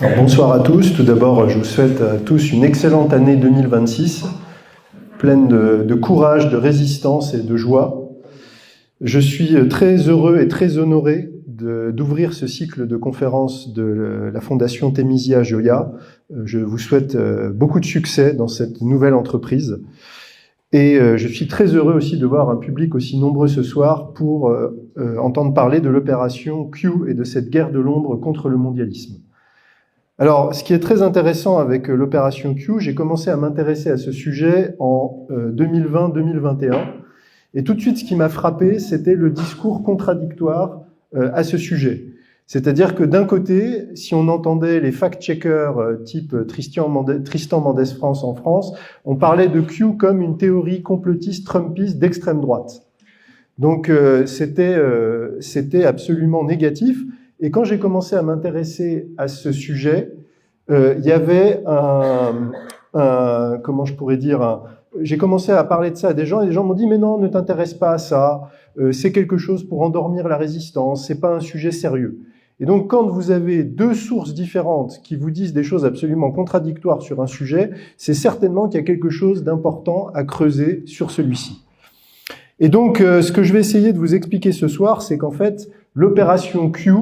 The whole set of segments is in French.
Alors, bonsoir à tous. Tout d'abord, je vous souhaite à tous une excellente année 2026, pleine de courage, de résistance et de joie. Je suis très heureux et très honoré d'ouvrir ce cycle de conférences de la Fondation Temisia Gioia. Je vous souhaite beaucoup de succès dans cette nouvelle entreprise. Et je suis très heureux aussi de voir un public aussi nombreux ce soir pour entendre parler de l'opération Q et de cette guerre de l'ombre contre le mondialisme. Alors, ce qui est très intéressant avec l'opération Q, j'ai commencé à m'intéresser à ce sujet en 2020-2021. Et tout de suite, ce qui m'a frappé, c'était le discours contradictoire à ce sujet. C'est-à-dire que d'un côté, si on entendait les fact-checkers type Tristan Mendès France en France, on parlait de Q comme une théorie complotiste trumpiste d'extrême droite. Donc c'était absolument négatif. Et quand j'ai commencé à m'intéresser à ce sujet, il y avait comment je pourrais dire, j'ai commencé à parler de ça à des gens et les gens m'ont dit mais non, ne t'intéresse pas à ça, c'est quelque chose pour endormir la résistance, c'est pas un sujet sérieux. Et donc quand vous avez deux sources différentes qui vous disent des choses absolument contradictoires sur un sujet, c'est certainement qu'il y a quelque chose d'important à creuser sur celui-ci. Et donc ce que je vais essayer de vous expliquer ce soir, c'est qu'en fait l'opération Q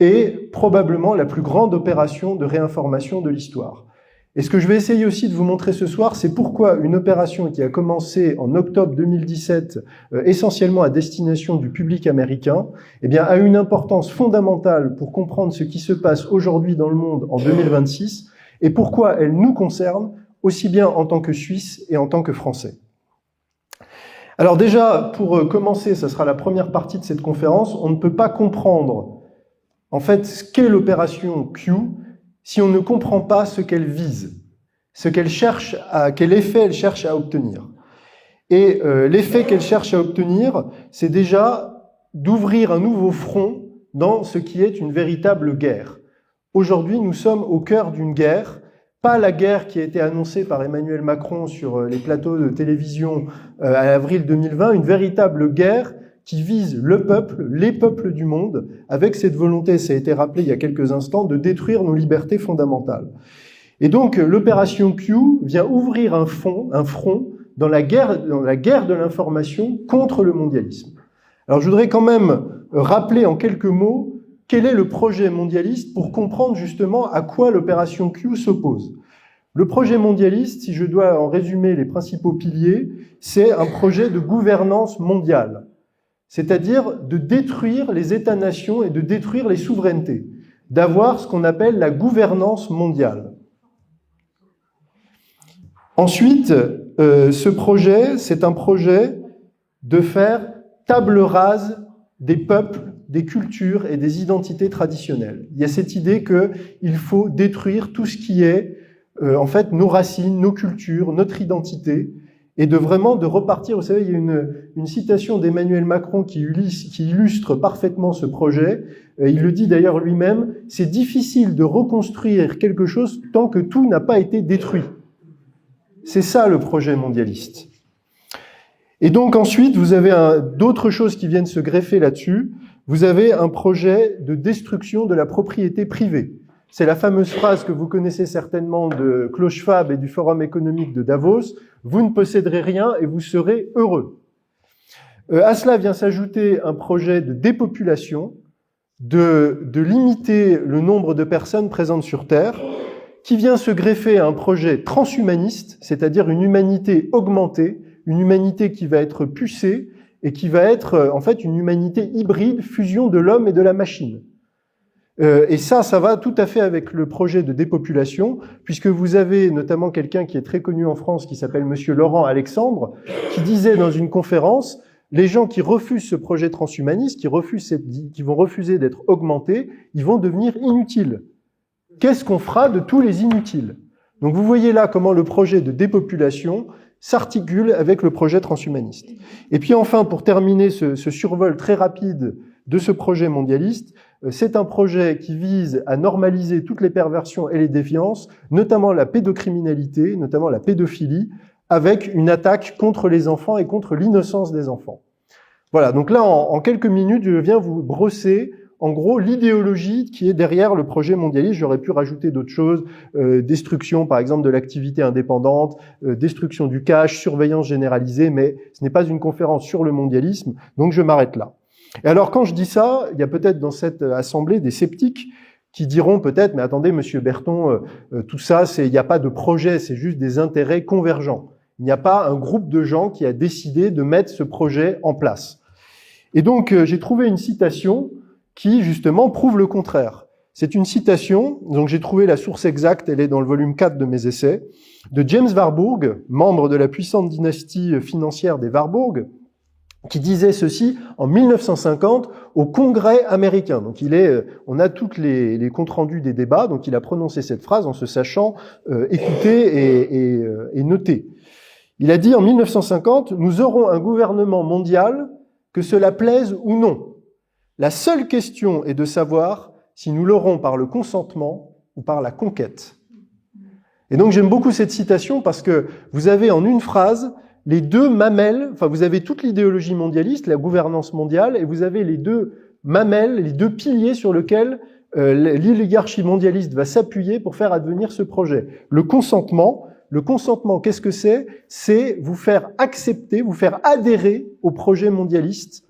est probablement la plus grande opération de réinformation de l'histoire. Et ce que je vais essayer aussi de vous montrer ce soir, c'est pourquoi une opération qui a commencé en octobre 2017, essentiellement à destination du public américain, eh bien, a une importance fondamentale pour comprendre ce qui se passe aujourd'hui dans le monde en 2026 et pourquoi elle nous concerne aussi bien en tant que Suisses et en tant que Français. Alors déjà, pour commencer, ça sera la première partie de cette conférence, on ne peut pas comprendre en fait ce qu'est l'opération Q si on ne comprend pas ce qu'elle vise, ce qu'elle cherche quel effet elle cherche à obtenir. Et l'effet qu'elle cherche à obtenir, c'est déjà d'ouvrir un nouveau front dans ce qui est une véritable guerre. Aujourd'hui, nous sommes au cœur d'une guerre, pas la guerre qui a été annoncée par Emmanuel Macron sur les plateaux de télévision à avril 2020, une véritable guerre qui vise le peuple, les peuples du monde, avec cette volonté, ça a été rappelé il y a quelques instants, de détruire nos libertés fondamentales. Et donc, l'opération Q vient ouvrir un front dans la guerre de l'information contre le mondialisme. Alors, je voudrais quand même rappeler en quelques mots quel est le projet mondialiste pour comprendre justement à quoi l'opération Q s'oppose. Le projet mondialiste, si je dois en résumer les principaux piliers, c'est un projet de gouvernance mondiale. C'est-à-dire de détruire les États-nations et de détruire les souverainetés, d'avoir ce qu'on appelle la gouvernance mondiale. Ensuite, ce projet, c'est un projet de faire table rase des peuples, des cultures et des identités traditionnelles. Il y a cette idée qu'il faut détruire tout ce qui est en fait nos racines, nos cultures, notre identité, et de repartir. Vous savez, il y a une citation d'Emmanuel Macron qui illustre parfaitement ce projet. Il le dit d'ailleurs lui-même, c'est difficile de reconstruire quelque chose tant que tout n'a pas été détruit. C'est ça le projet mondialiste. Et donc ensuite, vous avez d'autres choses qui viennent se greffer là-dessus. Vous avez un projet de destruction de la propriété privée. C'est la fameuse phrase que vous connaissez certainement de Klaus Schwab et du Forum économique de Davos. Vous ne posséderez rien et vous serez heureux. À cela vient s'ajouter un projet de dépopulation, de limiter le nombre de personnes présentes sur Terre, qui vient se greffer à un projet transhumaniste, c'est-à-dire une humanité augmentée, une humanité qui va être pucée et qui va être en fait une humanité hybride, fusion de l'homme et de la machine. Et ça va tout à fait avec le projet de dépopulation, puisque vous avez notamment quelqu'un qui est très connu en France, qui s'appelle Monsieur Laurent Alexandre, qui disait dans une conférence, les gens qui refusent ce projet transhumaniste, qui vont refuser d'être augmentés, ils vont devenir inutiles. Qu'est-ce qu'on fera de tous les inutiles? Donc vous voyez là comment le projet de dépopulation s'articule avec le projet transhumaniste. Et puis enfin, pour terminer ce survol très rapide de ce projet mondialiste, c'est un projet qui vise à normaliser toutes les perversions et les déviances, notamment la pédocriminalité, notamment la pédophilie, avec une attaque contre les enfants et contre l'innocence des enfants. Voilà, donc là, en quelques minutes, je viens vous brosser en gros, l'idéologie qui est derrière le projet mondialiste. J'aurais pu rajouter d'autres choses, destruction, par exemple, de l'activité indépendante, destruction du cash, surveillance généralisée, mais ce n'est pas une conférence sur le mondialisme, donc je m'arrête là. Et alors, quand je dis ça, il y a peut-être dans cette assemblée des sceptiques qui diront peut-être, mais attendez, Monsieur Berton, tout ça, il n'y a pas de projet, c'est juste des intérêts convergents. Il n'y a pas un groupe de gens qui a décidé de mettre ce projet en place. Et donc, j'ai trouvé une citation qui, justement, prouve le contraire. C'est une citation, donc j'ai trouvé la source exacte, elle est dans le volume 4 de mes essais, de James Warburg, membre de la puissante dynastie financière des Warburg, qui disait ceci en 1950 au Congrès américain. Donc on a toutes les comptes rendus des débats, donc il a prononcé cette phrase en se sachant écouter et noter. Il a dit en 1950, nous aurons un gouvernement mondial, que cela plaise ou non. La seule question est de savoir si nous l'aurons par le consentement ou par la conquête. Et donc j'aime beaucoup cette citation parce que vous avez en une phrase les deux mamelles, enfin vous avez toute l'idéologie mondialiste, la gouvernance mondiale, et vous avez les deux mamelles, les deux piliers sur lesquels l'oligarchie mondialiste va s'appuyer pour faire advenir ce projet. Le consentement, qu'est-ce que c'est? C'est vous faire accepter, vous faire adhérer au projet mondialiste,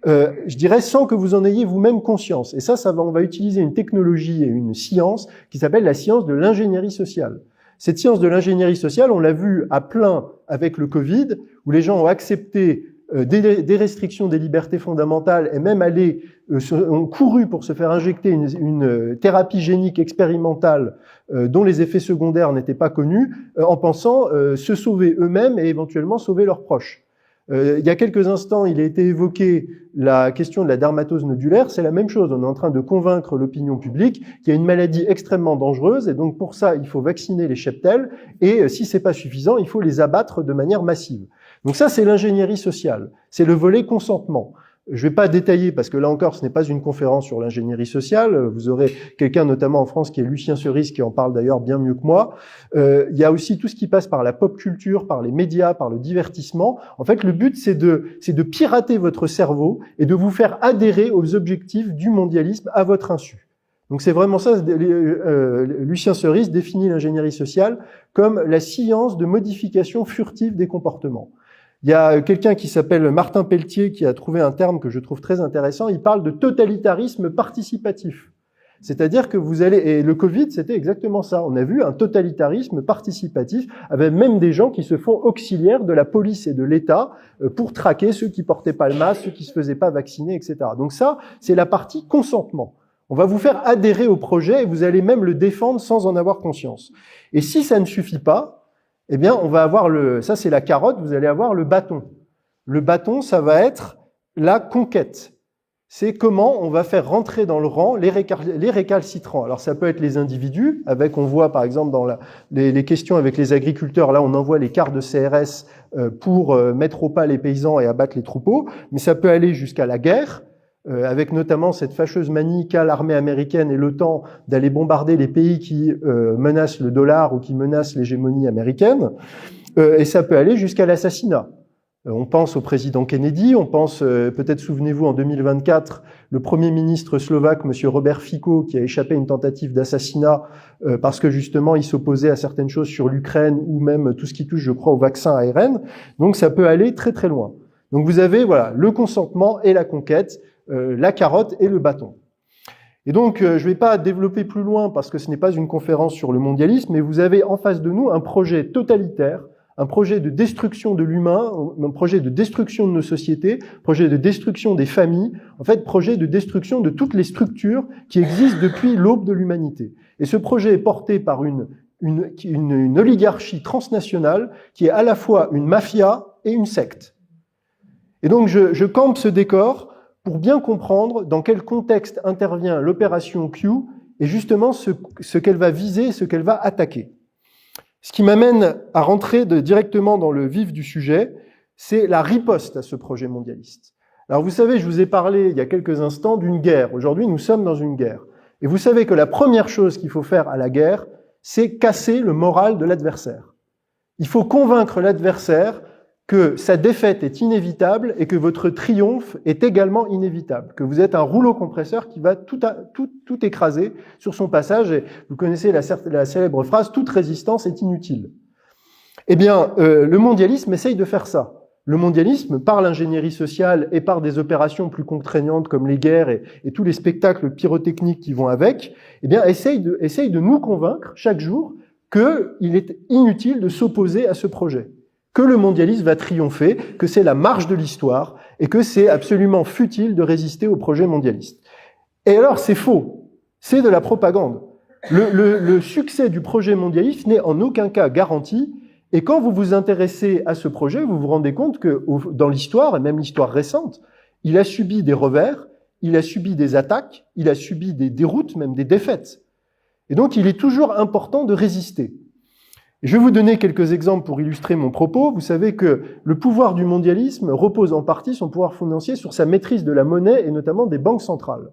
je dirais sans que vous en ayez vous-même conscience. Et on va utiliser une technologie et une science qui s'appelle la science de l'ingénierie sociale. Cette science de l'ingénierie sociale, on l'a vu à plein avec le Covid, où les gens ont accepté des restrictions des libertés fondamentales et même ont couru pour se faire injecter une thérapie génique expérimentale dont les effets secondaires n'étaient pas connus, en pensant se sauver eux-mêmes et éventuellement sauver leurs proches. Il y a quelques instants, il a été évoqué la question de la dermatose nodulaire. C'est la même chose. On est en train de convaincre l'opinion publique qu'il y a une maladie extrêmement dangereuse et donc pour ça, il faut vacciner les cheptels et si c'est pas suffisant, il faut les abattre de manière massive. Donc ça, c'est l'ingénierie sociale. C'est le volet consentement. Je vais pas détailler parce que là encore, ce n'est pas une conférence sur l'ingénierie sociale. Vous aurez quelqu'un notamment en France qui est Lucien Cerise qui en parle d'ailleurs bien mieux que moi. Il y a aussi tout ce qui passe par la pop culture, par les médias, par le divertissement. En fait, le but, c'est de pirater votre cerveau et de vous faire adhérer aux objectifs du mondialisme à votre insu. Donc c'est vraiment ça. Lucien Cerise définit l'ingénierie sociale comme la science de modification furtive des comportements. Il y a quelqu'un qui s'appelle Martin Pelletier qui a trouvé un terme que je trouve très intéressant. Il parle de totalitarisme participatif. C'est-à-dire que et le Covid, c'était exactement ça. On a vu un totalitarisme participatif avec même des gens qui se font auxiliaires de la police et de l'État pour traquer ceux qui portaient pas le masque, ceux qui se faisaient pas vacciner, etc. Donc ça, c'est la partie consentement. On va vous faire adhérer au projet et vous allez même le défendre sans en avoir conscience. Et si ça ne suffit pas, eh bien, on va avoir ça c'est la carotte, vous allez avoir le bâton. Le bâton, ça va être la conquête. C'est comment on va faire rentrer dans le rang les récalcitrants. Alors ça peut être les individus, on voit par exemple dans les questions avec les agriculteurs, là on envoie les quarts de CRS pour mettre au pas les paysans et abattre les troupeaux, mais ça peut aller jusqu'à la guerre, avec notamment cette fâcheuse manie qu'a l'armée américaine et l'OTAN d'aller bombarder les pays qui menacent le dollar ou qui menacent l'hégémonie américaine, et ça peut aller jusqu'à l'assassinat. On pense au président Kennedy, on pense, peut-être souvenez-vous, en 2024, le Premier ministre slovaque, M. Robert Fico, qui a échappé à une tentative d'assassinat parce que justement il s'opposait à certaines choses sur l'Ukraine ou même tout ce qui touche, je crois, au vaccin ARN. Donc ça peut aller très très loin. Donc vous avez le consentement et la conquête, la carotte et le bâton. Et donc, je ne vais pas développer plus loin parce que ce n'est pas une conférence sur le mondialisme, mais vous avez en face de nous un projet totalitaire, un projet de destruction de l'humain, un projet de destruction de nos sociétés, projet de destruction des familles, en fait, projet de destruction de toutes les structures qui existent depuis l'aube de l'humanité. Et ce projet est porté par une oligarchie transnationale qui est à la fois une mafia et une secte. Et donc, je campe ce décor pour bien comprendre dans quel contexte intervient l'opération Q et justement ce qu'elle va viser, ce qu'elle va attaquer. Ce qui m'amène à rentrer directement dans le vif du sujet, c'est la riposte à ce projet mondialiste. Alors vous savez, je vous ai parlé il y a quelques instants d'une guerre. Aujourd'hui, nous sommes dans une guerre. Et vous savez que la première chose qu'il faut faire à la guerre, c'est casser le moral de l'adversaire. Il faut convaincre l'adversaire que sa défaite est inévitable et que votre triomphe est également inévitable, que vous êtes un rouleau compresseur qui va tout écraser sur son passage. Et vous connaissez la célèbre phrase « toute résistance est inutile ». Eh bien, le mondialisme essaye de faire ça. Le mondialisme, par l'ingénierie sociale et par des opérations plus contraignantes comme les guerres et tous les spectacles pyrotechniques qui vont avec, eh bien, essaye de nous convaincre chaque jour qu'il est inutile de s'opposer à ce projet, que le mondialisme va triompher, que c'est la marche de l'histoire et que c'est absolument futile de résister au projet mondialiste. Et alors, c'est faux. C'est de la propagande. Le succès du projet mondialiste n'est en aucun cas garanti. Et quand vous vous intéressez à ce projet, vous vous rendez compte que dans l'histoire, et même l'histoire récente, il a subi des revers, il a subi des attaques, il a subi des déroutes, même des défaites. Et donc, il est toujours important de résister. Et je vais vous donner quelques exemples pour illustrer mon propos. Vous savez que le pouvoir du mondialisme repose en partie, son pouvoir financier, sur sa maîtrise de la monnaie et notamment des banques centrales.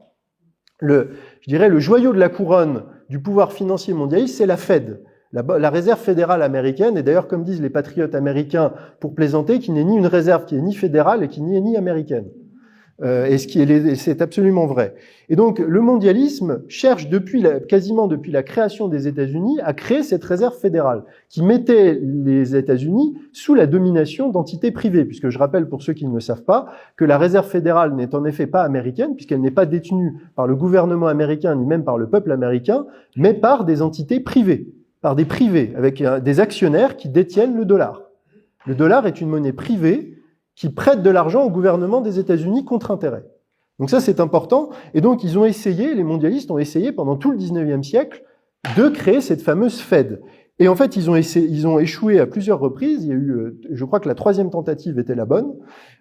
Je dirais le joyau de la couronne du pouvoir financier mondialiste, c'est la Fed. La réserve fédérale américaine, et d'ailleurs, comme disent les patriotes américains pour plaisanter, qui n'est ni une réserve qui est ni fédérale et qui n'est ni américaine. C'est absolument vrai. Et donc, le mondialisme cherche quasiment depuis la création des États-Unis à créer cette réserve fédérale qui mettait les États-Unis sous la domination d'entités privées, puisque je rappelle pour ceux qui ne le savent pas que la réserve fédérale n'est en effet pas américaine, puisqu'elle n'est pas détenue par le gouvernement américain ni même par le peuple américain, mais par des entités privées. Par des privés, avec des actionnaires qui détiennent le dollar. Le dollar est une monnaie privée qui prête de l'argent au gouvernement des États-Unis contre intérêt. Donc ça, c'est important. Et donc, les mondialistes ont essayé pendant tout le 19e siècle de créer cette fameuse Fed. Et en fait, ils ont échoué à plusieurs reprises. Il y a eu, je crois que la troisième tentative était la bonne.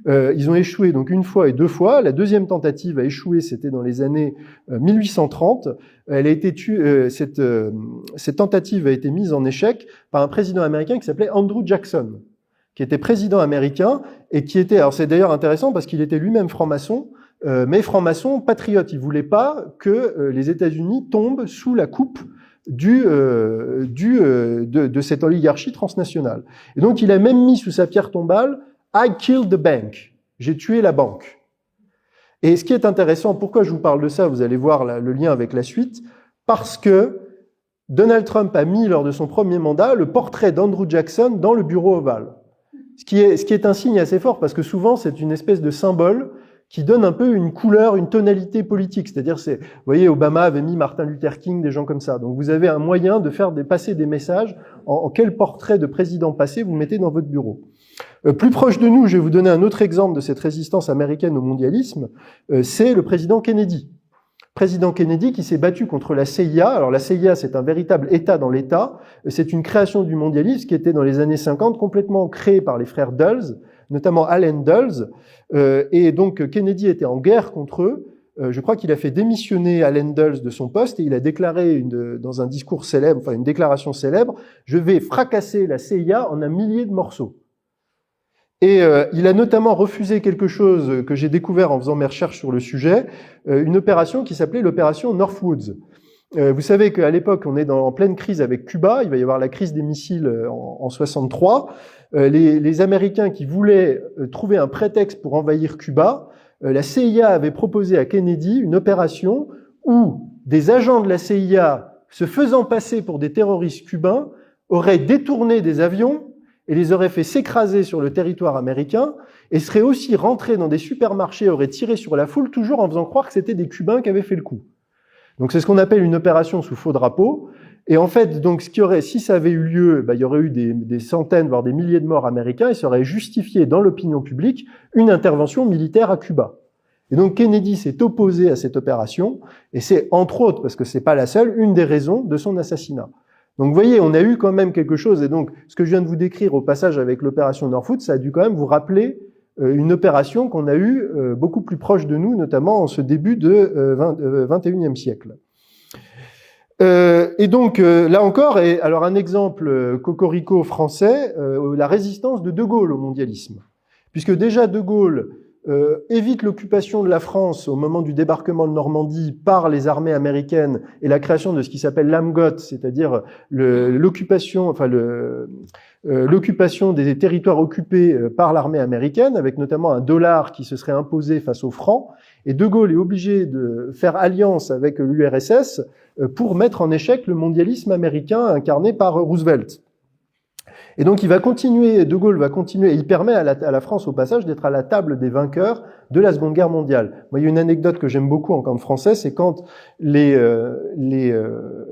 Ils ont échoué donc une fois et deux fois. La deuxième tentative a échoué, c'était dans les années 1830. Elle a été cette tentative a été mise en échec par un président américain qui s'appelait Andrew Jackson, qui était président américain et qui était, alors c'est d'ailleurs intéressant parce qu'il était lui-même franc-maçon, mais franc-maçon patriote. Il voulait pas que les États-Unis tombent sous la coupe de cette oligarchie transnationale. Et donc, il a même mis sous sa pierre tombale « I killed the bank ». J'ai tué la banque. Et ce qui est intéressant, pourquoi je vous parle de ça, vous allez voir le lien avec la suite, parce que Donald Trump a mis, lors de son premier mandat, le portrait d'Andrew Jackson dans le bureau ovale. Ce qui est un signe assez fort, parce que souvent, c'est une espèce de symbole qui donne un peu une couleur, une tonalité politique. C'est-à-dire, vous voyez, Obama avait mis Martin Luther King, des gens comme ça. Donc, vous avez un moyen de faire passer des messages en quel portrait de président passé vous mettez dans votre bureau. Plus proche de nous, je vais vous donner un autre exemple de cette résistance américaine au mondialisme, c'est le président Kennedy. Président Kennedy qui s'est battu contre la CIA. Alors, la CIA, c'est un véritable État dans l'État. C'est une création du mondialisme qui était dans les années 50 complètement créée par les frères Dulles, notamment Allen Dulles, et donc Kennedy était en guerre contre eux. Je crois qu'il a fait démissionner Allen Dulles de son poste et il a déclaré dans un discours célèbre, enfin une déclaration célèbre, « Je vais fracasser la CIA en un millier de morceaux ». Et il a notamment refusé quelque chose que j'ai découvert en faisant mes recherches sur le sujet, une opération qui s'appelait l'opération Northwoods. Vous savez qu'à l'époque, on est en pleine crise avec Cuba, il va y avoir la crise des missiles en 63. Les Américains qui voulaient trouver un prétexte pour envahir Cuba, la CIA avait proposé à Kennedy une opération où des agents de la CIA, se faisant passer pour des terroristes cubains, auraient détourné des avions et les auraient fait s'écraser sur le territoire américain et seraient aussi rentrés dans des supermarchés, auraient tiré sur la foule, toujours en faisant croire que c'était des Cubains qui avaient fait le coup. Donc c'est ce qu'on appelle une opération sous faux drapeau. Et en fait, donc, si ça avait eu lieu, il y aurait eu des centaines, voire des milliers de morts américains, et ça aurait justifié dans l'opinion publique une intervention militaire à Cuba. Et donc Kennedy s'est opposé à cette opération, et c'est entre autres, parce que c'est pas la seule, une des raisons de son assassinat. Donc vous voyez, on a eu quand même quelque chose, et donc ce que je viens de vous décrire au passage avec l'opération Northwoods, ça a dû quand même vous rappeler une opération qu'on a eue beaucoup plus proche de nous, notamment en ce début de 21e siècle. Et donc là encore, alors un exemple cocorico français, la résistance de De Gaulle au mondialisme. Puisque déjà De Gaulle, évite l'occupation de la France au moment du débarquement de Normandie par les armées américaines et la création de ce qui s'appelle l'AMGOT, c'est-à-dire l'occupation des territoires occupés par l'armée américaine, avec notamment un dollar qui se serait imposé face au franc. Et De Gaulle est obligé de faire alliance avec l'URSS pour mettre en échec le mondialisme américain incarné par Roosevelt. Et donc De Gaulle va continuer, et il permet à la France au passage d'être à la table des vainqueurs de la Seconde Guerre mondiale. Moi, il y a une anecdote que j'aime beaucoup en camp de français, c'est quand les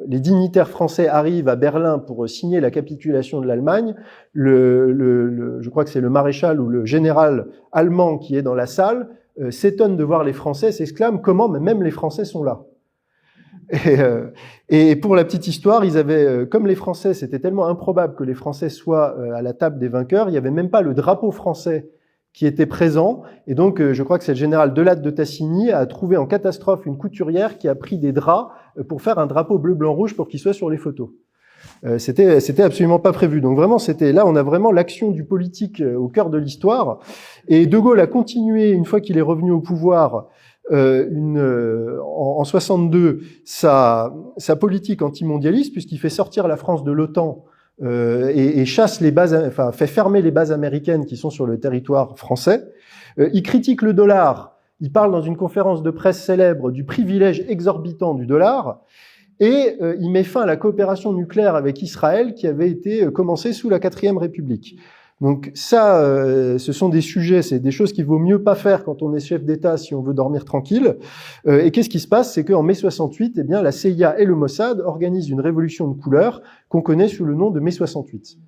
dignitaires français arrivent à Berlin pour signer la capitulation de l'Allemagne, je crois que c'est le maréchal ou le général allemand qui est dans la salle, s'étonne de voir les Français, s'exclame « Comment même les Français sont là ?» Et pour la petite histoire, ils avaient, comme les Français, c'était tellement improbable que les Français soient à la table des vainqueurs, il n'y avait même pas le drapeau français qui était présent. Et donc, je crois que c'est le général Delatte de Tassigny a trouvé en catastrophe une couturière qui a pris des draps pour faire un drapeau bleu, blanc, rouge pour qu'il soit sur les photos. C'était absolument pas prévu. Donc vraiment, là, on a vraiment l'action du politique au cœur de l'histoire. Et De Gaulle a continué, une fois qu'il est revenu au pouvoir, en 62, sa politique antimondialiste, puisqu'il fait sortir la France de l'OTAN et chasse les bases, enfin fait fermer les bases américaines qui sont sur le territoire français. Il critique le dollar. Il parle dans une conférence de presse célèbre du privilège exorbitant du dollar. Et il met fin à la coopération nucléaire avec Israël qui avait été commencée sous la 4e République. Donc ça, ce sont des sujets, c'est des choses qu'il vaut mieux pas faire quand on est chef d'État si on veut dormir tranquille. Et qu'est-ce qui se passe? C'est qu'en mai 68, eh bien, la CIA et le Mossad organisent une révolution de couleur qu'on connaît sous le nom de mai 68.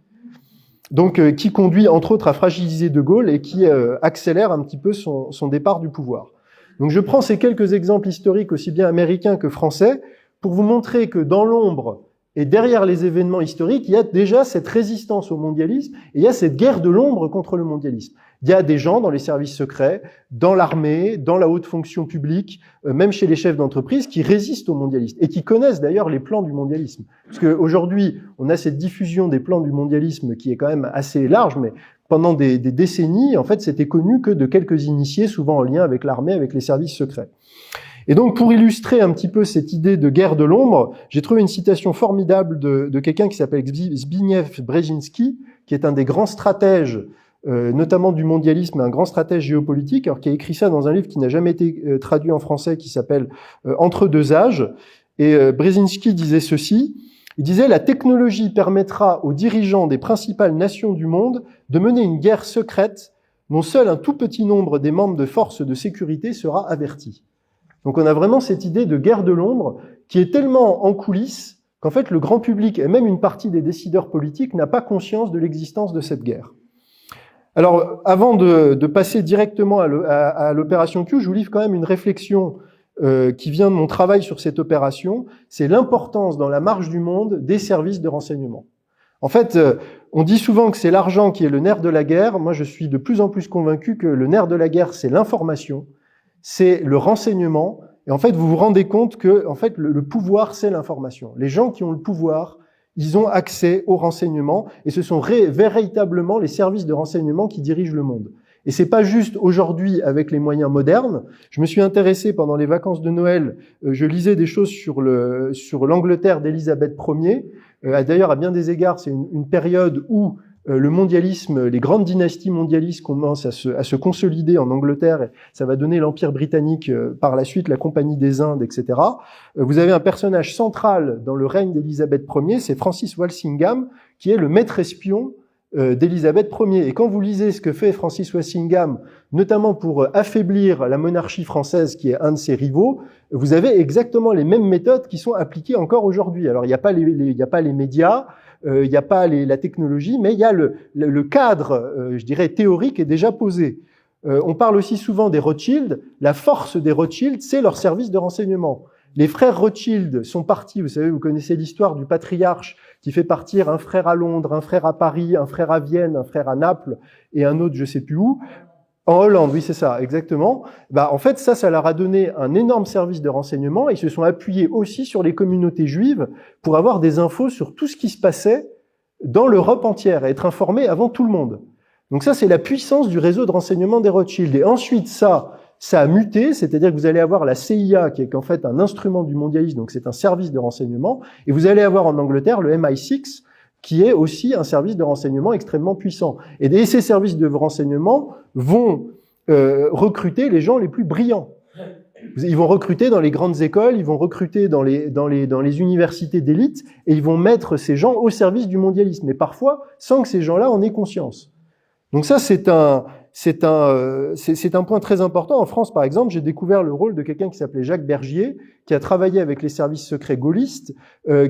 Donc qui conduit entre autres à fragiliser De Gaulle et qui accélère un petit peu son départ du pouvoir. Donc je prends ces quelques exemples historiques aussi bien américains que français pour vous montrer que dans l'ombre et derrière les événements historiques, il y a déjà cette résistance au mondialisme et il y a cette guerre de l'ombre contre le mondialisme. Il y a des gens dans les services secrets, dans l'armée, dans la haute fonction publique, même chez les chefs d'entreprise, qui résistent au mondialisme et qui connaissent d'ailleurs les plans du mondialisme. Parce qu'aujourd'hui, on a cette diffusion des plans du mondialisme qui est quand même assez large, mais pendant des décennies, en fait, c'était connu que de quelques initiés, souvent en lien avec l'armée, avec les services secrets. Et donc, pour illustrer un petit peu cette idée de guerre de l'ombre, j'ai trouvé une citation formidable de quelqu'un qui s'appelle Zbigniew Brzezinski, qui est un des grands stratèges, notamment du mondialisme, un grand stratège géopolitique, alors qui a écrit ça dans un livre qui n'a jamais été traduit en français, qui s'appelle Entre deux âges. Et Brzezinski disait ceci, il disait « La technologie permettra aux dirigeants des principales nations du monde de mener une guerre secrète dont seul un tout petit nombre des membres de forces de sécurité sera averti. » Donc on a vraiment cette idée de guerre de l'ombre qui est tellement en coulisses qu'en fait le grand public et même une partie des décideurs politiques n'a pas conscience de l'existence de cette guerre. Alors avant de passer directement à l'opération Q, je vous livre quand même une réflexion qui vient de mon travail sur cette opération, c'est l'importance dans la marche du monde des services de renseignement. En fait, on dit souvent que c'est l'argent qui est le nerf de la guerre. Moi, je suis de plus en plus convaincu que le nerf de la guerre, c'est l'information. C'est le renseignement, et en fait, vous vous rendez compte que, en fait, le pouvoir, c'est l'information. Les gens qui ont le pouvoir, ils ont accès au renseignement, et ce sont véritablement les services de renseignement qui dirigent le monde. Et c'est pas juste aujourd'hui avec les moyens modernes. Je me suis intéressé pendant les vacances de Noël, je lisais des choses sur l'Angleterre d'Élisabeth Ier. D'ailleurs, à bien des égards, c'est une période où le mondialisme, les grandes dynasties mondialistes commencent à se consolider en Angleterre, et ça va donner l'Empire britannique par la suite, la Compagnie des Indes, etc. Vous avez un personnage central dans le règne d'Élisabeth Ier, c'est Francis Walsingham, qui est le maître espion d'Élisabeth Ier. Et quand vous lisez ce que fait Francis Walsingham, notamment pour affaiblir la monarchie française, qui est un de ses rivaux, vous avez exactement les mêmes méthodes qui sont appliquées encore aujourd'hui. Alors il n'y a pas les médias, il n'y a pas la technologie, mais il y a le cadre, je dirais, théorique est déjà posé. On parle aussi souvent des Rothschild. La force des Rothschild, c'est leur service de renseignement. Les frères Rothschild sont partis, vous savez, vous connaissez l'histoire du patriarche qui fait partir un frère à Londres, un frère à Paris, un frère à Vienne, un frère à Naples et un autre je sais plus où. En Hollande, oui, c'est ça, exactement. En fait, ça leur a donné un énorme service de renseignement. Ils se sont appuyés aussi sur les communautés juives pour avoir des infos sur tout ce qui se passait dans l'Europe entière et être informés avant tout le monde. Donc ça, c'est la puissance du réseau de renseignement des Rothschild. Et ensuite, ça a muté, c'est-à-dire que vous allez avoir la CIA, qui est en fait un instrument du mondialisme, donc c'est un service de renseignement, et vous allez avoir en Angleterre le MI6, qui est aussi un service de renseignement extrêmement puissant. Et ces services de renseignement vont recruter les gens les plus brillants. Ils vont recruter dans les grandes écoles, ils vont recruter dans les universités d'élite, et ils vont mettre ces gens au service du mondialisme, mais parfois sans que ces gens-là en aient conscience. Donc ça, c'est un point très important. En France, par exemple, j'ai découvert le rôle de quelqu'un qui s'appelait Jacques Bergier, qui a travaillé avec les services secrets gaullistes,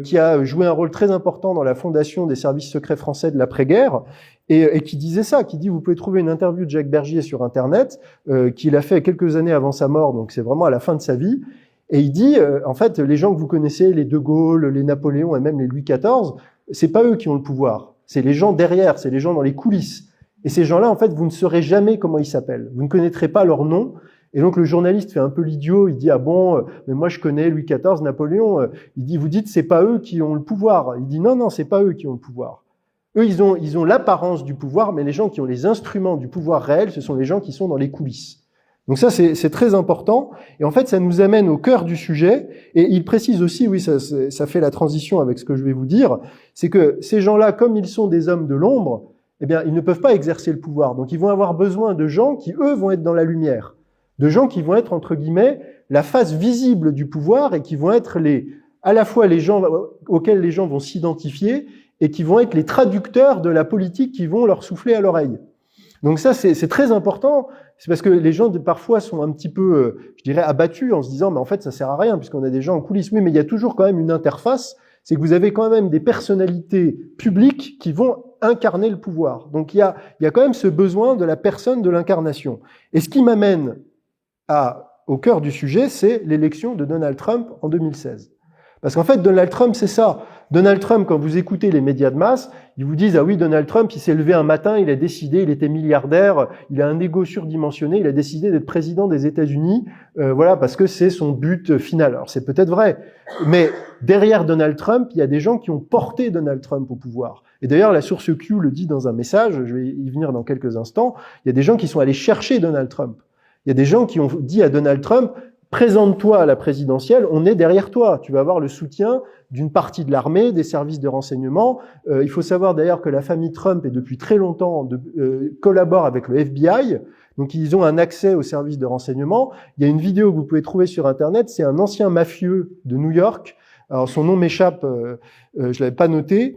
qui a joué un rôle très important dans la fondation des services secrets français de l'après-guerre, et qui disait ça, qui dit, vous pouvez trouver une interview de Jacques Bergier sur Internet, qu'il a fait quelques années avant sa mort, donc c'est vraiment à la fin de sa vie, et il dit, en fait, les gens que vous connaissez, les De Gaulle, les Napoléon et même les Louis XIV, c'est pas eux qui ont le pouvoir, c'est les gens derrière, c'est les gens dans les coulisses. Et ces gens-là, en fait, vous ne saurez jamais comment ils s'appellent. Vous ne connaîtrez pas leur nom. Et donc, le journaliste fait un peu l'idiot. Il dit, ah bon, mais moi, je connais Louis XIV, Napoléon. Il dit, vous dites, c'est pas eux qui ont le pouvoir. Il dit, non, c'est pas eux qui ont le pouvoir. Eux, ils ont l'apparence du pouvoir, mais les gens qui ont les instruments du pouvoir réel, ce sont les gens qui sont dans les coulisses. Donc ça, c'est très important. Et en fait, ça nous amène au cœur du sujet. Et il précise aussi, oui, ça fait la transition avec ce que je vais vous dire, c'est que ces gens-là, comme ils sont des hommes de l'ombre, eh bien, ils ne peuvent pas exercer le pouvoir. Donc, ils vont avoir besoin de gens qui, eux, vont être dans la lumière. De gens qui vont être, entre guillemets, la face visible du pouvoir et qui vont être à la fois les gens auxquels les gens vont s'identifier et qui vont être les traducteurs de la politique qui vont leur souffler à l'oreille. Donc ça, c'est très important. C'est parce que les gens, parfois, sont un petit peu, je dirais, abattus en se disant, mais en fait, ça sert à rien puisqu'on a des gens en coulisses. Oui, mais il y a toujours quand même une interface. C'est que vous avez quand même des personnalités publiques qui vont incarner le pouvoir. Donc il y a quand même ce besoin de la personne de l'incarnation. Et ce qui m'amène au cœur du sujet, c'est l'élection de Donald Trump en 2016. Parce qu'en fait, Donald Trump, c'est ça. Donald Trump, quand vous écoutez les médias de masse, ils vous disent, ah oui, Donald Trump, il s'est levé un matin, il a décidé, il était milliardaire, il a un ego surdimensionné, il a décidé d'être président des États-Unis, voilà, parce que c'est son but final. Alors c'est peut-être vrai, mais derrière Donald Trump, il y a des gens qui ont porté Donald Trump au pouvoir. Et d'ailleurs, la source Q le dit dans un message, je vais y venir dans quelques instants, il y a des gens qui sont allés chercher Donald Trump. Il y a des gens qui ont dit à Donald Trump, présente-toi à la présidentielle, on est derrière toi. Tu vas avoir le soutien d'une partie de l'armée, des services de renseignement. Il faut savoir d'ailleurs que la famille Trump, est depuis très longtemps, collabore avec le FBI. Donc ils ont un accès aux services de renseignement. Il y a une vidéo que vous pouvez trouver sur Internet. C'est un ancien mafieux de New York. Alors son nom m'échappe, je l'avais pas noté.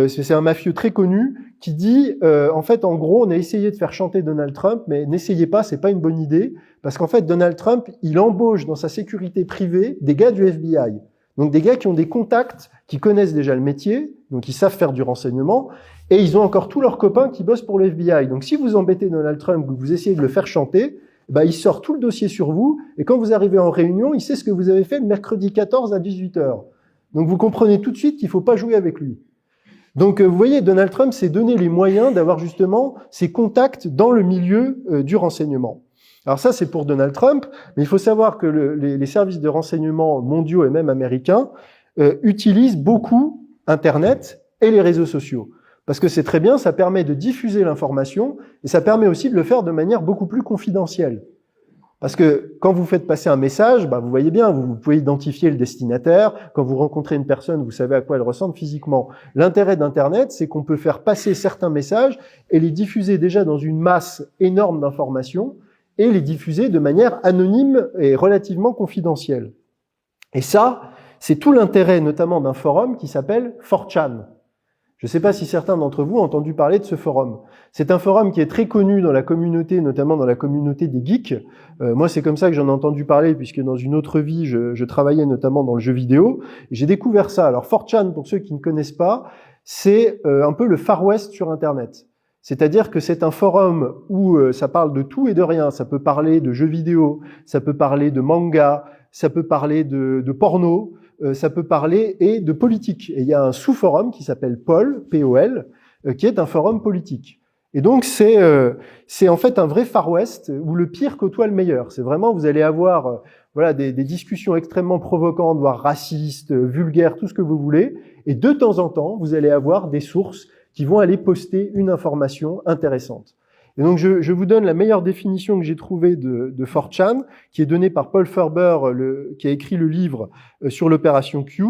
C'est un mafieux très connu qui dit, en fait, en gros, on a essayé de faire chanter Donald Trump, mais n'essayez pas, c'est pas une bonne idée, parce qu'en fait, Donald Trump, il embauche dans sa sécurité privée des gars du FBI. Donc des gars qui ont des contacts, qui connaissent déjà le métier, donc ils savent faire du renseignement, et ils ont encore tous leurs copains qui bossent pour le FBI. Donc si vous embêtez Donald Trump, que vous essayez de le faire chanter, il sort tout le dossier sur vous, et quand vous arrivez en réunion, il sait ce que vous avez fait le mercredi 14 à 18h. Donc vous comprenez tout de suite qu'il ne faut pas jouer avec lui. Donc vous voyez, Donald Trump s'est donné les moyens d'avoir justement ses contacts dans le milieu du renseignement. Alors ça, c'est pour Donald Trump, mais il faut savoir que les services de renseignement mondiaux et même américains utilisent beaucoup Internet et les réseaux sociaux. Parce que c'est très bien, ça permet de diffuser l'information et ça permet aussi de le faire de manière beaucoup plus confidentielle. Parce que quand vous faites passer un message, vous voyez bien, vous pouvez identifier le destinataire. Quand vous rencontrez une personne, vous savez à quoi elle ressemble physiquement. L'intérêt d'Internet, c'est qu'on peut faire passer certains messages et les diffuser déjà dans une masse énorme d'informations et les diffuser de manière anonyme et relativement confidentielle. Et ça, c'est tout l'intérêt notamment d'un forum qui s'appelle 4chan. Je ne sais pas si certains d'entre vous ont entendu parler de ce forum. C'est un forum qui est très connu dans la communauté, notamment dans la communauté des geeks. Moi, c'est comme ça que j'en ai entendu parler, puisque dans une autre vie, je travaillais notamment dans le jeu vidéo. J'ai découvert ça. Alors, 4chan, pour ceux qui ne connaissent pas, c'est un peu le Far West sur Internet. C'est-à-dire que c'est un forum où ça parle de tout et de rien. Ça peut parler de jeux vidéo, ça peut parler de manga, ça peut parler de porno, ça peut parler et de politique. Et il y a un sous-forum qui s'appelle POL, P-O-L, qui est un forum politique. Et donc c'est en fait un vrai Far West où le pire côtoie le meilleur. C'est vraiment, vous allez avoir des discussions extrêmement provocantes, voire racistes, vulgaires, tout ce que vous voulez. Et de temps en temps, vous allez avoir des sources qui vont aller poster une information intéressante. Et donc je vous donne la meilleure définition que j'ai trouvée de 4chan, qui est donnée par Paul Ferber, qui a écrit le livre sur l'opération Q.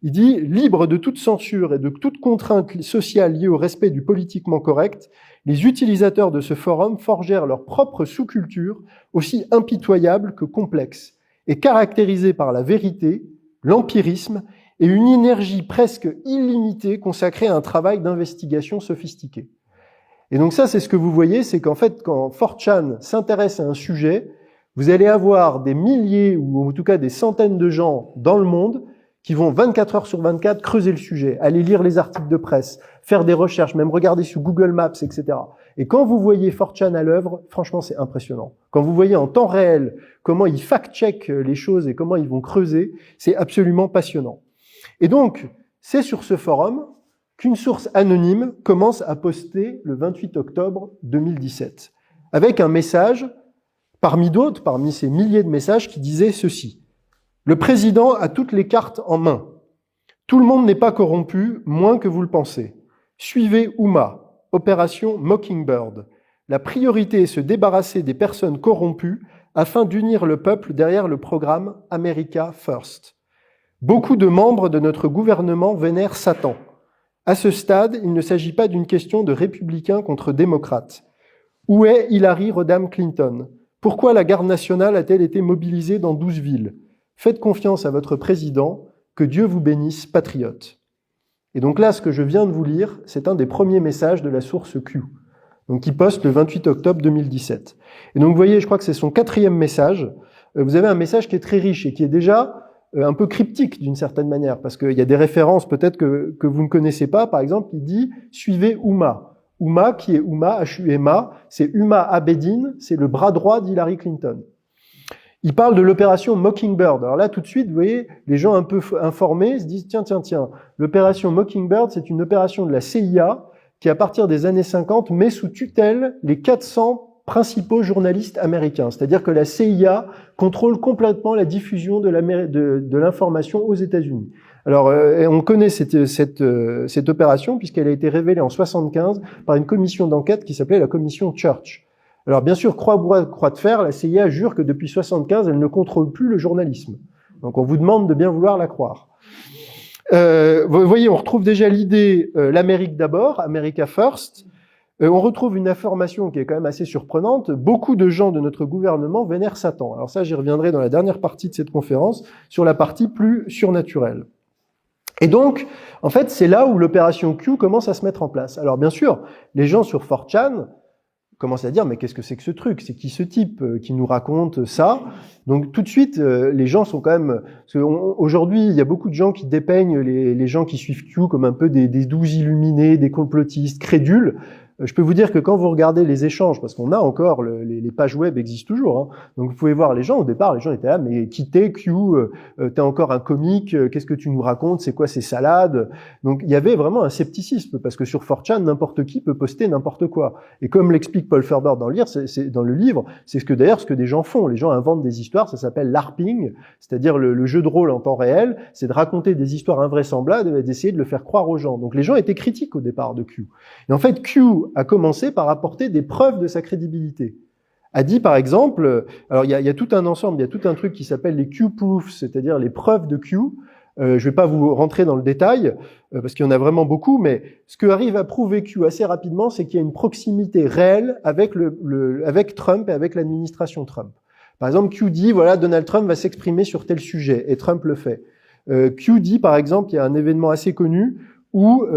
Il dit « Libre de toute censure et de toute contrainte sociale liée au respect du politiquement correct, les utilisateurs de ce forum forgèrent leur propre sous-culture, aussi impitoyable que complexe, et caractérisée par la vérité, l'empirisme et une énergie presque illimitée consacrée à un travail d'investigation sophistiqué. » Et donc ça, c'est ce que vous voyez, c'est qu'en fait, quand 4chan s'intéresse à un sujet, vous allez avoir des milliers ou en tout cas des centaines de gens dans le monde qui vont 24 heures sur 24 creuser le sujet, aller lire les articles de presse, faire des recherches, même regarder sur Google Maps, etc. Et quand vous voyez 4chan à l'œuvre, franchement, c'est impressionnant. Quand vous voyez en temps réel comment ils fact-checkent les choses et comment ils vont creuser, c'est absolument passionnant. Et donc, c'est sur ce forum qu'une source anonyme commence à poster le 28 octobre 2017, avec un message, parmi d'autres, parmi ces milliers de messages, qui disait ceci. Le président a toutes les cartes en main. Tout le monde n'est pas corrompu, moins que vous le pensez. Suivez Ouma, opération Mockingbird. La priorité est se débarrasser des personnes corrompues afin d'unir le peuple derrière le programme America First. Beaucoup de membres de notre gouvernement vénèrent Satan. À ce stade, il ne s'agit pas d'une question de républicains contre démocrates. Où est Hillary Rodham Clinton? Pourquoi la garde nationale a-t-elle été mobilisée dans 12 villes? Faites confiance à votre président, que Dieu vous bénisse, patriotes. Et donc là, ce que je viens de vous lire, c'est un des premiers messages de la source Q, donc qui poste le 28 octobre 2017. Et donc vous voyez, je crois que c'est son 4e message. Vous avez un message qui est très riche et qui est déjà un peu cryptique d'une certaine manière, parce qu'il y a des références peut-être que vous ne connaissez pas. Par exemple, il dit « Suivez Ouma ». Ouma, qui est Ouma, H-U-M-A, c'est Huma Abedin, c'est le bras droit d'Hillary Clinton. Il parle de l'opération Mockingbird. Alors là, tout de suite, vous voyez, les gens un peu informés se disent « Tiens, l'opération Mockingbird, c'est une opération de la CIA qui, à partir des années 50, met sous tutelle les 400 principaux journalistes américains. C'est-à-dire que la CIA contrôle complètement la diffusion de l'information aux États-Unis. » Alors, on connaît cette opération puisqu'elle a été révélée en 75 par une commission d'enquête qui s'appelait la commission Church. Alors, bien sûr, croix de fer, la CIA jure que depuis 75, elle ne contrôle plus le journalisme. Donc, on vous demande de bien vouloir la croire. Vous voyez, on retrouve déjà l'idée l'Amérique d'abord, America First. On retrouve une information qui est quand même assez surprenante. Beaucoup de gens de notre gouvernement vénèrent Satan. Alors ça, j'y reviendrai dans la dernière partie de cette conférence, sur la partie plus surnaturelle. Et donc, en fait, c'est là où l'opération Q commence à se mettre en place. Alors bien sûr, les gens sur 4chan commencent à dire « mais qu'est-ce que c'est que ce truc? C'est qui ce type qui nous raconte ça ?» Donc tout de suite, les gens sont quand même... Aujourd'hui, il y a beaucoup de gens qui dépeignent les gens qui suivent Q comme un peu des doux illuminés, des complotistes, crédules. Je peux vous dire que quand vous regardez les échanges, parce qu'on a encore, les pages web existent toujours, hein, donc vous pouvez voir les gens, au départ, les gens étaient là, mais qui t'es, Q, t'es encore un comique, qu'est-ce que tu nous racontes, c'est quoi ces salades? Donc il y avait vraiment un scepticisme, parce que sur 4chan, n'importe qui peut poster n'importe quoi. Et comme l'explique Paul Ferber dans le livre, c'est ce que des gens font. Les gens inventent des histoires, ça s'appelle l'ARPing, c'est-à-dire le jeu de rôle en temps réel, c'est de raconter des histoires invraisemblables et d'essayer de le faire croire aux gens. Donc les gens étaient critiques au départ de Q. Et en fait, Q a commencé par apporter des preuves de sa crédibilité. A dit par exemple, alors il y a tout un ensemble, il y a tout un truc qui s'appelle les Q-proofs, c'est-à-dire les preuves de Q. Je vais pas vous rentrer dans le détail, parce qu'il y en a vraiment beaucoup, mais ce que arrive à prouver Q assez rapidement, c'est qu'il y a une proximité réelle avec avec Trump et avec l'administration Trump. Par exemple, Q dit, voilà, Donald Trump va s'exprimer sur tel sujet, et Trump le fait. Q dit, par exemple, il y a un événement assez connu, où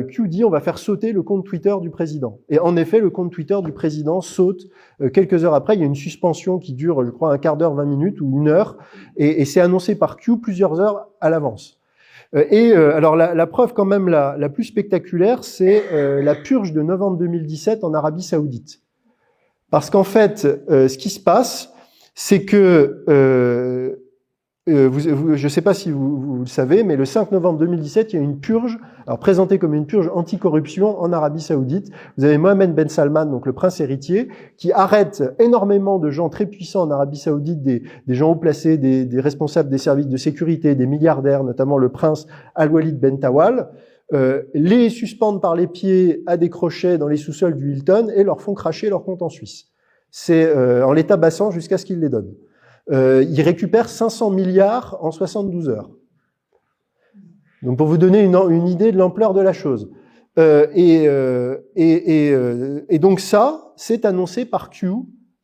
Q dit on va faire sauter le compte Twitter du président. Et en effet, le compte Twitter du président saute quelques heures après. Il y a une suspension qui dure, je crois, un quart d'heure, 20 minutes ou une heure, et c'est annoncé par Q plusieurs heures à l'avance. Alors la preuve quand même la plus spectaculaire, c'est la purge de novembre 2017 en Arabie Saoudite. Parce qu'en fait, ce qui se passe, c'est que je ne sais pas si vous le savez, mais le 5 novembre 2017, il y a une purge, alors présentée comme une purge anticorruption en Arabie Saoudite. Vous avez Mohammed Ben Salman, donc le prince héritier, qui arrête énormément de gens très puissants en Arabie Saoudite, des gens haut placés, des responsables des services de sécurité, des milliardaires, notamment le prince Al-Walid Ben Tawal, les suspendent par les pieds à des crochets dans les sous-sols du Hilton et leur font cracher leur compte en Suisse. C'est en les tabassant jusqu'à ce qu'ils les donnent. Il récupère 500 milliards en 72 heures. Donc pour vous donner une idée de l'ampleur de la chose. Et donc ça, c'est annoncé par Q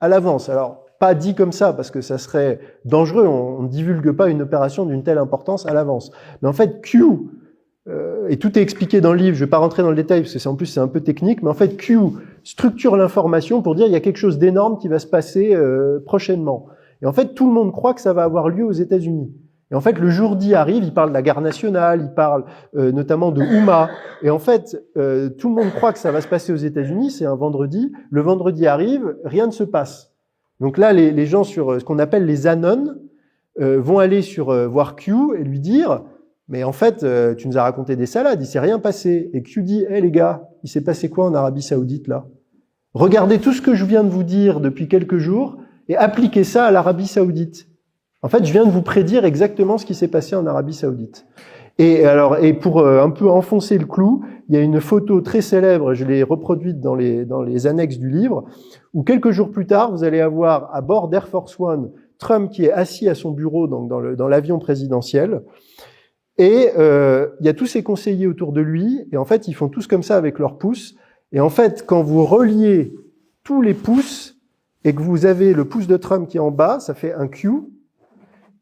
à l'avance. Alors, pas dit comme ça, parce que ça serait dangereux, on ne divulgue pas une opération d'une telle importance à l'avance. Mais en fait, Q, et tout est expliqué dans le livre, je ne vais pas rentrer dans le détail, parce que en plus c'est un peu technique, mais en fait, Q structure l'information pour dire il y a quelque chose d'énorme qui va se passer prochainement. Et en fait, tout le monde croit que ça va avoir lieu aux États-Unis. Et en fait, le jour D arrive, il parle de la garde nationale, il parle notamment de Houma. Et en fait, tout le monde croit que ça va se passer aux États-Unis, c'est un vendredi. Le vendredi arrive, rien ne se passe. Donc là, les gens sur ce qu'on appelle les Anons vont aller voir Q et lui dire « Mais en fait, tu nous as raconté des salades, il s'est rien passé. » Et Q dit « Hé les gars, il s'est passé quoi en Arabie Saoudite là? Regardez tout ce que je viens de vous dire depuis quelques jours, et appliquer ça à l'Arabie Saoudite. En fait, je viens de vous prédire exactement ce qui s'est passé en Arabie Saoudite. Et pour un peu enfoncer le clou, il y a une photo très célèbre, je l'ai reproduite dans les annexes du livre, où quelques jours plus tard, vous allez avoir à bord d'Air Force One Trump qui est assis à son bureau donc dans l'avion présidentiel, et il y a tous ses conseillers autour de lui, et en fait, ils font tous comme ça avec leurs pouces. Et en fait, quand vous reliez tous les pouces et que vous avez le pouce de Trump qui est en bas, ça fait un Q.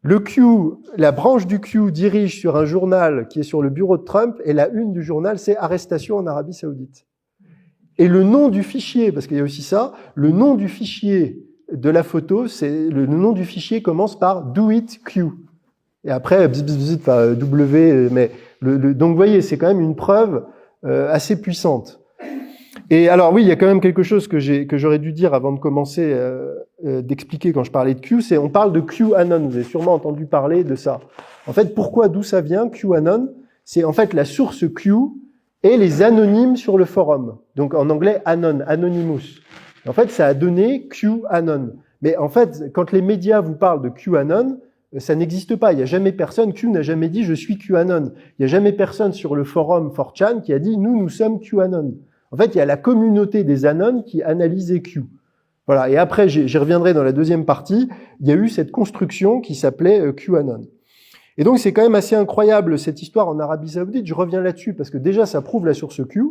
Le Q, la branche du Q dirige sur un journal qui est sur le bureau de Trump, et la une du journal, c'est arrestation en Arabie Saoudite. Et le nom du fichier, parce qu'il y a aussi ça, le nom du fichier de la photo, le nom du fichier commence par do it Q. Et après, W, mais donc vous voyez, c'est quand même une preuve assez puissante. Et alors oui, il y a quand même quelque chose que j'aurais dû dire avant de commencer d'expliquer quand je parlais de Q, c'est on parle de QAnon. Vous avez sûrement entendu parler de ça. En fait, d'où ça vient, QAnon? C'est en fait la source Q et les anonymes sur le forum. Donc en anglais, Anon, Anonymous. En fait, ça a donné QAnon. Mais en fait, quand les médias vous parlent de QAnon, ça n'existe pas. Il n'y a jamais personne, Q n'a jamais dit « je suis QAnon ». Il n'y a jamais personne sur le forum 4chan qui a dit « nous sommes QAnon ». En fait, il y a la communauté des Anons qui analysait Q. Voilà. Et après, j'y reviendrai dans la deuxième partie. Il y a eu cette construction qui s'appelait QAnon. Et donc, c'est quand même assez incroyable cette histoire en Arabie Saoudite. Je reviens là-dessus parce que déjà, ça prouve la source Q,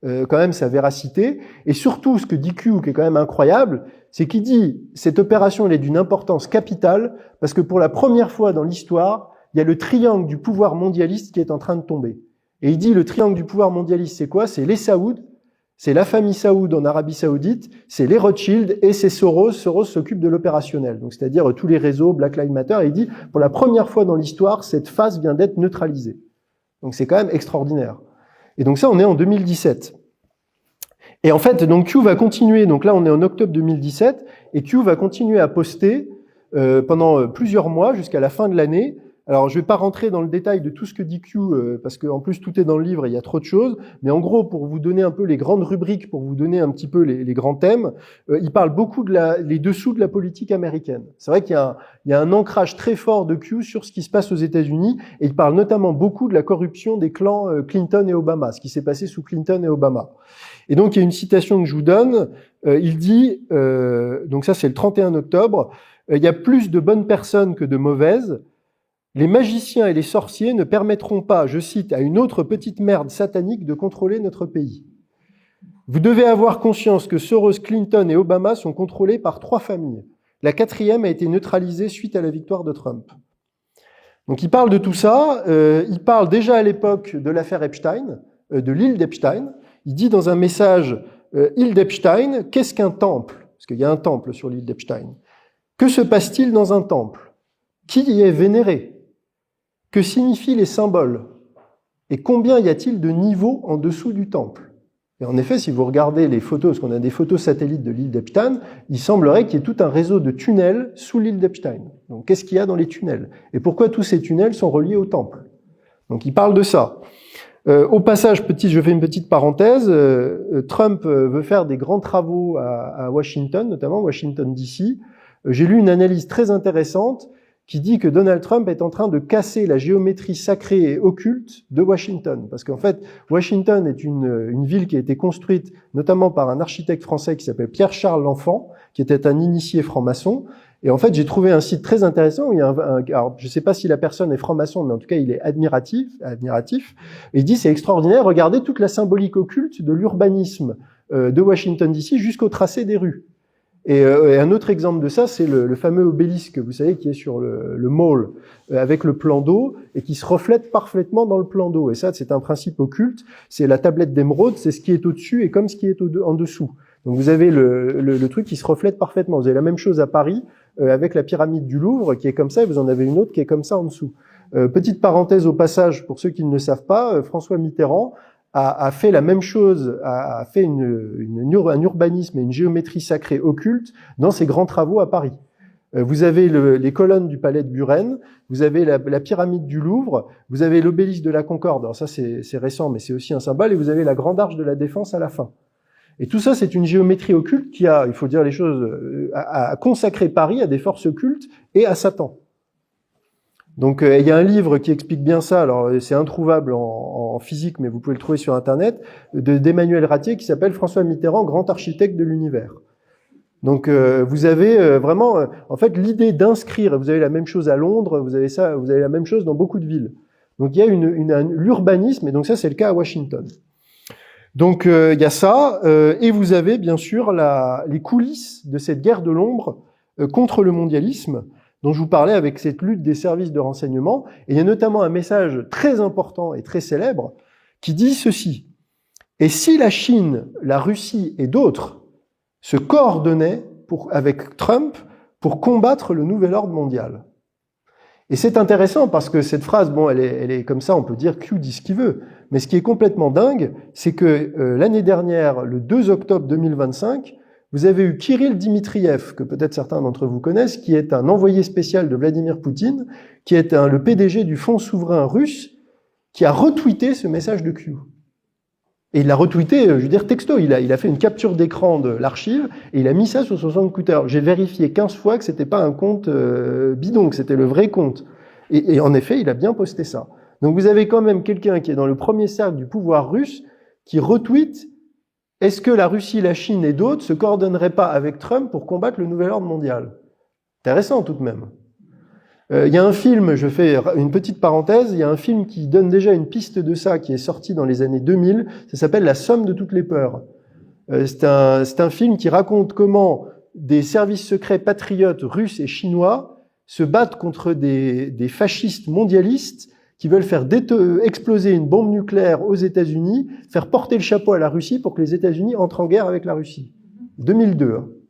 quand même sa véracité. Et surtout, ce que dit Q, qui est quand même incroyable, c'est qu'il dit cette opération elle est d'une importance capitale parce que pour la première fois dans l'histoire, il y a le triangle du pouvoir mondialiste qui est en train de tomber. Et il dit le triangle du pouvoir mondialiste, c'est quoi? C'est les Saouds, c'est la famille Saoud en Arabie Saoudite, c'est les Rothschild et c'est Soros. Soros s'occupe de l'opérationnel, donc c'est-à-dire tous les réseaux, Black Lives Matter. Et il dit pour la première fois dans l'histoire, cette phase vient d'être neutralisée. Donc c'est quand même extraordinaire. Et donc ça, on est en 2017. Et en fait, donc Q va continuer. Donc là, on est en octobre 2017 et Q va continuer à poster pendant plusieurs mois jusqu'à la fin de l'année. Alors, je vais pas rentrer dans le détail de tout ce que dit Q, parce qu'en plus, tout est dans le livre et il y a trop de choses. Mais en gros, pour vous donner un peu les grandes rubriques, pour vous donner un petit peu les grands thèmes, il parle beaucoup les dessous de la politique américaine. C'est vrai qu'il y a un ancrage très fort de Q sur ce qui se passe aux États-Unis, et il parle notamment beaucoup de la corruption des clans Clinton et Obama, ce qui s'est passé sous Clinton et Obama. Et donc, il y a une citation que je vous donne. Il dit, donc ça c'est le 31 octobre, il y a plus de bonnes personnes que de mauvaises. Les magiciens et les sorciers ne permettront pas, je cite, à une autre petite merde satanique de contrôler notre pays. Vous devez avoir conscience que Soros, Clinton et Obama sont contrôlés par 3 familles. La 4e a été neutralisée suite à la victoire de Trump. Donc il parle de tout ça. Il parle déjà à l'époque de l'affaire Epstein, de l'île d'Epstein. Il dit dans un message, île d'Epstein, qu'est-ce qu'un temple? Parce qu'il y a un temple sur l'île d'Epstein. Que se passe-t-il dans un temple? Qui y est vénéré? Que signifient les symboles? Et combien y a-t-il de niveaux en dessous du temple? Et en effet, si vous regardez les photos, parce qu'on a des photos satellites de l'île d'Epstein, il semblerait qu'il y ait tout un réseau de tunnels sous l'île d'Epstein. Donc, qu'est-ce qu'il y a dans les tunnels? Et pourquoi tous ces tunnels sont reliés au temple? Donc, il parle de ça. Au passage, je fais une petite parenthèse. Trump veut faire des grands travaux à Washington, notamment Washington DC. J'ai lu une analyse très intéressante qui dit que Donald Trump est en train de casser la géométrie sacrée et occulte de Washington. Parce qu'en fait, Washington est une ville qui a été construite notamment par un architecte français qui s'appelle Pierre-Charles L'Enfant, qui était un initié franc-maçon. Et en fait, j'ai trouvé un site très intéressant où il y a alors, je sais pas si la personne est franc-maçon, mais en tout cas, il est admiratif. Et il dit, c'est extraordinaire, regardez toute la symbolique occulte de l'urbanisme de Washington DC jusqu'au tracé des rues. Et un autre exemple de ça, c'est le fameux obélisque, vous savez, qui est sur le mall, avec le plan d'eau, et qui se reflète parfaitement dans le plan d'eau. Et ça, c'est un principe occulte, c'est la tablette d'émeraude, c'est ce qui est au-dessus et comme ce qui est en dessous. Donc vous avez le truc qui se reflète parfaitement. Vous avez la même chose à Paris, avec la pyramide du Louvre, qui est comme ça, et vous en avez une autre qui est comme ça en dessous. Petite parenthèse au passage, pour ceux qui ne le savent pas, François Mitterrand a fait la même chose, a fait un urbanisme et une géométrie sacrée occulte dans ses grands travaux à Paris. Vous avez les colonnes du palais de Buren, vous avez la pyramide du Louvre, vous avez l'obélisque de la Concorde, alors ça c'est récent mais c'est aussi un symbole, et vous avez la grande arche de la Défense à la fin. Et tout ça, c'est une géométrie occulte qui a, il faut dire les choses, a consacré Paris à des forces occultes et à Satan. Donc, il y a un livre qui explique bien ça. Alors, c'est introuvable en physique, mais vous pouvez le trouver sur Internet, d'Emmanuel Ratier, qui s'appelle François Mitterrand, grand architecte de l'univers. Donc, vous avez vraiment, en fait, l'idée d'inscrire. Vous avez la même chose à Londres, vous avez ça, vous avez la même chose dans beaucoup de villes. Donc, il y a l'urbanisme, et donc ça, c'est le cas à Washington. Donc il y a ça, et vous avez bien sûr les coulisses de cette guerre de l'ombre contre le mondialisme, dont je vous parlais avec cette lutte des services de renseignement. Et il y a notamment un message très important et très célèbre qui dit ceci: et si la Chine, la Russie et d'autres se coordonnaient avec Trump pour combattre le nouvel ordre mondial. Et c'est intéressant parce que cette phrase, bon, elle est comme ça, on peut dire Q dit ce qu'il veut. Mais ce qui est complètement dingue, c'est que l'année dernière, le 2 octobre 2025, vous avez eu Kirill Dmitriev, que peut-être certains d'entre vous connaissent, qui est un envoyé spécial de Vladimir Poutine, qui est le PDG du Fonds souverain russe, qui a retweeté ce message de Q. Et il l'a retweeté, je veux dire, texto. Il a fait une capture d'écran de l'archive et il a mis ça sur son scooter. J'ai vérifié 15 fois que c'était pas un compte bidon, que c'était le vrai compte. Et en effet, il a bien posté ça. Donc vous avez quand même quelqu'un qui est dans le premier cercle du pouvoir russe qui retweet: est-ce que la Russie, la Chine et d'autres se coordonneraient pas avec Trump pour combattre le nouvel ordre mondial? Intéressant tout de même. Il y a un film, je fais une petite parenthèse, il y a un film qui donne déjà une piste de ça, qui est sorti dans les années 2000, ça s'appelle La somme de toutes les peurs. C'est un film qui raconte comment des services secrets patriotes russes et chinois se battent contre des fascistes mondialistes qui veulent faire exploser une bombe nucléaire aux États-Unis, faire porter le chapeau à la Russie pour que les États-Unis entrent en guerre avec la Russie. 2002.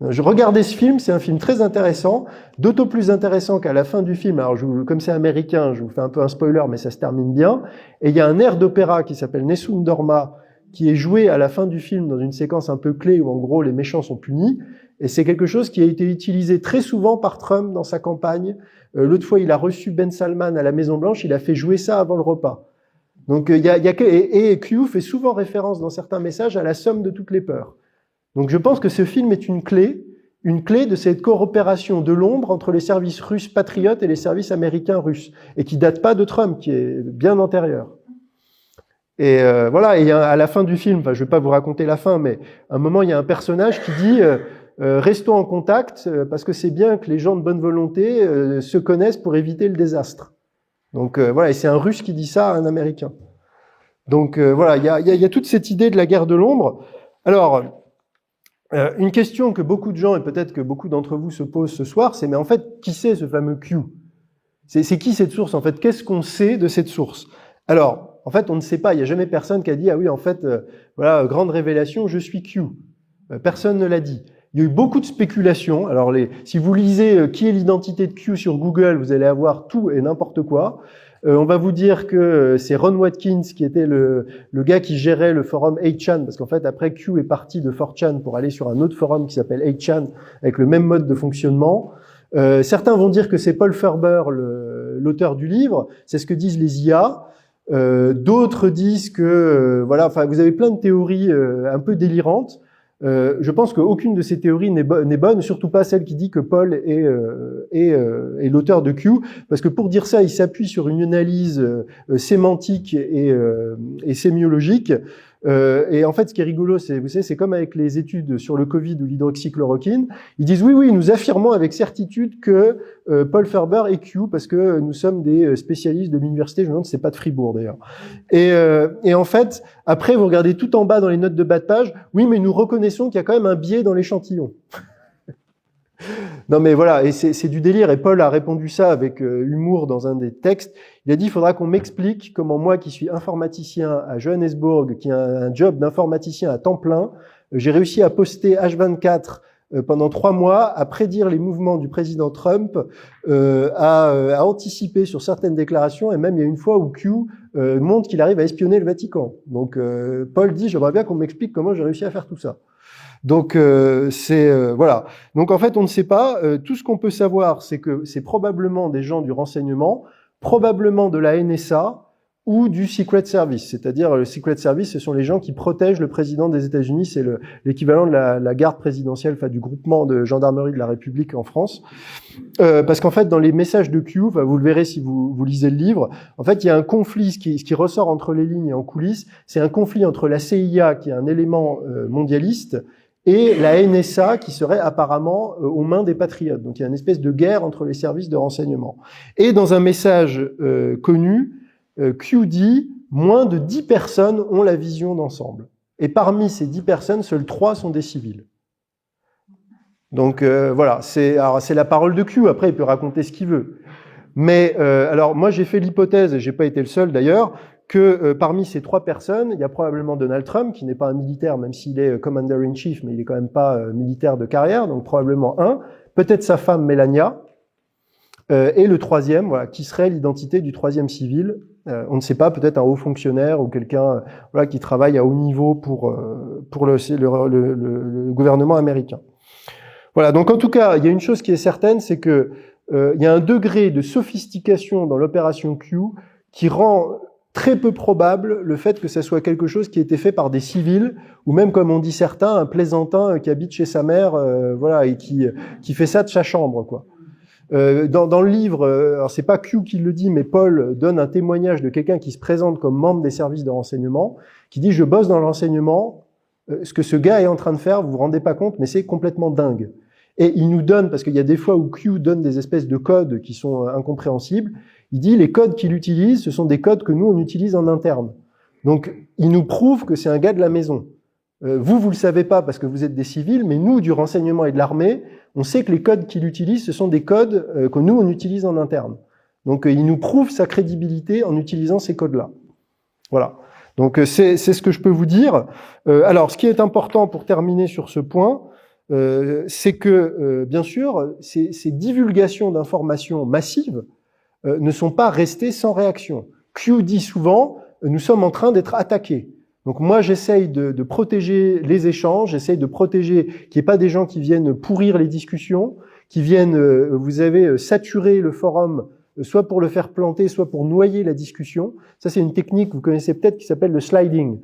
Je regardais ce film, c'est un film très intéressant, d'autant plus intéressant qu'à la fin du film, alors comme c'est américain, je vous fais un peu un spoiler, mais ça se termine bien, et il y a un air d'opéra qui s'appelle Nessun Dorma, qui est joué à la fin du film dans une séquence un peu clé où en gros les méchants sont punis, et c'est quelque chose qui a été utilisé très souvent par Trump dans sa campagne. L'autre fois, il a reçu Ben Salman à la Maison-Blanche, il a fait jouer ça avant le repas. Donc et Q fait souvent référence dans certains messages à la somme de toutes les peurs. Donc je pense que ce film est une clé de cette coopération de l'ombre entre les services russes patriotes et les services américains russes, et qui date pas de Trump, qui est bien antérieur. Et voilà, et à la fin du film, enfin je vais pas vous raconter la fin, mais à un moment il y a un personnage qui dit restons en contact parce que c'est bien que les gens de bonne volonté se connaissent pour éviter le désastre. Donc voilà, et c'est un Russe qui dit ça à un Américain. Donc voilà, il y a toute cette idée de la guerre de l'ombre. Alors une question que beaucoup de gens, et peut-être que beaucoup d'entre vous se posent ce soir, c'est mais en fait, qui c'est ce fameux Q? C'est qui cette source en fait? Qu'est-ce qu'on sait de cette source? Alors, en fait, on ne sait pas. Il n'y a jamais personne qui a dit ah oui, en fait, voilà, grande révélation, je suis Q. Personne ne l'a dit. Il y a eu beaucoup de spéculations. Alors, si vous lisez qui est l'identité de Q sur Google, vous allez avoir tout et n'importe quoi. On va vous dire que c'est Ron Watkins qui était le gars qui gérait le forum 8chan, parce qu'en fait, après, Q est parti de 4chan pour aller sur un autre forum qui s'appelle 8chan, avec le même mode de fonctionnement. Certains vont dire que c'est Paul Farber, l'auteur du livre. C'est ce que disent les IA. D'autres disent que voilà, enfin, vous avez plein de théories un peu délirantes. Je pense qu'aucune de ces théories n'est bonne, surtout pas celle qui dit que Paul est l'auteur de Q, parce que pour dire ça, il s'appuie sur une analyse sémantique et sémiologique. Et en fait, ce qui est rigolo, vous savez, c'est comme avec les études sur le Covid ou l'hydroxychloroquine. Ils disent oui, nous affirmons avec certitude que Paul Farber est Q parce que nous sommes des spécialistes de l'université. Je me demande si c'est pas de Fribourg d'ailleurs. Et en fait, après, vous regardez tout en bas dans les notes de bas de page. Oui, mais nous reconnaissons qu'il y a quand même un biais dans l'échantillon. Non mais voilà, et c'est du délire, et Paul a répondu ça avec humour dans un des textes. Il a dit, il faudra qu'on m'explique comment moi qui suis informaticien à Johannesburg, qui a un job d'informaticien à temps plein, j'ai réussi à poster H24 pendant 3 mois, à prédire les mouvements du président Trump, à anticiper sur certaines déclarations, et même il y a une fois où Q montre qu'il arrive à espionner le Vatican. Donc Paul dit, j'aimerais bien qu'on m'explique comment j'ai réussi à faire tout ça. Donc voilà. Donc en fait, on ne sait pas. Tout ce qu'on peut savoir, c'est que c'est probablement des gens du renseignement, probablement de la NSA ou du Secret Service. C'est-à-dire le Secret Service, ce sont les gens qui protègent le président des États-Unis. C'est l'équivalent de la garde présidentielle, enfin du groupement de gendarmerie de la République en France. Parce qu'en fait, dans les messages de Q, vous le verrez si vous lisez le livre, en fait, il y a un conflit, ce qui ressort entre les lignes et en coulisses, c'est un conflit entre la CIA, qui est un élément mondialiste, et la NSA qui serait apparemment aux mains des patriotes. Donc il y a une espèce de guerre entre les services de renseignement. Et dans un message connu, Q dit « Moins de 10 personnes ont la vision d'ensemble. Et parmi ces 10 personnes, seuls 3 sont des civils. » Donc voilà, c'est la parole de Q. Après, il peut raconter ce qu'il veut. Mais alors moi, j'ai fait l'hypothèse, et j'ai pas été le seul d'ailleurs, que parmi ces 3 personnes, il y a probablement Donald Trump, qui n'est pas un militaire, même s'il est Commander-in-Chief, mais il est quand même pas militaire de carrière, donc probablement un, peut-être sa femme Melania, et le 3e, voilà, qui serait l'identité du 3e civil. On ne sait pas, peut-être un haut fonctionnaire ou quelqu'un voilà, qui travaille à haut niveau pour le gouvernement américain. Voilà, donc en tout cas, il y a une chose qui est certaine, c'est que il y a un degré de sophistication dans l'opération Q qui rend très peu probable le fait que ça soit quelque chose qui a été fait par des civils, ou même, comme on dit certains, un plaisantin qui habite chez sa mère, voilà, et qui fait ça de sa chambre, quoi. Dans le livre, alors c'est pas Q qui le dit, mais Paul donne un témoignage de quelqu'un qui se présente comme membre des services de renseignement, qui dit « Je bosse dans le renseignement, ce que ce gars est en train de faire, vous vous rendez pas compte, mais c'est complètement dingue. » Et il nous donne, parce qu'il y a des fois où Q donne des espèces de codes qui sont incompréhensibles, il dit les codes qu'il utilise, ce sont des codes que nous, on utilise en interne. Donc, il nous prouve que c'est un gars de la maison. Vous le savez pas parce que vous êtes des civils, mais nous, du renseignement et de l'armée, on sait que les codes qu'il utilise, ce sont des codes que nous, on utilise en interne. Donc, il nous prouve sa crédibilité en utilisant ces codes-là. Voilà. Donc, c'est ce que je peux vous dire. Alors, ce qui est important pour terminer sur ce point, c'est que, bien sûr, ces divulgations d'informations massives ne sont pas restées sans réaction. Q dit souvent, nous sommes en train d'être attaqués. Donc moi, j'essaye de protéger les échanges, j'essaye de protéger qu'il n'y ait pas des gens qui viennent pourrir les discussions, qui viennent, vous avez saturé le forum, soit pour le faire planter, soit pour noyer la discussion. Ça, c'est une technique que vous connaissez peut-être qui s'appelle le sliding.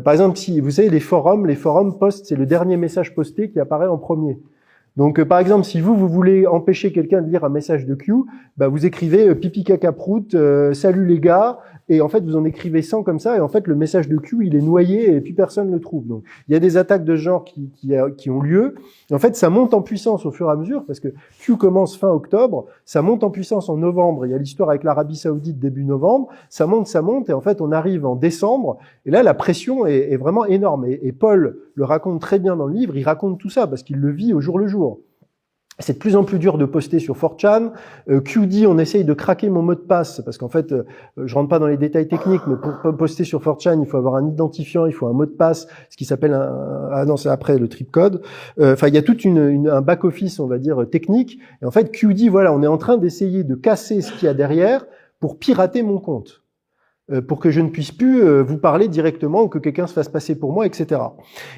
Par exemple, si vous savez, les forums postent, c'est le dernier message posté qui apparaît en premier. Donc, par exemple, si vous voulez empêcher quelqu'un de lire un message de Q, bah, vous écrivez pipi caca prout, salut les gars, et en fait, vous en écrivez 100 comme ça, et en fait, le message de Q, il est noyé, et puis personne ne le trouve. Donc, il y a des attaques de ce genre qui ont lieu. Et en fait, ça monte en puissance au fur et à mesure, parce que Q commence fin octobre, ça monte en puissance en novembre, il y a l'histoire avec l'Arabie Saoudite début novembre, ça monte, et en fait, on arrive en décembre, et là, la pression est vraiment énorme. Et Paul le raconte très bien dans le livre, il raconte tout ça, parce qu'il le vit au jour le jour. C'est de plus en plus dur de poster sur 4chan. Q dit, on essaye de craquer mon mot de passe, parce qu'en fait, je rentre pas dans les détails techniques, mais pour poster sur 4chan, il faut avoir un identifiant, il faut un mot de passe, ce qui s'appelle c'est après le trip code. Enfin, il y a tout un back-office, on va dire, technique. Et en fait, Q dit, voilà, on est en train d'essayer de casser ce qu'il y a derrière pour pirater mon compte, pour que je ne puisse plus vous parler directement ou que quelqu'un se fasse passer pour moi, etc.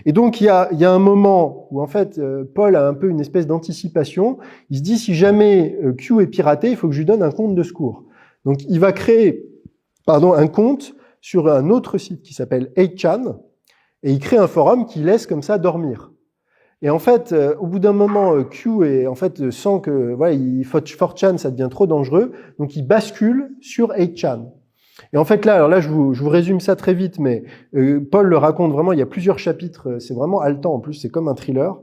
Et donc il y a un moment où en fait Paul a un peu une espèce d'anticipation. Il se dit si jamais Q est piraté, il faut que je lui donne un compte de secours. Donc il va créer un compte sur un autre site qui s'appelle 8chan et il crée un forum qui laisse comme ça dormir. Et en fait, au bout d'un moment, Q sent que 4chan ça devient trop dangereux, donc il bascule sur 8chan. Et en fait là, je vous résume ça très vite, mais Paul le raconte vraiment. Il y a plusieurs chapitres, c'est vraiment haletant en plus, c'est comme un thriller.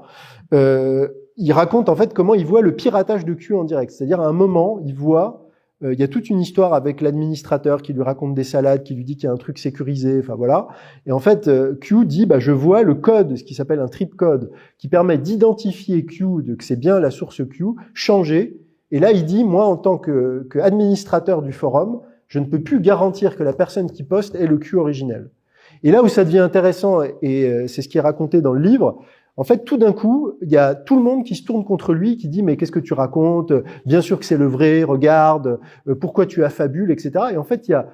Il raconte en fait comment il voit le piratage de Q en direct. C'est-à-dire à un moment, il voit, il y a toute une histoire avec l'administrateur qui lui raconte des salades, qui lui dit qu'il y a un truc sécurisé, enfin voilà. Et en fait, Q dit, je vois le code, ce qui s'appelle un trip code, qui permet d'identifier Q, que c'est bien la source Q, changer. Et là, il dit, moi, en tant que administrateur du forum, je ne peux plus garantir que la personne qui poste est le Q originel. Et là où ça devient intéressant, et c'est ce qui est raconté dans le livre, en fait, tout d'un coup, il y a tout le monde qui se tourne contre lui, qui dit « mais qu'est-ce que tu racontes ? Bien sûr que c'est le vrai, regarde, pourquoi tu affabules, etc. » Et en fait, il y a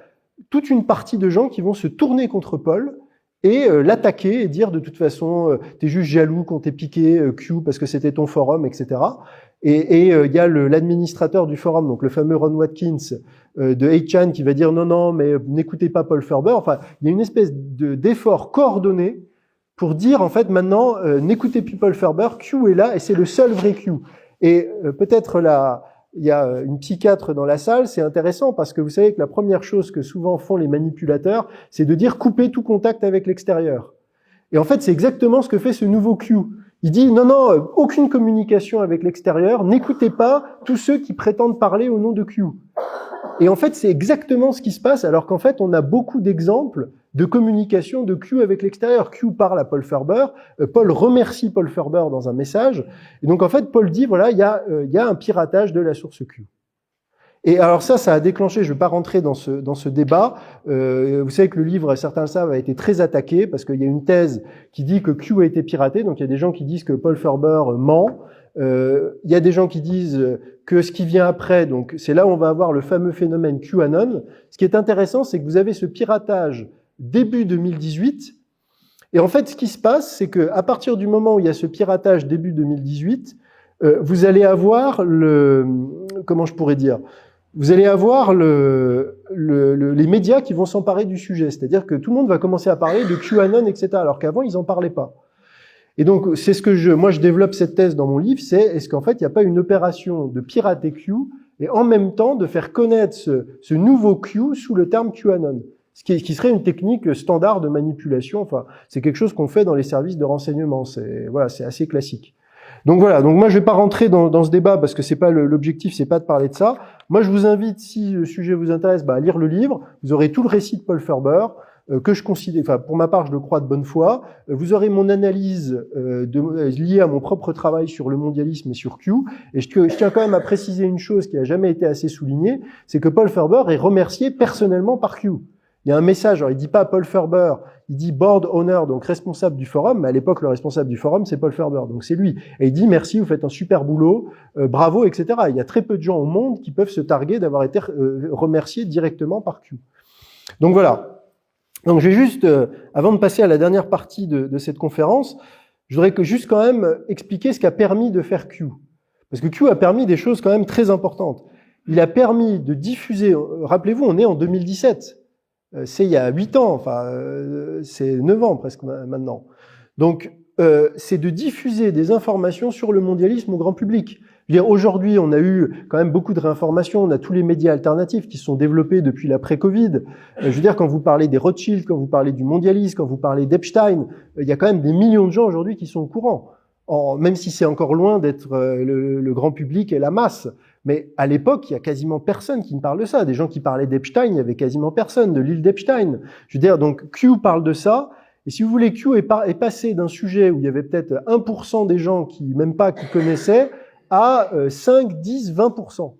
toute une partie de gens qui vont se tourner contre Paul et l'attaquer et dire de toute façon t'es juste jaloux qu'on t'ait piqué Q parce que c'était ton forum, etc. Et il y a l'administrateur du forum, donc le fameux Ron Watkins de 8chan qui va dire non mais n'écoutez pas Paul Farber. Enfin, il y a une espèce d'effort coordonné pour dire en fait maintenant n'écoutez plus Paul Farber, Q est là et c'est le seul vrai Q. Et peut-être là il y a une psychiatre dans la salle, c'est intéressant parce que vous savez que la première chose que souvent font les manipulateurs, c'est de dire couper tout contact avec l'extérieur. Et en fait, c'est exactement ce que fait ce nouveau Q. Il dit non, aucune communication avec l'extérieur, n'écoutez pas tous ceux qui prétendent parler au nom de Q. Et en fait, c'est exactement ce qui se passe, alors qu'en fait, on a beaucoup d'exemples de communication de Q avec l'extérieur. Q parle à Paul Farber, Paul remercie Paul Farber dans un message, et donc en fait, Paul dit, voilà, il y a un piratage de la source Q. Et alors ça a déclenché, je ne vais pas rentrer dans ce débat, vous savez que le livre, certains le savent, a été très attaqué, parce qu'il y a une thèse qui dit que Q a été piraté, donc il y a des gens qui disent que Paul Farber ment, il y a des gens qui disent que ce qui vient après, donc c'est là où on va avoir le fameux phénomène QAnon. Ce qui est intéressant, c'est que vous avez ce piratage début 2018, et en fait, ce qui se passe, c'est que à partir du moment où il y a ce piratage début 2018, vous allez avoir vous allez avoir les médias qui vont s'emparer du sujet, c'est-à-dire que tout le monde va commencer à parler de QAnon, etc., alors qu'avant, ils n'en parlaient pas. Et donc, c'est ce que moi je développe cette thèse dans mon livre, c'est est-ce qu'en fait, il n'y a pas une opération de pirater Q et en même temps de faire connaître ce nouveau Q sous le terme QAnon, ce qui serait une technique standard de manipulation. Enfin, c'est quelque chose qu'on fait dans les services de renseignement. C'est assez classique. Donc voilà. Donc moi, je vais pas rentrer dans ce débat parce que c'est pas l'objectif, c'est pas de parler de ça. Moi, je vous invite, si le sujet vous intéresse, à lire le livre. Vous aurez tout le récit de Paul Farber. Que je considère, enfin pour ma part, je le crois de bonne foi. Vous aurez mon analyse liée à mon propre travail sur le mondialisme et sur Q. Et je tiens quand même à préciser une chose qui a jamais été assez soulignée, c'est que Paul Farber est remercié personnellement par Q. Il y a un message, alors il dit pas Paul Farber, il dit board owner, donc responsable du forum, mais à l'époque le responsable du forum c'est Paul Farber, donc c'est lui. Et il dit merci, vous faites un super boulot, bravo, etc. Il y a très peu de gens au monde qui peuvent se targuer d'avoir été remerciés directement par Q. Donc voilà. Donc je vais juste, avant de passer à la dernière partie de cette conférence, je voudrais juste quand même expliquer ce qu'a permis de faire Q. Parce que Q a permis des choses quand même très importantes. Il a permis de diffuser, rappelez-vous, on est en 2017, c'est il y a 8 ans, enfin c'est 9 ans presque maintenant. Donc c'est de diffuser des informations sur le mondialisme au grand public. Je veux dire, aujourd'hui, on a eu quand même beaucoup de réinformations, on a tous les médias alternatifs qui se sont développés depuis l'après-Covid. Je veux dire, quand vous parlez des Rothschild, quand vous parlez du mondialisme, quand vous parlez d'Epstein, il y a quand même des millions de gens aujourd'hui qui sont au courant. Même si c'est encore loin d'être le grand public et la masse. Mais à l'époque, il y a quasiment personne qui ne parle de ça. Des gens qui parlaient d'Epstein, il y avait quasiment personne, de l'île d'Epstein. Je veux dire, donc Q parle de ça. Et si vous voulez, Q est passé d'un sujet où il y avait peut-être 1% des gens qui connaissaient, à 5, 10, 20%.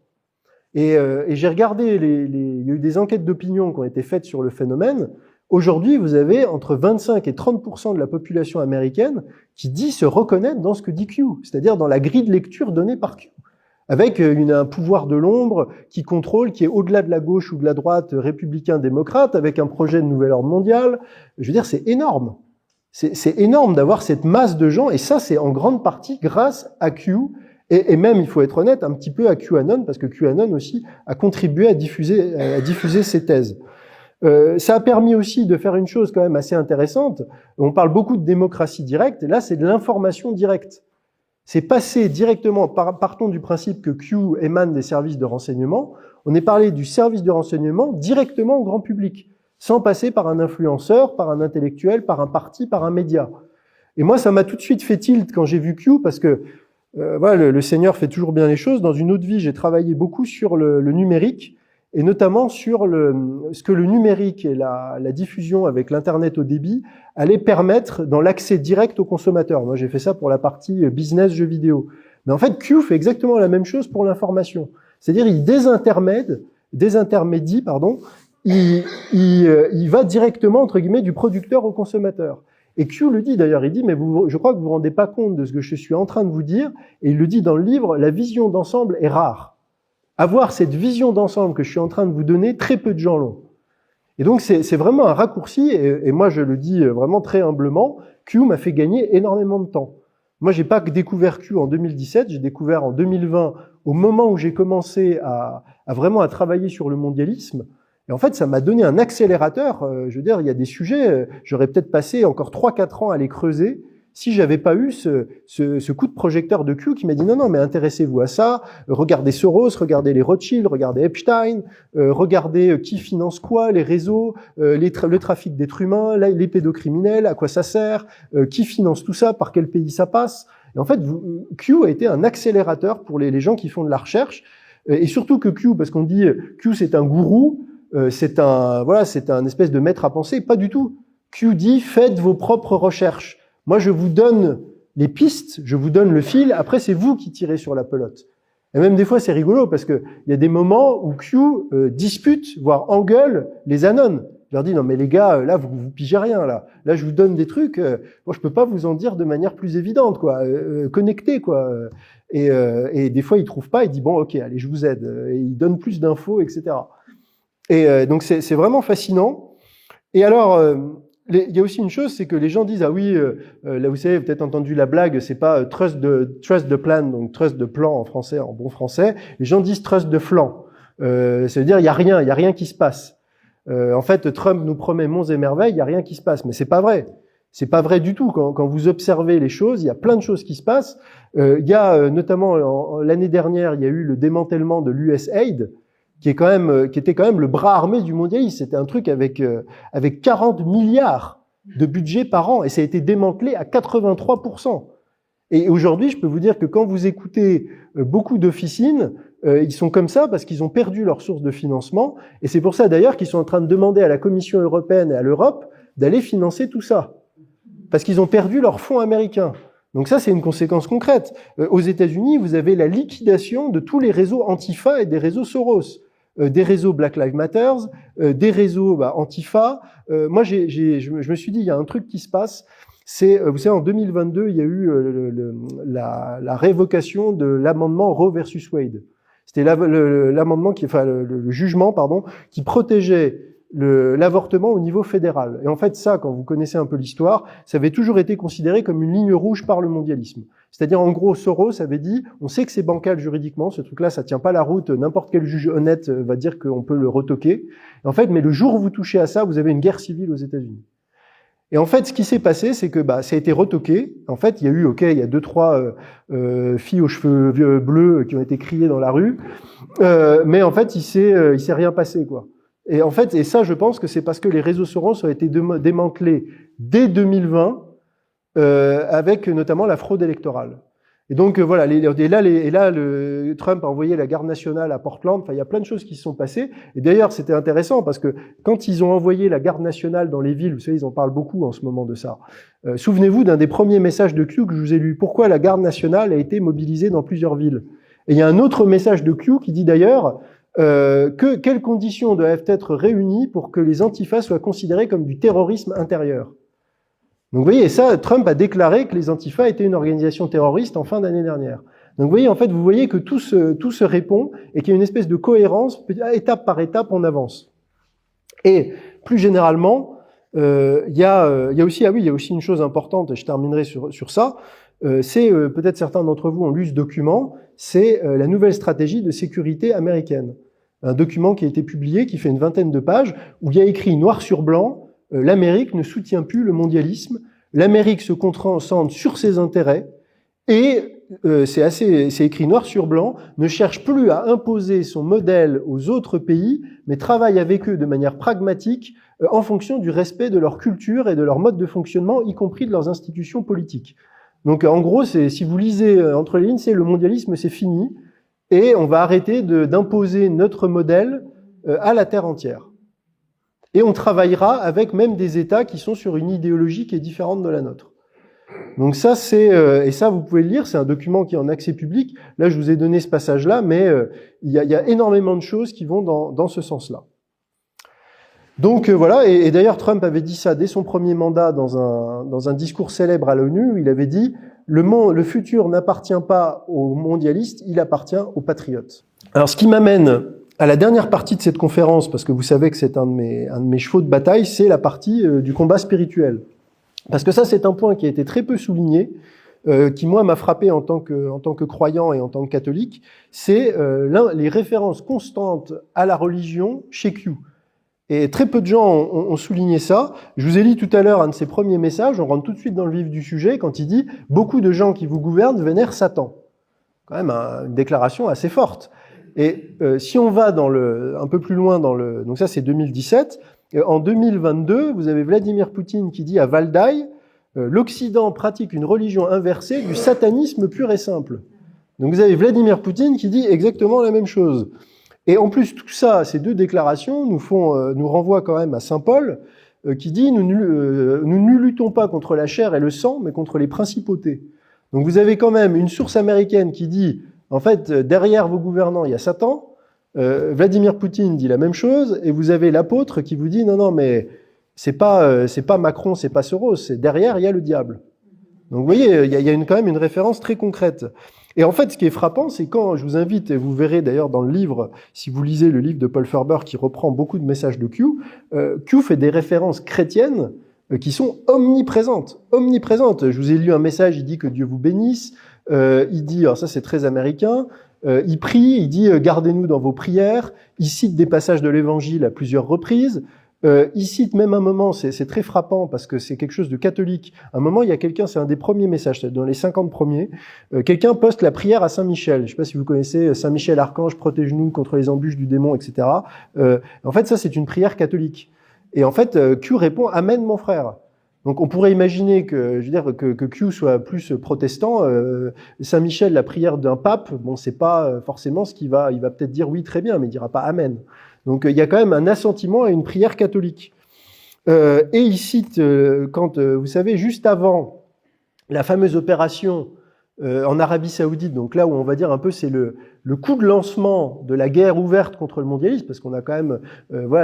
Et j'ai regardé, il y a eu des enquêtes d'opinion qui ont été faites sur le phénomène. Aujourd'hui, vous avez entre 25 et 30% de la population américaine qui dit se reconnaître dans ce que dit Q, c'est-à-dire dans la grille de lecture donnée par Q. avec un pouvoir de l'ombre qui contrôle, qui est au-delà de la gauche ou de la droite républicain-démocrate, avec un projet de nouvel ordre mondial. Je veux dire, c'est énorme. C'est énorme d'avoir cette masse de gens, et ça, c'est en grande partie grâce à Q, et même, il faut être honnête, un petit peu à QAnon, parce que QAnon aussi a contribué à diffuser ces thèses. Ça a permis aussi de faire une chose quand même assez intéressante. On parle beaucoup de démocratie directe, et là, c'est de l'information directe. C'est passer directement, partons du principe que Q émane des services de renseignement, on est parlé du service de renseignement directement au grand public, sans passer par un influenceur, par un intellectuel, par un parti, par un média. Et moi, ça m'a tout de suite fait tilt quand j'ai vu Q, parce que voilà, le Seigneur fait toujours bien les choses. Dans une autre vie, j'ai travaillé beaucoup sur le numérique, et notamment sur ce que le numérique et la diffusion avec l'Internet au débit allait permettre dans l'accès direct aux consommateurs. Moi, j'ai fait ça pour la partie business jeux vidéo. Mais en fait, Q fait exactement la même chose pour l'information. C'est-à-dire, il désintermédie, il va directement, entre guillemets, du producteur au consommateur. Et Q le dit d'ailleurs, il dit, mais je crois que vous vous rendez pas compte de ce que je suis en train de vous dire, et il le dit dans le livre, la vision d'ensemble est rare. Avoir cette vision d'ensemble que je suis en train de vous donner, très peu de gens l'ont. Et donc c'est vraiment un raccourci, et moi je le dis vraiment très humblement, Q m'a fait gagner énormément de temps. Moi j'ai pas découvert Q en 2017, j'ai découvert en 2020, au moment où j'ai commencé à vraiment travailler sur le mondialisme. Et en fait, ça m'a donné un accélérateur. Je veux dire, il y a des sujets, j'aurais peut-être passé encore 3-4 ans à les creuser si j'avais pas eu ce coup de projecteur de Q qui m'a dit non, mais intéressez-vous à ça, regardez Soros, regardez les Rothschild, regardez Epstein, regardez qui finance quoi, les réseaux, le trafic d'êtres humains, les pédocriminels, à quoi ça sert, qui finance tout ça, par quel pays ça passe. Et en fait, Q a été un accélérateur pour les gens qui font de la recherche, et surtout que Q, parce qu'on dit Q c'est un gourou, c'est un espèce de maître à penser, pas du tout. Q dit faites vos propres recherches. Moi, je vous donne les pistes, je vous donne le fil, après c'est vous qui tirez sur la pelote. Et même des fois, c'est rigolo, parce que il y a des moments où Q dispute, voire engueule les Anons. Je leur dis, non mais les gars, là, vous pigez rien, là. Là, je vous donne des trucs, moi, je peux pas vous en dire de manière plus évidente, quoi. Connectez, quoi. Et des fois, ils trouvent pas, ils disent, bon, ok, allez, je vous aide. Et ils donnent plus d'infos, etc. Et donc, c'est vraiment fascinant. Et alors... il y a aussi une chose, c'est que les gens disent, ah oui, là vous savez, vous avez peut-être entendu la blague, c'est pas trust the plan, donc trust de plan en français, en bon français. Les gens disent trust de flanc. Ça veut dire il y a rien qui se passe. En fait, Trump nous promet monts et merveilles, il y a rien qui se passe, mais c'est pas vrai. C'est pas vrai du tout. Quand vous observez les choses, il y a plein de choses qui se passent. Il y a notamment l'année dernière, il y a eu le démantèlement de l'USAID, qui était quand même le bras armé du mondialisme. C'était un truc avec 40 milliards de budget par an, et ça a été démantelé à 83%. Et aujourd'hui, je peux vous dire que quand vous écoutez beaucoup d'officines, ils sont comme ça parce qu'ils ont perdu leur source de financement, et c'est pour ça d'ailleurs qu'ils sont en train de demander à la Commission européenne et à l'Europe d'aller financer tout ça, parce qu'ils ont perdu leur fonds américain. Donc ça, c'est une conséquence concrète. Aux États-Unis, vous avez la liquidation de tous les réseaux Antifa et des réseaux Soros. Des réseaux Black Lives Matter, des réseaux Antifa. Moi, je me suis dit, il y a un truc qui se passe. C'est, vous savez, en 2022, il y a eu la révocation de l'amendement Roe versus Wade. C'était l'amendement le jugement, pardon, qui protégeait l'avortement au niveau fédéral. Et en fait, ça, quand vous connaissez un peu l'histoire, ça avait toujours été considéré comme une ligne rouge par le mondialisme. C'est-à-dire, en gros, Soros avait dit, on sait que c'est bancal juridiquement, ce truc-là, ça tient pas la route, n'importe quel juge honnête va dire qu'on peut le retoquer. Et en fait, mais le jour où vous touchez à ça, vous avez une guerre civile aux États-Unis. Et en fait, ce qui s'est passé, c'est que ça a été retoqué. En fait, il y a eu, il y a 2-3 filles aux cheveux bleus qui ont été criées dans la rue, mais en fait, il s'est rien passé, quoi. Et en fait, et ça, je pense que c'est parce que les réseaux Soros ont été démantelés dès 2020, avec notamment la fraude électorale. Et donc voilà, Trump a envoyé la garde nationale à Portland. Enfin, il y a plein de choses qui se sont passées. Et d'ailleurs, c'était intéressant parce que quand ils ont envoyé la garde nationale dans les villes, vous savez, ils en parlent beaucoup en ce moment de ça. Souvenez-vous d'un des premiers messages de Q que je vous ai lu. Pourquoi la garde nationale a été mobilisée dans plusieurs villes? Et il y a un autre message de Q qui dit d'ailleurs quelles conditions doivent être réunies pour que les antifas soient considérés comme du terrorisme intérieur. Donc vous voyez, ça, Trump a déclaré que les antifas étaient une organisation terroriste en fin d'année dernière. Donc vous voyez que tout se répond et qu'il y a une espèce de cohérence, étape par étape, on avance. Et plus généralement, il y a aussi une chose importante, et je terminerai sur ça, c'est peut-être certains d'entre vous ont lu ce document, c'est la nouvelle stratégie de sécurité américaine. Un document qui a été publié, qui fait une 20aine de pages, où il y a écrit noir sur blanc, l'Amérique ne soutient plus le mondialisme, l'Amérique se concentre sur ses intérêts, et c'est écrit noir sur blanc, ne cherche plus à imposer son modèle aux autres pays, mais travaille avec eux de manière pragmatique en fonction du respect de leur culture et de leur mode de fonctionnement, y compris de leurs institutions politiques. Donc en gros, si vous lisez entre les lignes, c'est le mondialisme, c'est fini, et on va arrêter d'imposer notre modèle à la terre entière. Et on travaillera avec même des États qui sont sur une idéologie qui est différente de la nôtre. Donc ça, et ça vous pouvez le lire, c'est un document qui est en accès public. Là, je vous ai donné ce passage-là, mais il y a énormément de choses qui vont dans ce sens-là. Donc voilà, et d'ailleurs Trump avait dit ça dès son premier mandat dans un discours célèbre à l'ONU, où il avait dit le futur n'appartient pas aux mondialistes, il appartient aux patriotes. Alors ce qui m'amène à la dernière partie de cette conférence, parce que vous savez que c'est un de mes chevaux de bataille, c'est la partie du combat spirituel. Parce que ça, c'est un point qui a été très peu souligné, qui moi m'a frappé en tant que croyant et en tant que catholique, c'est les références constantes à la religion chez Q. Et très peu de gens ont souligné ça. Je vous ai lu tout à l'heure un de ses premiers messages, on rentre tout de suite dans le vif du sujet, quand il dit « Beaucoup de gens qui vous gouvernent vénèrent Satan ». Quand même une déclaration assez forte. Et si on va un peu plus loin donc ça c'est 2017, en 2022, vous avez Vladimir Poutine qui dit à Valdai l'Occident pratique une religion inversée du satanisme pur et simple. Donc vous avez Vladimir Poutine qui dit exactement la même chose. Et en plus, tout ça, ces deux déclarations nous renvoient quand même à Saint Paul, qui dit nous ne luttons pas contre la chair et le sang, mais contre les principautés. Donc vous avez quand même une source américaine qui dit en fait, derrière vos gouvernants, il y a Satan. Vladimir Poutine dit la même chose, et vous avez l'apôtre qui vous dit non, mais c'est pas Macron, c'est pas Soros, c'est derrière il y a le diable. Donc vous voyez, il y a quand même une référence très concrète. Et en fait, ce qui est frappant, c'est quand je vous invite, et vous verrez d'ailleurs dans le livre, si vous lisez le livre de Paul Ferber qui reprend beaucoup de messages de Q, Q fait des références chrétiennes qui sont omniprésentes. Je vous ai lu un message, il dit que Dieu vous bénisse. Il dit, alors ça c'est très américain, il prie, il dit gardez-nous dans vos prières, il cite des passages de l'évangile à plusieurs reprises, il cite même un moment, c'est très frappant parce que c'est quelque chose de catholique, un moment il y a quelqu'un, c'est un des premiers messages, dans les 50 premiers, quelqu'un poste la prière à Saint Michel, je ne sais pas si vous connaissez Saint Michel Archange, protège-nous contre les embûches du démon, etc. En fait ça c'est une prière catholique, et en fait Q répond Amen mon frère. Donc on pourrait imaginer que Q soit plus protestant. Saint-Michel, la prière d'un pape, bon, c'est pas forcément il va peut-être dire oui très bien, mais il dira pas amen. Donc il y a quand même un assentiment à une prière catholique. Et il cite vous savez, juste avant la fameuse opération en Arabie Saoudite, donc là où on va dire un peu c'est le coup de lancement de la guerre ouverte contre le mondialisme, parce qu'on a quand même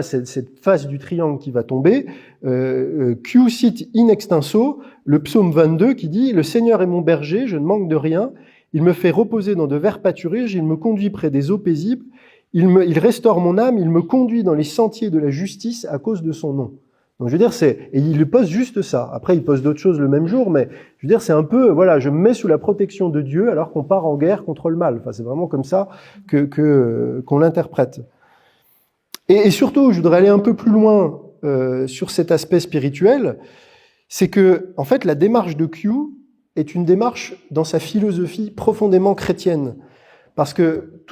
cette phase du triangle qui va tomber. Q cite in extenso le psaume 22 qui dit « Le Seigneur est mon berger, je ne manque de rien. Il me fait reposer dans de verts pâturages, il me conduit près des eaux paisibles. Il restaure mon âme, il me conduit dans les sentiers de la justice à cause de son nom. » Donc je veux dire, et il pose juste ça. Après, il pose d'autres choses le même jour, mais je veux dire, c'est un peu, je me mets sous la protection de Dieu alors qu'on part en guerre contre le mal. Enfin, c'est vraiment comme ça qu'on l'interprète. Et surtout, je voudrais aller un peu plus loin sur cet aspect spirituel, c'est que, en fait, la démarche de Q est une démarche dans sa philosophie profondément chrétienne. Parce que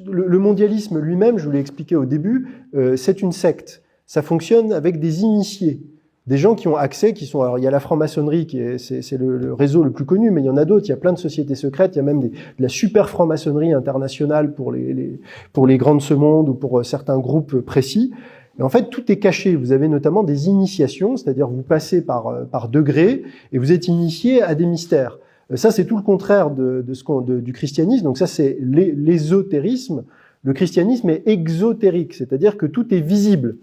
le mondialisme lui-même, je vous l'ai expliqué au début, c'est une secte. Ça fonctionne avec des initiés, des gens qui ont accès, alors il y a la franc-maçonnerie c'est le réseau le plus connu, mais il y en a d'autres, il y a plein de sociétés secrètes, il y a même de la super franc-maçonnerie internationale pour les grands de ce monde ou pour certains groupes précis. Et en fait, tout est caché. Vous avez notamment des initiations, c'est-à-dire vous passez par degrés et vous êtes initié à des mystères. Ça, c'est tout le contraire du christianisme. Donc ça, c'est l'ésotérisme. Le christianisme est exotérique, c'est-à-dire que tout est visible.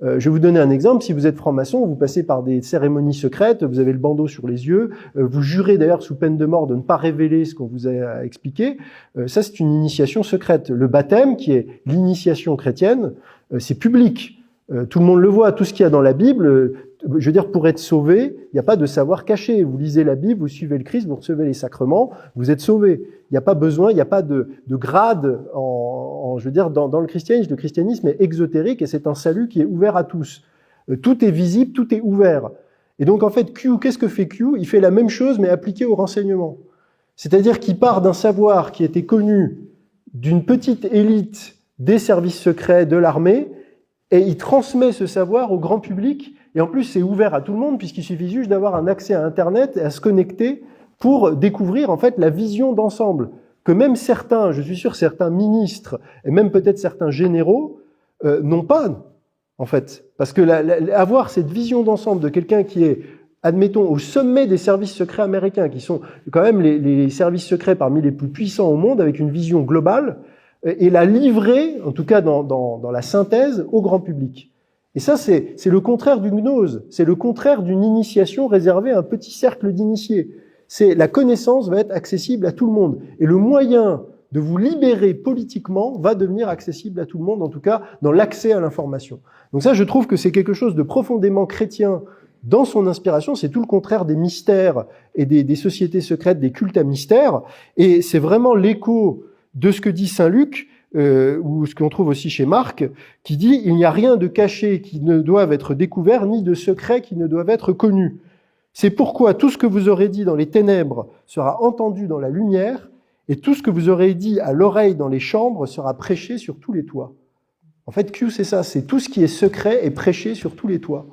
Je vais vous donner un exemple. Si vous êtes franc-maçon, vous passez par des cérémonies secrètes, vous avez le bandeau sur les yeux, vous jurez d'ailleurs sous peine de mort de ne pas révéler ce qu'on vous a expliqué. Ça, c'est une initiation secrète. Le baptême, qui est l'initiation chrétienne, c'est public. Tout le monde le voit. Tout ce qu'il y a dans la Bible, je veux dire, pour être sauvé, il n'y a pas de savoir caché. Vous lisez la Bible, vous suivez le Christ, vous recevez les sacrements, vous êtes sauvé. Il n'y a pas besoin, il n'y a pas de grade je veux dire, dans le christianisme. Le christianisme est exotérique et c'est un salut qui est ouvert à tous. Tout est visible, tout est ouvert. Et donc, en fait, Q, qu'est-ce que fait Q? Il fait la même chose, mais appliqué au renseignement. C'est-à-dire qu'il part d'un savoir qui était connu d'une petite élite des services secrets de l'armée, et il transmet ce savoir au grand public. Et en plus, c'est ouvert à tout le monde, puisqu'il suffit juste d'avoir un accès à Internet et à se connecter pour découvrir, en fait, la vision d'ensemble. Que même certains, je suis sûr, certains ministres, et même peut-être certains généraux, n'ont pas, en fait. Parce que avoir cette vision d'ensemble de quelqu'un qui est, admettons, au sommet des services secrets américains, qui sont quand même les services secrets parmi les plus puissants au monde, avec une vision globale, et la livrer, en tout cas dans la synthèse, au grand public. Et ça, c'est le contraire d'une gnose, c'est le contraire d'une initiation réservée à un petit cercle d'initiés. C'est la connaissance va être accessible à tout le monde. Et le moyen de vous libérer politiquement va devenir accessible à tout le monde, en tout cas dans l'accès à l'information. Donc ça, je trouve que c'est quelque chose de profondément chrétien dans son inspiration. C'est tout le contraire des mystères et des sociétés secrètes, des cultes à mystères. Et c'est vraiment l'écho de ce que dit Saint Luc, ou ce qu'on trouve aussi chez Marc, qui dit « Il n'y a rien de caché qui ne doive être découvert, ni de secret qui ne doive être connu. C'est pourquoi tout ce que vous aurez dit dans les ténèbres sera entendu dans la lumière, et tout ce que vous aurez dit à l'oreille dans les chambres sera prêché sur tous les toits. » En fait, Q, c'est ça, c'est tout ce qui est secret est prêché sur tous les toits.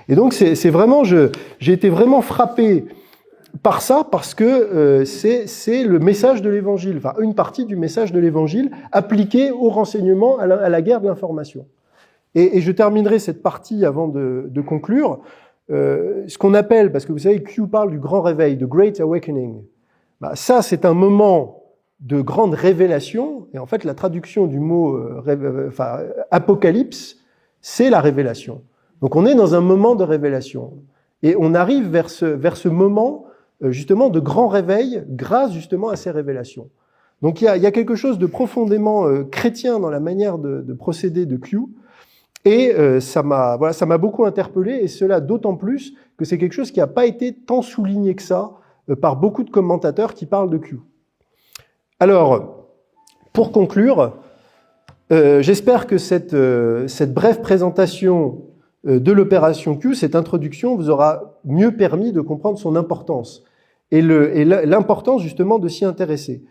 Et donc, c'est vraiment, j'ai été vraiment frappé par ça, parce que c'est le message de l'Évangile, enfin une partie du message de l'Évangile appliqué au renseignement, à la guerre de l'information. Et je terminerai cette partie avant de conclure. Ce qu'on appelle, parce que vous savez, Q parle du grand réveil, de Great Awakening. Bah, ça, c'est un moment de grande révélation, et en fait, la traduction du mot apocalypse, c'est la révélation. Donc, on est dans un moment de révélation, et on arrive vers ce moment justement de grand réveil, grâce justement à ces révélations. Donc, il y a quelque chose de profondément chrétien dans la manière de procéder de Q. Et ça m'a beaucoup interpellé, et cela d'autant plus que c'est quelque chose qui n'a pas été tant souligné que ça par beaucoup de commentateurs qui parlent de Q. Alors, pour conclure, j'espère que cette brève présentation de l'opération Q, cette introduction, vous aura mieux permis de comprendre son importance et l'importance justement de s'y intéresser.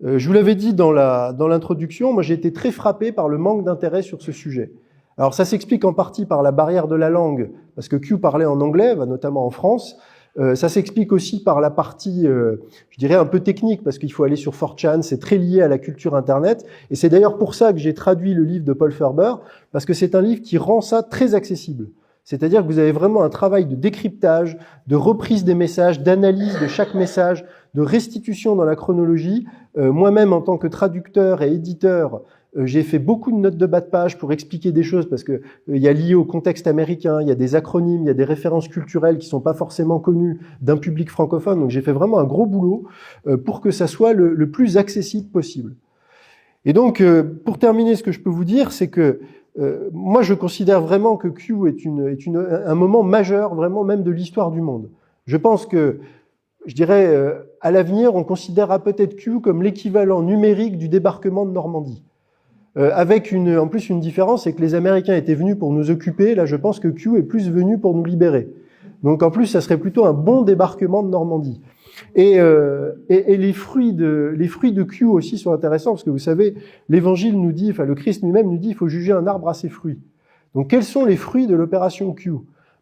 Je vous l'avais dit dans l'introduction, moi j'ai été très frappé par le manque d'intérêt sur ce sujet. Alors ça s'explique en partie par la barrière de la langue, parce que Q parlait en anglais, notamment en France. Ça s'explique aussi par la partie, je dirais, un peu technique, parce qu'il faut aller sur 4chan, c'est très lié à la culture Internet. Et c'est d'ailleurs pour ça que j'ai traduit le livre de Paul Ferber, parce que c'est un livre qui rend ça très accessible. C'est-à-dire que vous avez vraiment un travail de décryptage, de reprise des messages, d'analyse de chaque message, de restitution dans la chronologie. Moi-même, en tant que traducteur et éditeur, j'ai fait beaucoup de notes de bas de page pour expliquer des choses parce que il y a lié au contexte américain, il y a des acronymes, il y a des références culturelles qui sont pas forcément connues d'un public francophone. Donc j'ai fait vraiment un gros boulot pour que ça soit le plus accessible possible. Et donc, pour terminer, ce que je peux vous dire, c'est que moi je considère vraiment que Q est un moment majeur, vraiment même de l'histoire du monde. Je pense que, je dirais, à l'avenir, on considérera peut-être Q comme l'équivalent numérique du débarquement de Normandie. Avec en plus une différence, c'est que les Américains étaient venus pour nous occuper. Là, je pense que Q est plus venu pour nous libérer. Donc, en plus, ça serait plutôt un bon débarquement de Normandie. Et les fruits de Q aussi sont intéressants parce que vous savez, l'Évangile nous dit, enfin le Christ lui-même nous dit, il faut juger un arbre à ses fruits. Donc, quels sont les fruits de l'opération Q?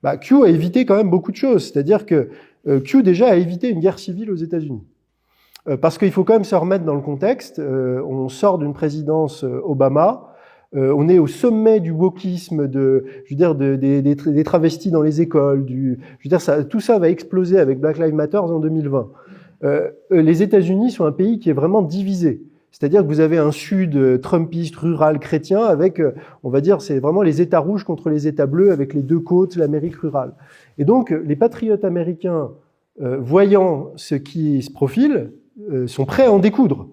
Bah, Q a évité quand même beaucoup de choses. C'est-à-dire que Q déjà a évité une guerre civile aux États-Unis. Parce qu'il faut quand même se remettre dans le contexte. On sort d'une présidence Obama, on est au sommet du wokisme, des travestis dans les écoles. Tout ça va exploser avec Black Lives Matter en 2020. Les États-Unis sont un pays qui est vraiment divisé. C'est-à-dire que vous avez un sud trumpiste, rural, chrétien, avec, on va dire, c'est vraiment les États rouges contre les États bleus, avec les deux côtes, l'Amérique rurale. Et donc, les patriotes américains, voyant ce qui se profile, sont prêts à en découdre.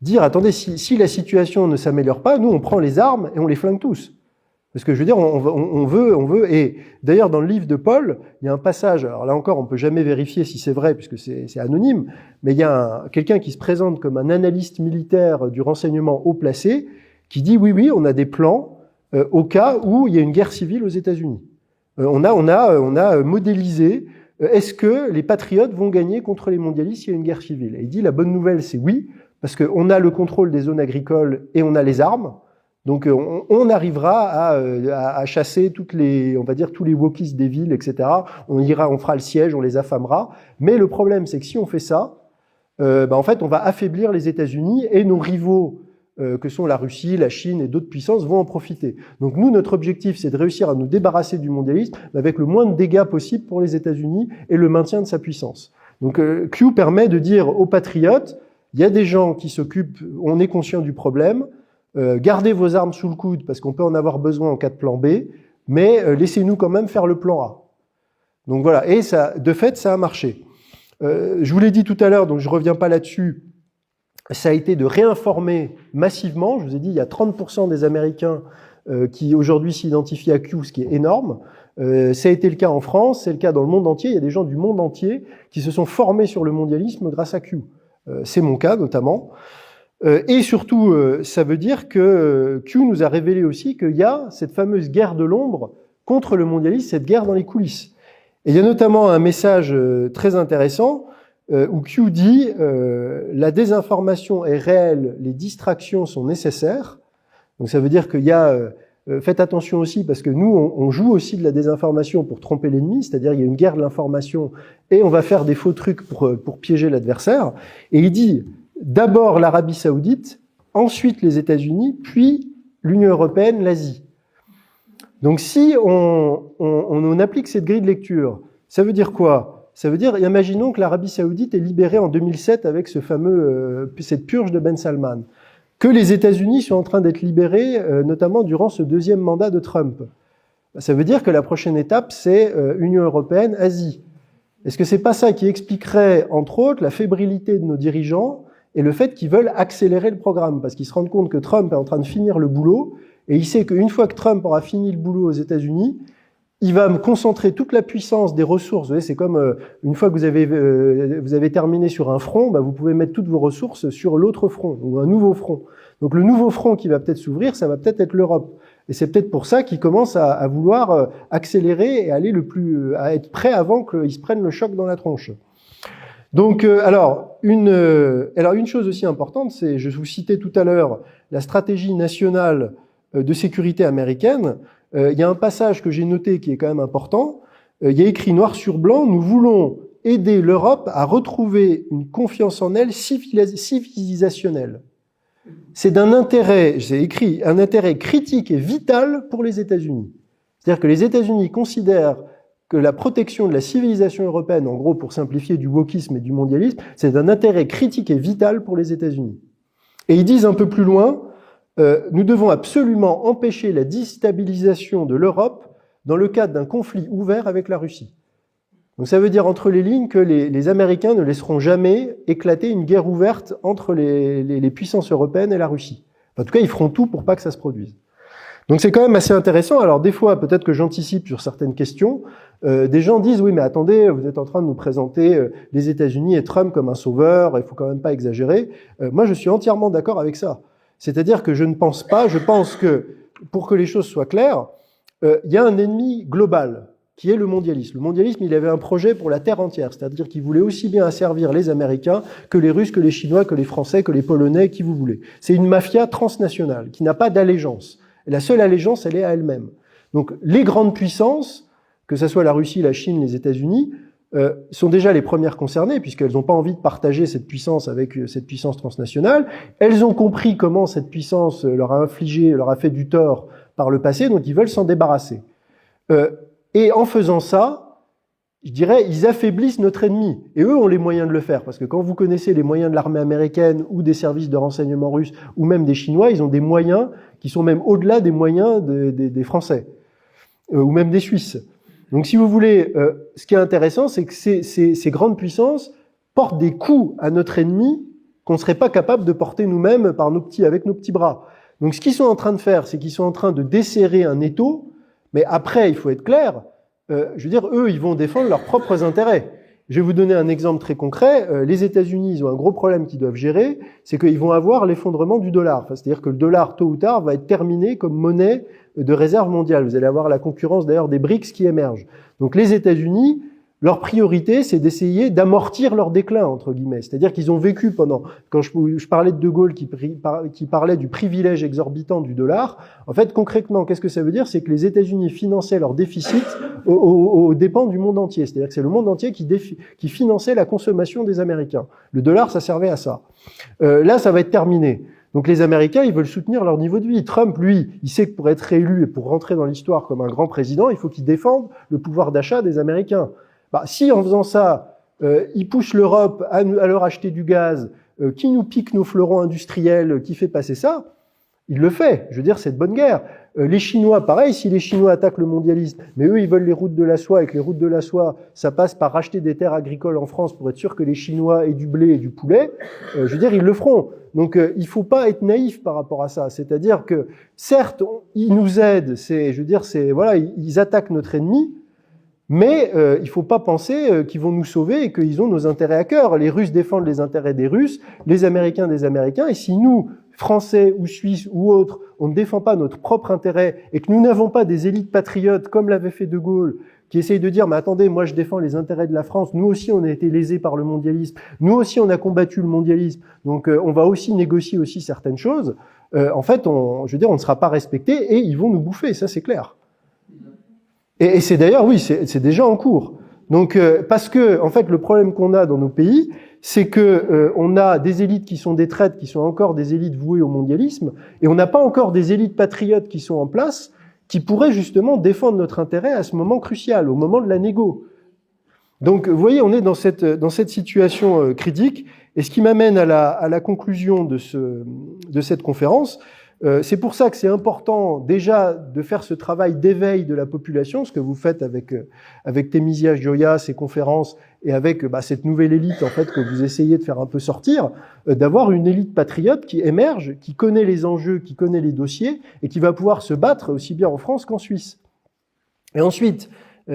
Dire, attendez, si la situation ne s'améliore pas, nous, on prend les armes et on les flingue tous. Parce que je veux dire, on veut, et d'ailleurs dans le livre de Paul, il y a un passage, alors là encore on peut jamais vérifier si c'est vrai puisque c'est anonyme, mais il y a quelqu'un qui se présente comme un analyste militaire du renseignement haut placé, qui dit oui, on a des plans au cas où il y a une guerre civile aux États-Unis. On a modélisé, est-ce que les patriotes vont gagner contre les mondialistes s'il y a une guerre civile? Et il dit la bonne nouvelle c'est oui, parce qu'on a le contrôle des zones agricoles et on a les armes. Donc on arrivera à chasser toutes les, on va dire tous les wokistes des villes, etc. On fera le siège, on les affamera. Mais le problème, c'est que si on fait ça, en fait, on va affaiblir les États-Unis et nos rivaux, que sont la Russie, la Chine et d'autres puissances, vont en profiter. Donc nous, notre objectif, c'est de réussir à nous débarrasser du mondialisme avec le moins de dégâts possible pour les États-Unis et le maintien de sa puissance. Donc Q permet de dire aux patriotes, il y a des gens qui s'occupent, on est conscient du problème. Gardez vos armes sous le coude parce qu'on peut en avoir besoin en cas de plan B, mais laissez-nous quand même faire le plan A. Donc voilà, et ça, de fait, ça a marché. Je vous l'ai dit tout à l'heure, donc je reviens pas là-dessus, ça a été de réinformer massivement. Je vous ai dit, il y a 30% des Américains qui aujourd'hui s'identifient à Q, ce qui est énorme. Ça a été le cas en France, c'est le cas dans le monde entier. Il y a des gens du monde entier qui se sont formés sur le mondialisme grâce à Q. C'est mon cas notamment. Et surtout, ça veut dire que Q nous a révélé aussi qu'il y a cette fameuse guerre de l'ombre contre le mondialisme, cette guerre dans les coulisses. Et il y a notamment un message très intéressant où Q dit la désinformation est réelle, les distractions sont nécessaires. Donc ça veut dire qu'il y a faites attention aussi parce que nous on joue aussi de la désinformation pour tromper l'ennemi, c'est-à-dire il y a une guerre de l'information et on va faire des faux trucs pour piéger l'adversaire. Et il dit d'abord l'Arabie Saoudite, ensuite les États-Unis, puis l'Union européenne, l'Asie. Donc si on applique cette grille de lecture, ça veut dire quoi? Ça veut dire, imaginons que l'Arabie Saoudite est libérée en 2007 avec cette purge de Ben Salman, que les États-Unis sont en train d'être libérés, notamment durant ce deuxième mandat de Trump. Ça veut dire que la prochaine étape, c'est Union européenne, Asie. Est-ce que c'est pas ça qui expliquerait, entre autres, la fébrilité de nos dirigeants et le fait qu'ils veulent accélérer le programme, parce qu'ils se rendent compte que Trump est en train de finir le boulot, et il sait qu'une fois que Trump aura fini le boulot aux États-Unis, il va me concentrer toute la puissance des ressources. Vous voyez, c'est comme une fois que vous avez terminé sur un front, vous pouvez mettre toutes vos ressources sur l'autre front, ou un nouveau front. Donc le nouveau front qui va peut-être s'ouvrir, ça va peut-être être l'Europe. Et c'est peut-être pour ça qu'il commence à vouloir accélérer et aller à être prêt avant qu'ils se prennent le choc dans la tronche. Donc, alors une chose aussi importante, c'est, je vous citais tout à l'heure, la stratégie nationale de sécurité américaine. Il y a un passage que j'ai noté qui est quand même important. Il y a écrit noir sur blanc, nous voulons aider l'Europe à retrouver une confiance en elle civilisationnelle. C'est d'un intérêt, j'ai écrit, un intérêt critique et vital pour les États-Unis. C'est-à-dire que les États-Unis considèrent que la protection de la civilisation européenne, en gros pour simplifier du wokisme et du mondialisme, c'est d'un intérêt critique et vital pour les États-Unis. Et ils disent un peu plus loin, nous devons absolument empêcher la déstabilisation de l'Europe dans le cadre d'un conflit ouvert avec la Russie. Donc ça veut dire entre les lignes que les Américains ne laisseront jamais éclater une guerre ouverte entre les puissances européennes et la Russie. En tout cas, ils feront tout pour pas que ça se produise. Donc c'est quand même assez intéressant. Alors des fois, peut-être que j'anticipe sur certaines questions. Des gens disent, oui, mais attendez, vous êtes en train de nous présenter les États-Unis et Trump comme un sauveur, il faut quand même pas exagérer. Moi, je suis entièrement d'accord avec ça. C'est-à-dire que je pense que, pour que les choses soient claires, il y a un ennemi global, qui est le mondialisme. Le mondialisme, il avait un projet pour la Terre entière, c'est-à-dire qu'il voulait aussi bien asservir les Américains que les Russes, que les Chinois, que les Français, que les Polonais, qui vous voulez. C'est une mafia transnationale, qui n'a pas d'allégeance. Et la seule allégeance, elle est à elle-même. Donc, les grandes puissances, que ce soit la Russie, la Chine, les États-Unis, sont déjà les premières concernées, puisqu'elles n'ont pas envie de partager cette puissance avec cette puissance transnationale. Elles ont compris comment cette puissance leur a fait du tort par le passé, donc ils veulent s'en débarrasser. Et en faisant ça, je dirais, ils affaiblissent notre ennemi. Et eux ont les moyens de le faire. Parce que quand vous connaissez les moyens de l'armée américaine ou des services de renseignement russes ou même des Chinois, ils ont des moyens qui sont même au-delà des moyens des Français ou même des Suisses. Donc si vous voulez, ce qui est intéressant, c'est que ces grandes puissances portent des coups à notre ennemi qu'on ne serait pas capable de porter nous-mêmes avec nos petits bras. Donc ce qu'ils sont en train de faire, c'est qu'ils sont en train de desserrer un étau, mais après, il faut être clair, je veux dire, eux, ils vont défendre leurs propres intérêts. Je vais vous donner un exemple très concret. Les États-Unis, ils ont un gros problème qu'ils doivent gérer, c'est qu'ils vont avoir l'effondrement du dollar. Enfin, c'est-à-dire que le dollar, tôt ou tard, va être terminé comme monnaie de réserve mondiale. Vous allez avoir la concurrence, d'ailleurs, des BRICS qui émergent. Donc les États-Unis, leur priorité, c'est d'essayer d'amortir leur déclin, entre guillemets. C'est-à-dire qu'ils ont vécu pendant, quand je parlais de De Gaulle qui parlait du privilège exorbitant du dollar, en fait, concrètement, qu'est-ce que ça veut dire? C'est que les États-Unis finançaient leur déficit aux dépens du monde entier. C'est-à-dire que c'est le monde entier qui finançait la consommation des Américains. Le dollar, ça servait à ça. Là, ça va être terminé. Donc les Américains, ils veulent soutenir leur niveau de vie. Trump, lui, il sait que pour être réélu et pour rentrer dans l'histoire comme un grand président, il faut qu'il défende le pouvoir d'achat des Américains. Bah, si en faisant ça, ils poussent l'Europe à leur acheter du gaz, qui nous pique nos fleurons industriels, qui fait passer ça, il le fait. Je veux dire, c'est de bonne guerre. Les Chinois, pareil, si les Chinois attaquent le mondialisme, mais eux, ils veulent les routes de la soie, et que les routes de la soie, ça passe par racheter des terres agricoles en France pour être sûr que les Chinois aient du blé et du poulet, je veux dire, ils le feront. Donc, il faut pas être naïf par rapport à ça. C'est-à-dire que, certes, ils nous aident, voilà, ils attaquent notre ennemi, mais il faut pas penser qu'ils vont nous sauver et qu'ils ont nos intérêts à cœur. Les Russes défendent les intérêts des Russes, les Américains des Américains, et si nous, Français ou Suisses ou autres, on ne défend pas notre propre intérêt et que nous n'avons pas des élites patriotes comme l'avait fait De Gaulle, qui essayent de dire « mais attendez, moi je défends les intérêts de la France, nous aussi on a été lésés par le mondialisme, nous aussi on a combattu le mondialisme, donc on va aussi négocier aussi certaines choses », en fait, on ne sera pas respecté et ils vont nous bouffer, ça c'est clair. Et c'est d'ailleurs, oui, c'est déjà en cours. Donc, parce que, en fait, le problème qu'on a dans nos pays, c'est que on a des élites qui sont des traites, qui sont encore des élites vouées au mondialisme, et on n'a pas encore des élites patriotes qui sont en place, qui pourraient justement défendre notre intérêt à ce moment crucial, au moment de la négo. Donc, vous voyez, on est dans cette situation critique, et ce qui m'amène à la conclusion de cette conférence. C'est pour ça que c'est important déjà de faire ce travail d'éveil de la population, ce que vous faites avec Temisia Gioia, ces conférences, et avec cette nouvelle élite en fait que vous essayez de faire un peu sortir, d'avoir une élite patriote qui émerge, qui connaît les enjeux, qui connaît les dossiers, et qui va pouvoir se battre aussi bien en France qu'en Suisse. Et ensuite,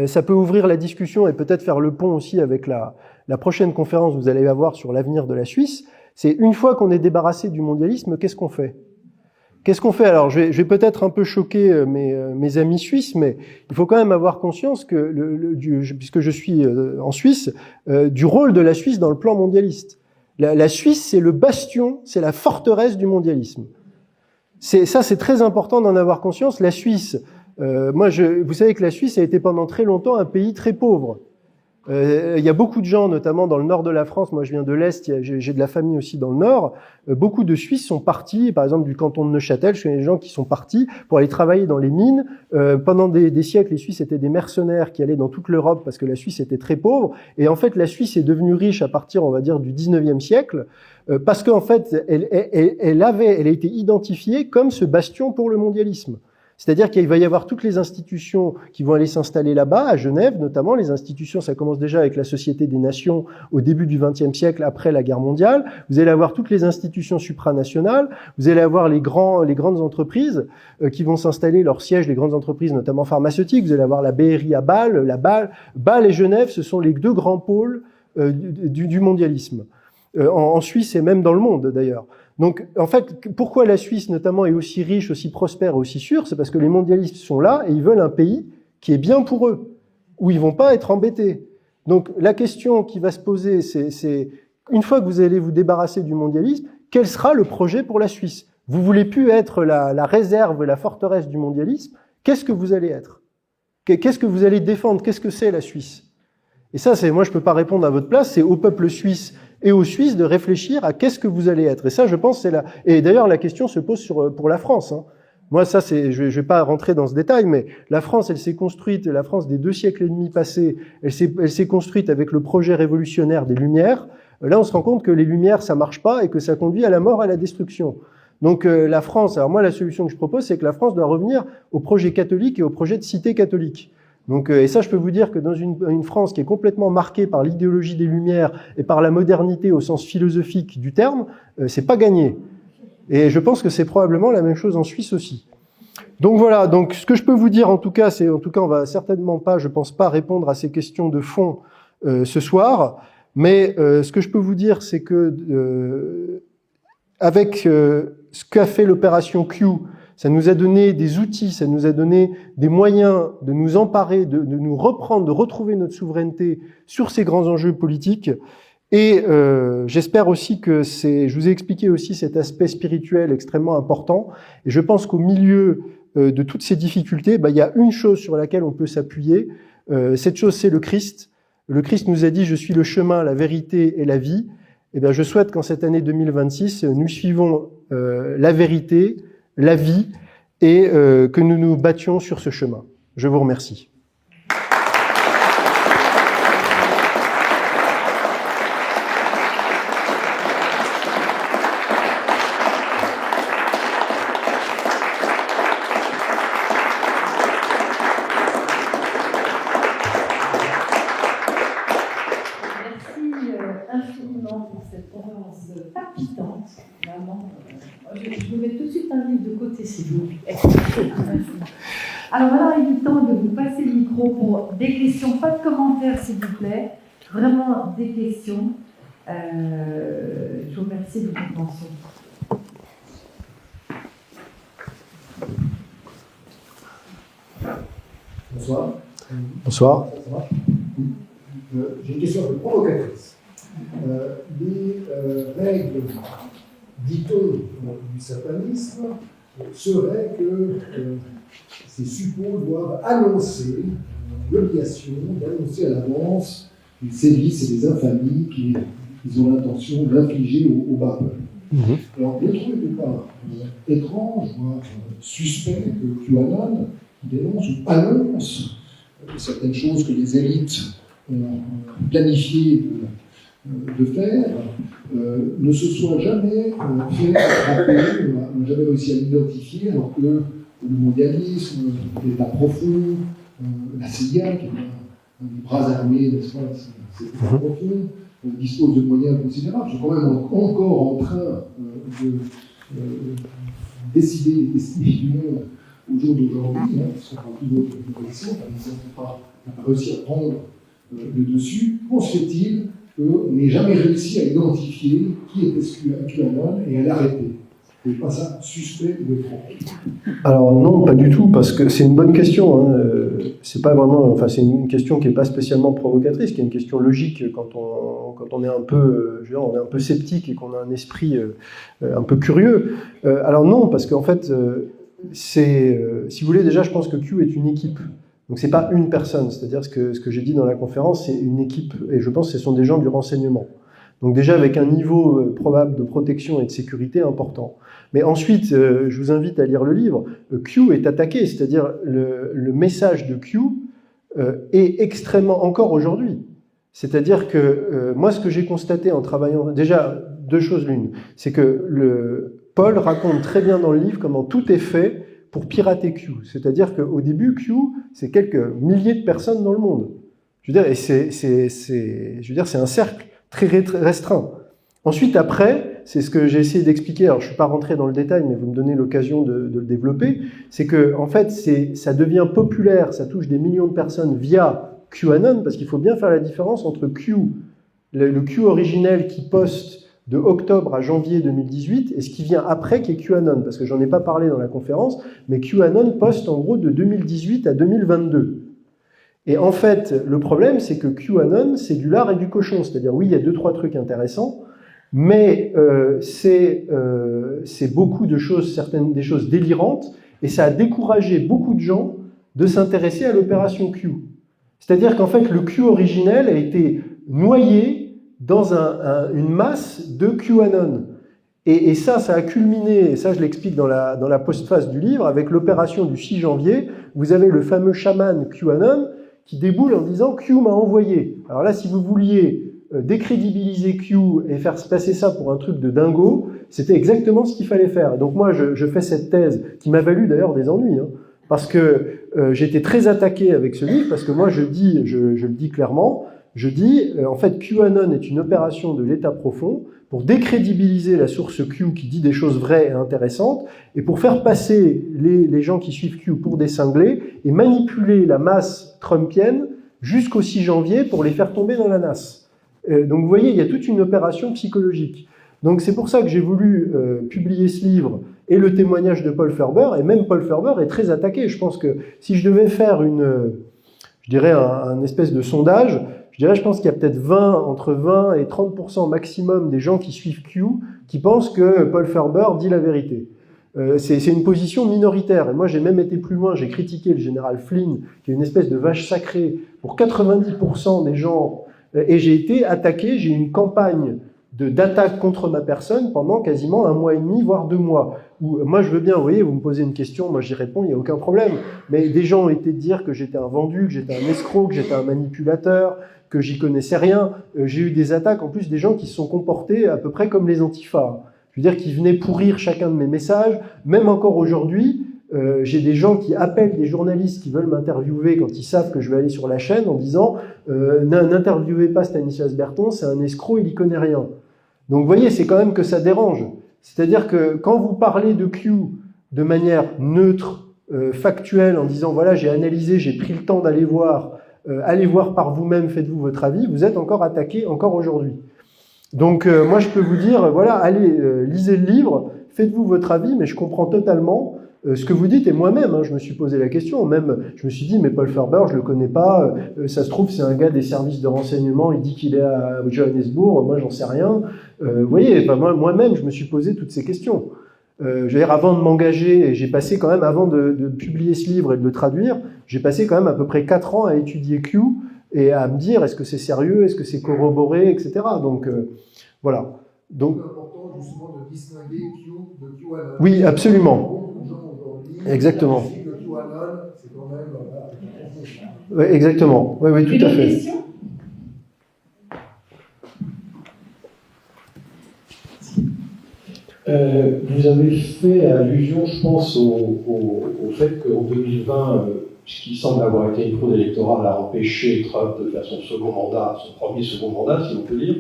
ça peut ouvrir la discussion et peut-être faire le pont aussi avec la prochaine conférence que vous allez avoir sur l'avenir de la Suisse. C'est une fois qu'on est débarrassé du mondialisme, qu'est-ce qu'on fait ? Qu'est-ce qu'on fait? Alors, je vais peut-être un peu choquer mes amis suisses, mais il faut quand même avoir conscience que, puisque je suis en Suisse, du rôle de la Suisse dans le plan mondialiste. La Suisse, c'est le bastion, c'est la forteresse du mondialisme. C'est très important d'en avoir conscience. La Suisse, vous savez que la Suisse a été pendant très longtemps un pays très pauvre. Il y a beaucoup de gens, notamment dans le nord de la France, moi je viens de l'Est, j'ai de la famille aussi dans le nord, beaucoup de Suisses sont partis, par exemple du canton de Neuchâtel, je connais des gens qui sont partis pour aller travailler dans les mines. Pendant des siècles, les Suisses étaient des mercenaires qui allaient dans toute l'Europe parce que la Suisse était très pauvre, et en fait la Suisse est devenue riche à partir, on va dire, du 19e siècle, parce qu'en fait elle a été identifiée comme ce bastion pour le mondialisme. C'est-à-dire qu'il va y avoir toutes les institutions qui vont aller s'installer là-bas, à Genève notamment. Les institutions, ça commence déjà avec la Société des Nations au début du XXe siècle, après la guerre mondiale. Vous allez avoir toutes les institutions supranationales. Vous allez avoir les grandes entreprises qui vont s'installer, leur siège, les grandes entreprises, notamment pharmaceutiques. Vous allez avoir la BRI à Bâle. Bâle et Genève, ce sont les deux grands pôles du mondialisme. En Suisse et même dans le monde d'ailleurs. Donc, en fait, pourquoi la Suisse, notamment, est aussi riche, aussi prospère, aussi sûre, c'est parce que les mondialistes sont là et ils veulent un pays qui est bien pour eux, où ils vont pas être embêtés. Donc, la question qui va se poser, c'est une fois que vous allez vous débarrasser du mondialisme, quel sera le projet pour la Suisse? Vous voulez plus être la réserve, la forteresse du mondialisme. Qu'est-ce que vous allez être? Qu'est-ce que vous allez défendre? Qu'est-ce que c'est la Suisse? Et ça, moi, je peux pas répondre à votre place, c'est au peuple suisse et aux Suisses de réfléchir à qu'est-ce que vous allez être. Et ça, je pense, et d'ailleurs, la question se pose pour la France. Moi, ça, je vais pas rentrer dans ce détail, mais la France, elle s'est construite, la France des 2 siècles et demi passés, elle s'est construite avec le projet révolutionnaire des Lumières. Là, on se rend compte que les Lumières, ça marche pas et que ça conduit à la mort, à la destruction. Donc la France, alors moi, la solution que je propose, c'est que la France doit revenir au projet catholique et au projet de cité catholique. Donc, et ça, je peux vous dire que dans une France qui est complètement marquée par l'idéologie des Lumières et par la modernité au sens philosophique du terme, c'est pas gagné. Et je pense que c'est probablement la même chose en Suisse aussi. Donc voilà, donc ce que je peux vous dire en tout cas, on va certainement pas, je pense pas répondre à ces questions de fond ce soir, mais ce que je peux vous dire, c'est que avec ce qu'a fait l'opération Q, ça nous a donné des outils, ça nous a donné des moyens de nous emparer, de nous reprendre, de retrouver notre souveraineté sur ces grands enjeux politiques. Et j'espère aussi que je vous ai expliqué aussi cet aspect spirituel extrêmement important. Et je pense qu'au milieu de toutes ces difficultés, il y a une chose sur laquelle on peut s'appuyer. Cette chose, c'est le Christ. Le Christ nous a dit « Je suis le chemin, la vérité et la vie ». Eh bien, je souhaite qu'en cette année 2026, nous suivons la vérité, la vie, et que nous nous battions sur ce chemin. Je vous remercie. Infiniment pour cette conférence palpitante. Vraiment, je vous mets tout de suite un livre de côté, s'il vous plaît. Alors maintenant, il est temps de vous passer le micro pour des questions, pas de commentaires, s'il vous plaît. Vraiment des questions. Je vous remercie de votre attention. Bonsoir. Bonsoir. J'ai une question un peu provocatrice. Les règles, dit-on, du satanisme seraient que ces suppôts doivent annoncer l'obligation d'annoncer à l'avance les sévices et les infamies qu'ils ont l'intention d'infliger au bas peuple. Alors, ne trouvez-vous pas étrange, voire suspect que QAnon dénonce ou annonce certaines choses que les élites ont planifié de faire, ne se soit jamais fait attraper, n'a jamais réussi à l'identifier, alors que le mondialisme, l'État profond, la CIA, qui est un des bras armés, n'est-ce pas, c'est l'État profond, dispose de moyens considérables, sont quand même encore en train de décider des destinées du monde au jour d'aujourd'hui, ce ne sera plus d'autres élections, ils n'ont pas réussi à prendre le dessus. Comment se fait-il qu'on n'ait jamais réussi à identifier qui était QAnon et à l'arrêter? Vous ne trouvez pas ça suspect ou étrange? Alors non, pas du tout, parce que c'est une bonne question. C'est pas vraiment, enfin c'est une question qui n'est pas spécialement provocatrice, qui est une question logique quand on est un peu, on est un peu sceptique et qu'on a un esprit un peu curieux. Alors non, parce qu'en fait, si vous voulez, déjà, je pense que Q est une équipe. Donc c'est pas une personne, c'est-à-dire ce que j'ai dit dans la conférence, c'est une équipe, et je pense que ce sont des gens du renseignement. Donc déjà avec un niveau probable de protection et de sécurité important. Mais ensuite, je vous invite à lire le livre. Q est attaqué, c'est-à-dire le message de Q est extrêmement, encore aujourd'hui. C'est-à-dire que moi, ce que j'ai constaté en travaillant, déjà deux choses l'une, c'est que Paul raconte très bien dans le livre comment tout est fait pour pirater Q. C'est-à-dire qu'au début, Q, c'est quelques milliers de personnes dans le monde. Je veux dire, et c'est un cercle très restreint. Ensuite, après, c'est ce que j'ai essayé d'expliquer, alors je ne suis pas rentré dans le détail, mais vous me donnez l'occasion de le développer, c'est que, en fait, ça devient populaire, ça touche des millions de personnes via QAnon, parce qu'il faut bien faire la différence entre Q, le Q originel qui poste de octobre à janvier 2018, et ce qui vient après, qui est QAnon, parce que j'en ai pas parlé dans la conférence, mais QAnon poste en gros de 2018 à 2022. Et en fait, le problème, c'est que QAnon, c'est du lard et du cochon, c'est-à-dire, oui, il y a 2-3 trucs intéressants, mais c'est beaucoup de choses, des choses délirantes, et ça a découragé beaucoup de gens de s'intéresser à l'opération Q. C'est-à-dire qu'en fait, le Q originel a été noyé dans une masse de QAnon. Et ça a culminé, et ça je l'explique dans la postface du livre, avec l'opération du 6 janvier. Vous avez le fameux chaman QAnon qui déboule en disant « Q m'a envoyé ». Alors là, si vous vouliez décrédibiliser Q et faire passer ça pour un truc de dingo, c'était exactement ce qu'il fallait faire. Et donc moi, je fais cette thèse, qui m'a valu d'ailleurs des ennuis, hein, parce que j'étais très attaqué avec ce livre, parce que moi je le dis clairement, je dis en fait QAnon est une opération de l'État profond pour décrédibiliser la source Q qui dit des choses vraies et intéressantes, et pour faire passer les gens qui suivent Q pour des cinglés, et manipuler la masse trumpienne jusqu'au 6 janvier pour les faire tomber dans la nasse. Donc vous voyez, il y a toute une opération psychologique. Donc c'est pour ça que j'ai voulu publier ce livre et le témoignage de Paul Ferber, et même Paul Ferber est très attaqué. Je pense que si je devais faire un espèce de sondage, je pense qu'il y a peut-être entre 20 et 30% maximum des gens qui suivent Q qui pensent que Paul Ferber dit la vérité. C'est une position minoritaire. Et moi, j'ai même été plus loin. J'ai critiqué le général Flynn, qui est une espèce de vache sacrée pour 90% des gens. Et j'ai été attaqué. J'ai eu une campagne d'attaque contre ma personne pendant quasiment 1 mois et demi, voire 2 mois. Où, moi, je veux bien, vous voyez, vous me posez une question, moi j'y réponds, il n'y a aucun problème. Mais des gens ont été dire que j'étais un vendu, que j'étais un escroc, que j'étais un manipulateur, que j'y connaissais rien. J'ai eu des attaques, en plus, des gens qui se sont comportés à peu près comme les antifas. Je veux dire, qui venaient pourrir chacun de mes messages. Même encore aujourd'hui, j'ai des gens qui appellent des journalistes qui veulent m'interviewer quand ils savent que je vais aller sur la chaîne en disant n'interviewez pas Stanislas Berton, c'est un escroc, il y connaît rien. Donc vous voyez, c'est quand même que ça dérange. C'est-à-dire que quand vous parlez de Q de manière neutre, factuelle, en disant voilà, j'ai analysé, j'ai pris le temps d'aller voir, allez voir par vous-même, faites-vous votre avis, vous êtes encore attaqué, encore aujourd'hui. Donc moi je peux vous dire, voilà, allez, lisez le livre, faites-vous votre avis, mais je comprends totalement ce que vous dites, et moi-même, hein, je me suis posé la question, même, je me suis dit, mais Paul Ferber, je le connais pas, ça se trouve, c'est un gars des services de renseignement, il dit qu'il est à Johannesburg, moi j'en sais rien. Vous voyez, enfin, moi-même, je me suis posé toutes ces questions. Je veux dire, avant de m'engager, et j'ai passé quand même, avant de publier ce livre et de le traduire, j'ai passé quand même à peu près 4 ans à étudier Q, et à me dire, est-ce que c'est sérieux, est-ce que c'est corroboré, etc. Donc, voilà. Donc, c'est important justement de distinguer Q de QAnon. Oui, absolument. Exactement. Oui, exactement. Oui, tout à fait. Question ? Vous avez fait allusion, je pense, au fait qu'en 2020, ce qui semble avoir été une fraude électorale a empêché Trump de faire son premier second mandat, si on peut dire.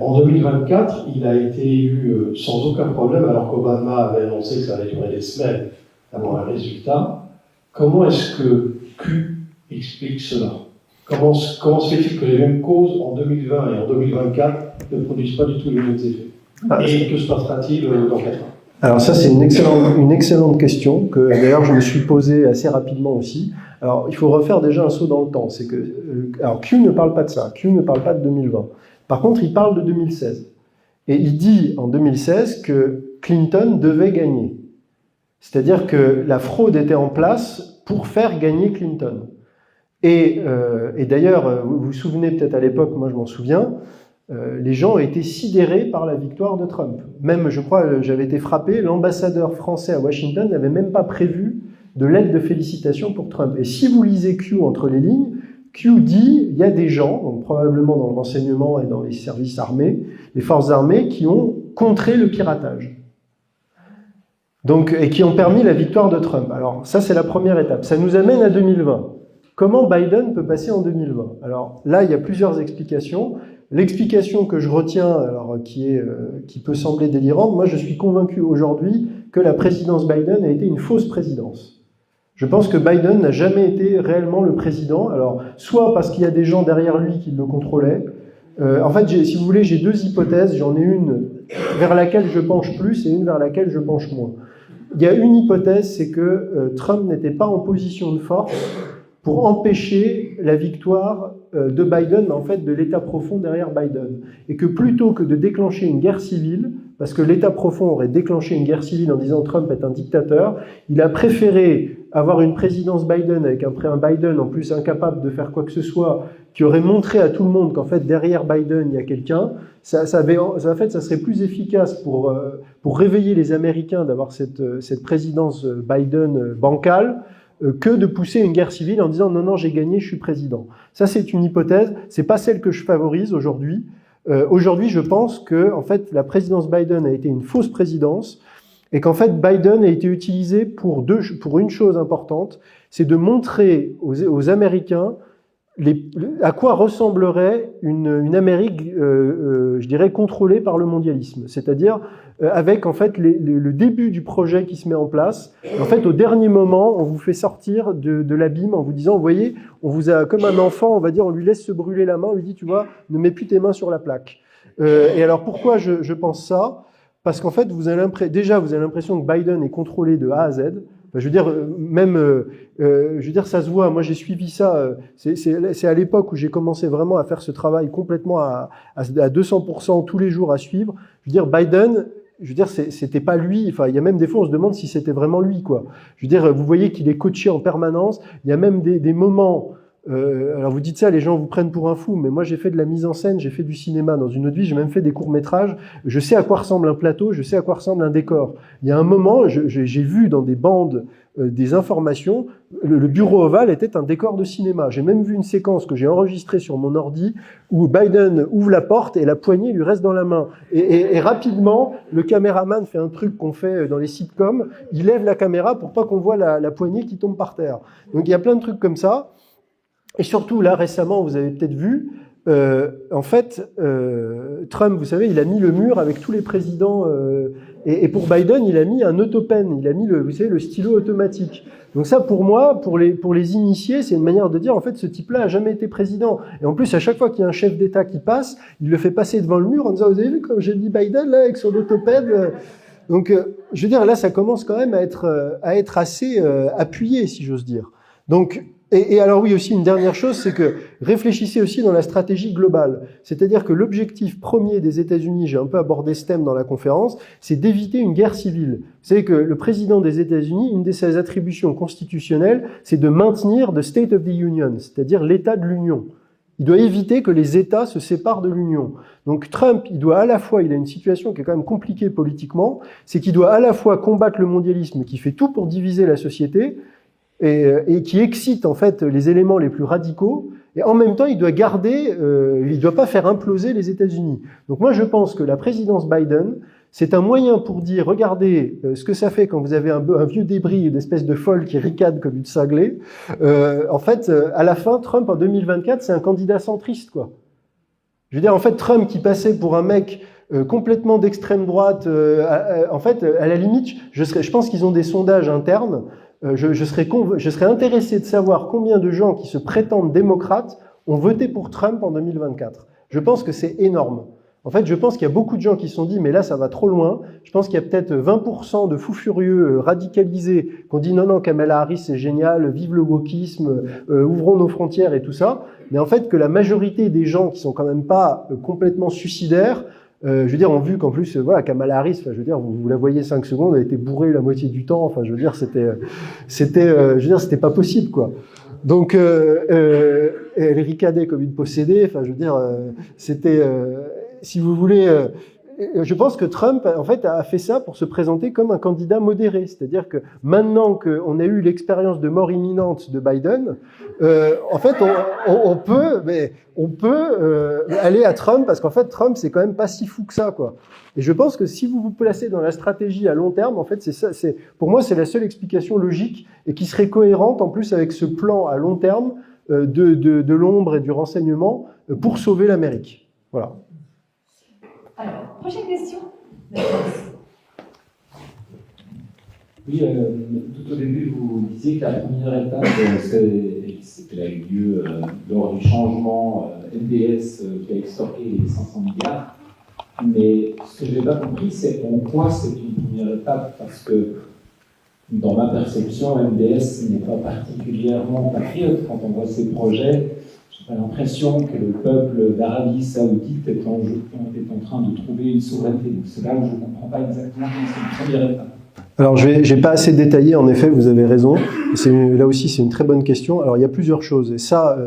En 2024, il a été élu sans aucun problème, alors qu'Obama avait annoncé que ça allait durer des semaines d'avoir un résultat. Comment est-ce que Q explique cela ? Comment se fait-il que les mêmes causes en 2020 et en 2024 ne produisent pas du tout les mêmes effets ? Et que se passera-t-il dans 4 ans ? Alors ça, c'est une excellente question que d'ailleurs je me suis posée assez rapidement aussi. Alors il faut refaire déjà un saut dans le temps. C'est que alors Q ne parle pas de ça. Q ne parle pas de 2020. Par contre, il parle de 2016. Et il dit en 2016 que Clinton devait gagner. C'est-à-dire que la fraude était en place pour faire gagner Clinton. Et d'ailleurs, vous vous souvenez peut-être à l'époque, moi je m'en souviens, les gens ont été sidérés par la victoire de Trump. Même, je crois, j'avais été frappé, l'ambassadeur français à Washington n'avait même pas prévu de lettre de félicitations pour Trump. Et si vous lisez Q entre les lignes, Q dit, il y a des gens, donc probablement dans le renseignement et dans les services armés, les forces armées, qui ont contré le piratage. Donc, et qui ont permis la victoire de Trump. Alors, ça, c'est la première étape. Ça nous amène à 2020. Comment Biden peut passer en 2020 ? Alors, là, il y a plusieurs explications. L'explication que je retiens, alors, qui peut sembler délirante, moi, je suis convaincu aujourd'hui que la présidence Biden a été une fausse présidence. Je pense que Biden n'a jamais été réellement le président. Alors, soit parce qu'il y a des gens derrière lui qui le contrôlaient. En fait, si vous voulez, j'ai 2 hypothèses. J'en ai une vers laquelle je penche plus et une vers laquelle je penche moins. Il y a une hypothèse, c'est que Trump n'était pas en position de force pour empêcher la victoire de Biden, mais en fait de l'État profond derrière Biden. Et que plutôt que de déclencher une guerre civile, parce que l'État profond aurait déclenché une guerre civile en disant Trump est un dictateur, il a préféré avoir une présidence Biden avec un Biden en plus incapable de faire quoi que ce soit, qui aurait montré à tout le monde qu'en fait derrière Biden il y a quelqu'un. Ça serait plus efficace pour réveiller les Américains d'avoir cette présidence Biden bancale que de pousser une guerre civile en disant non, j'ai gagné, je suis président. Ça, c'est une hypothèse. C'est pas celle que je favorise aujourd'hui. Aujourd'hui, je pense que en fait la présidence Biden a été une fausse présidence et qu'en fait Biden a été utilisé pour une chose importante, c'est de montrer aux Américains à quoi ressemblerait une Amérique, je dirais, contrôlée par le mondialisme. C'est-à-dire avec en fait le début du projet qui se met en place. En fait, au dernier moment, on vous fait sortir de l'abîme en vous disant, vous voyez, on vous a comme un enfant, on va dire, on lui laisse se brûler la main, on lui dit, tu vois, ne mets plus tes mains sur la plaque. Et alors pourquoi je pense ça? Parce qu'en fait, vous avez l'impression que Biden est contrôlé de A à Z. Je veux dire, ça se voit. Moi, j'ai suivi ça. C'est à l'époque où j'ai commencé vraiment à faire ce travail complètement à 200% tous les jours à suivre. Je veux dire, Biden, c'était pas lui. Enfin, il y a même des fois, on se demande si c'était vraiment lui, quoi. Je veux dire, vous voyez qu'il est coaché en permanence. Il y a même des moments. Alors vous dites ça, les gens vous prennent pour un fou, mais moi j'ai fait de la mise en scène, j'ai fait du cinéma dans une autre vie, j'ai même fait des courts-métrages, je sais à quoi ressemble un plateau, je sais à quoi ressemble un décor. Il y a un moment, j'ai vu dans des bandes des informations, le bureau ovale était un décor de cinéma. J'ai même vu une séquence que j'ai enregistrée sur mon ordi où Biden ouvre la porte et la poignée lui reste dans la main. Et rapidement, le caméraman fait un truc qu'on fait dans les sitcoms, il lève la caméra pour pas qu'on voit la poignée qui tombe par terre. Donc il y a plein de trucs comme ça. Et surtout, là, récemment, vous avez peut-être vu, en fait, Trump, vous savez, il a mis le mur avec tous les présidents, et pour Biden, il a mis un autopen, il a mis vous savez, le stylo automatique. Donc ça, pour moi, pour les initiés, c'est une manière de dire, en fait, ce type-là a jamais été président. Et en plus, à chaque fois qu'il y a un chef d'État qui passe, il le fait passer devant le mur en disant, vous avez vu comme j'ai dit Biden, là, avec son autopen. Donc, je veux dire, là, ça commence quand même à être assez appuyé, si j'ose dire. Donc, et alors oui, aussi une dernière chose, c'est que réfléchissez aussi dans la stratégie globale. C'est-à-dire que l'objectif premier des États-Unis, j'ai un peu abordé ce thème dans la conférence, c'est d'éviter une guerre civile. Vous savez que le président des États-Unis, une de ses attributions constitutionnelles, c'est de maintenir the state of the union, c'est-à-dire l'état de l'Union. Il doit éviter que les États se séparent de l'Union. Donc Trump, il a une situation qui est quand même compliquée politiquement, c'est qu'il doit à la fois combattre le mondialisme qui fait tout pour diviser la société, et qui excite en fait les éléments les plus radicaux, et en même temps il doit pas faire imploser les États-Unis. Donc moi je pense que la présidence Biden, c'est un moyen pour dire, regardez ce que ça fait quand vous avez un vieux débris, une espèce de folle qui ricade comme une cinglée. En fait, à la fin, Trump en 2024, c'est un candidat centriste, quoi. Je veux dire, en fait, Trump qui passait pour un mec complètement d'extrême droite, en fait, à la limite, je pense qu'ils ont des sondages internes. Je serais intéressé de savoir combien de gens qui se prétendent démocrates ont voté pour Trump en 2024. Je pense que c'est énorme. En fait, je pense qu'il y a beaucoup de gens qui se sont dit « mais là, ça va trop loin ». Je pense qu'il y a peut-être 20% de fous furieux radicalisés qui ont dit « non, Kamala Harris, c'est génial, vive le wokisme, ouvrons nos frontières et tout ça ». Mais en fait, que la majorité des gens qui sont quand même pas complètement suicidaires, je veux dire, ont vu qu'en plus, voilà, Kamala Harris, enfin, je veux dire, vous la voyez 5 secondes, elle a été bourrée la moitié du temps. Enfin, je veux dire, c'était pas possible, quoi. Donc, elle ricadait comme une possédée. Enfin, je veux dire, si vous voulez, je pense que Trump, en fait, a fait ça pour se présenter comme un candidat modéré. C'est-à-dire que maintenant qu'on a eu l'expérience de mort imminente de Biden, en fait, on peut aller à Trump parce qu'en fait, Trump, c'est quand même pas si fou que ça, quoi. Et je pense que si vous vous placez dans la stratégie à long terme, en fait, c'est ça. Pour moi, c'est la seule explication logique et qui serait cohérente en plus avec ce plan à long terme de l'ombre et du renseignement pour sauver l'Amérique. Voilà. Alors, prochaine question. Oui, tout au début, vous disiez que la première étape, c'était là eu lieu lors du changement MBS qui a extorqué les 500 milliards. Mais ce que je n'ai pas compris, c'est en quoi c'est une première étape, parce que dans ma perception, MBS n'est pas particulièrement patriote quand on voit ses projets. j'ai l'impression que le peuple d'Arabie Saoudite est en train de trouver une souveraineté. Donc c'est là où je ne comprends pas exactement c'est une première étape. Alors, je n'ai pas assez détaillé, en effet, vous avez raison. Là aussi, c'est une très bonne question. Alors, il y a plusieurs choses. Et ça,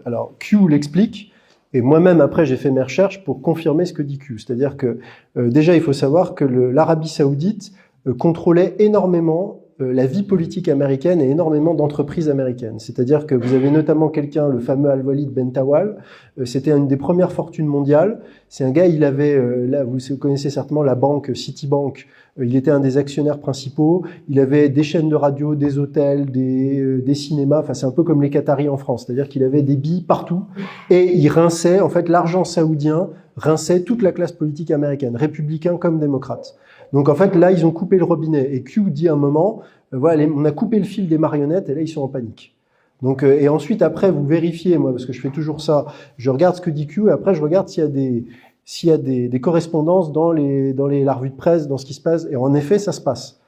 alors, Q l'explique. Et moi-même, après, j'ai fait mes recherches pour confirmer ce que dit Q. C'est-à-dire que, déjà, il faut savoir que l'Arabie Saoudite contrôlait énormément la vie politique américaine et énormément d'entreprises américaines. C'est-à-dire que vous avez notamment quelqu'un, le fameux Al-Walid Ben Tawal, c'était une des premières fortunes mondiales. C'est un gars, il avait, là, vous connaissez certainement la banque Citibank, il était un des actionnaires principaux, il avait des chaînes de radio, des hôtels, des cinémas, enfin c'est un peu comme les Qataris en France, c'est-à-dire qu'il avait des billes partout, et il rinçait, en fait l'argent saoudien rinçait toute la classe politique américaine, républicains comme démocrates. Donc en fait là ils ont coupé le robinet, et Q dit à un moment, voilà, on a coupé le fil des marionnettes, et là ils sont en panique. Donc et ensuite après vous vérifiez, moi parce que je fais toujours ça, je regarde ce que dit Q, et après je regarde s'il y a des correspondances dans la revue de presse, dans ce qui se passe, et en effet, ça se passe.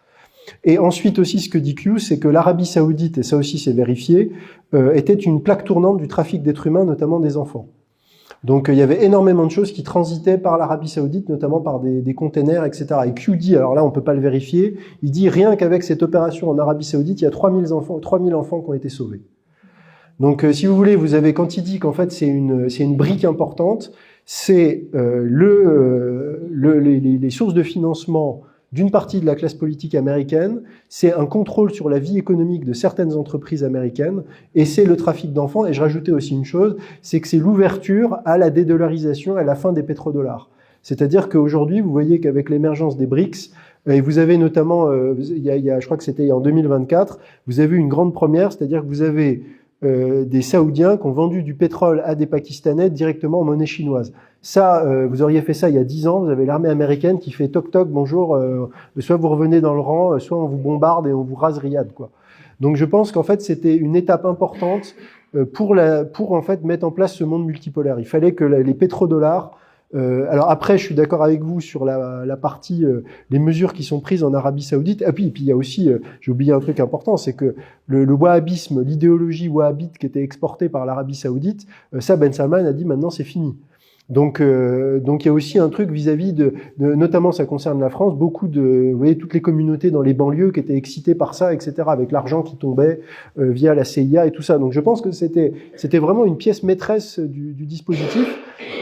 Et ensuite aussi, ce que dit Q, c'est que l'Arabie Saoudite, et ça aussi c'est vérifié, était une plaque tournante du trafic d'êtres humains, notamment des enfants. Donc il y avait énormément de choses qui transitaient par l'Arabie Saoudite, notamment par des containers, etc. Et Q dit, alors là on peut pas le vérifier, il dit rien qu'avec cette opération en Arabie Saoudite, il y a 3000 enfants qui ont été sauvés. Donc si vous voulez, vous avez, quand il dit qu'en fait c'est une brique importante, c'est les sources de financement d'une partie de la classe politique américaine, c'est un contrôle sur la vie économique de certaines entreprises américaines, et c'est le trafic d'enfants. Et je rajoutais aussi une chose, c'est que c'est l'ouverture à la dédollarisation, à la fin des pétrodollars. C'est-à-dire qu'aujourd'hui, vous voyez qu'avec l'émergence des BRICS, et vous avez notamment, je crois que c'était en 2024, vous avez une grande première, c'est-à-dire que vous avez des Saoudiens qui ont vendu du pétrole à des Pakistanais directement en monnaie chinoise. Ça, vous auriez fait ça il y a 10 ans, vous avez l'armée américaine qui fait toc toc, bonjour, soit vous revenez dans le rang, soit on vous bombarde et on vous rase Riyad, quoi. Donc je pense qu'en fait c'était une étape importante pour en fait mettre en place ce monde multipolaire. Il fallait que les pétrodollars. Alors après, je suis d'accord avec vous sur la partie les mesures qui sont prises en Arabie Saoudite. Et puis il y a aussi, j'ai oublié un truc important, c'est que le wahhabisme, l'idéologie wahhabite qui était exportée par l'Arabie Saoudite, ça Ben Salman a dit maintenant c'est fini. Donc il y a aussi un truc vis-à-vis de notamment ça concerne la France, beaucoup vous voyez toutes les communautés dans les banlieues qui étaient excitées par ça, etc. avec l'argent qui tombait via la CIA et tout ça. Donc je pense que c'était vraiment une pièce maîtresse du dispositif.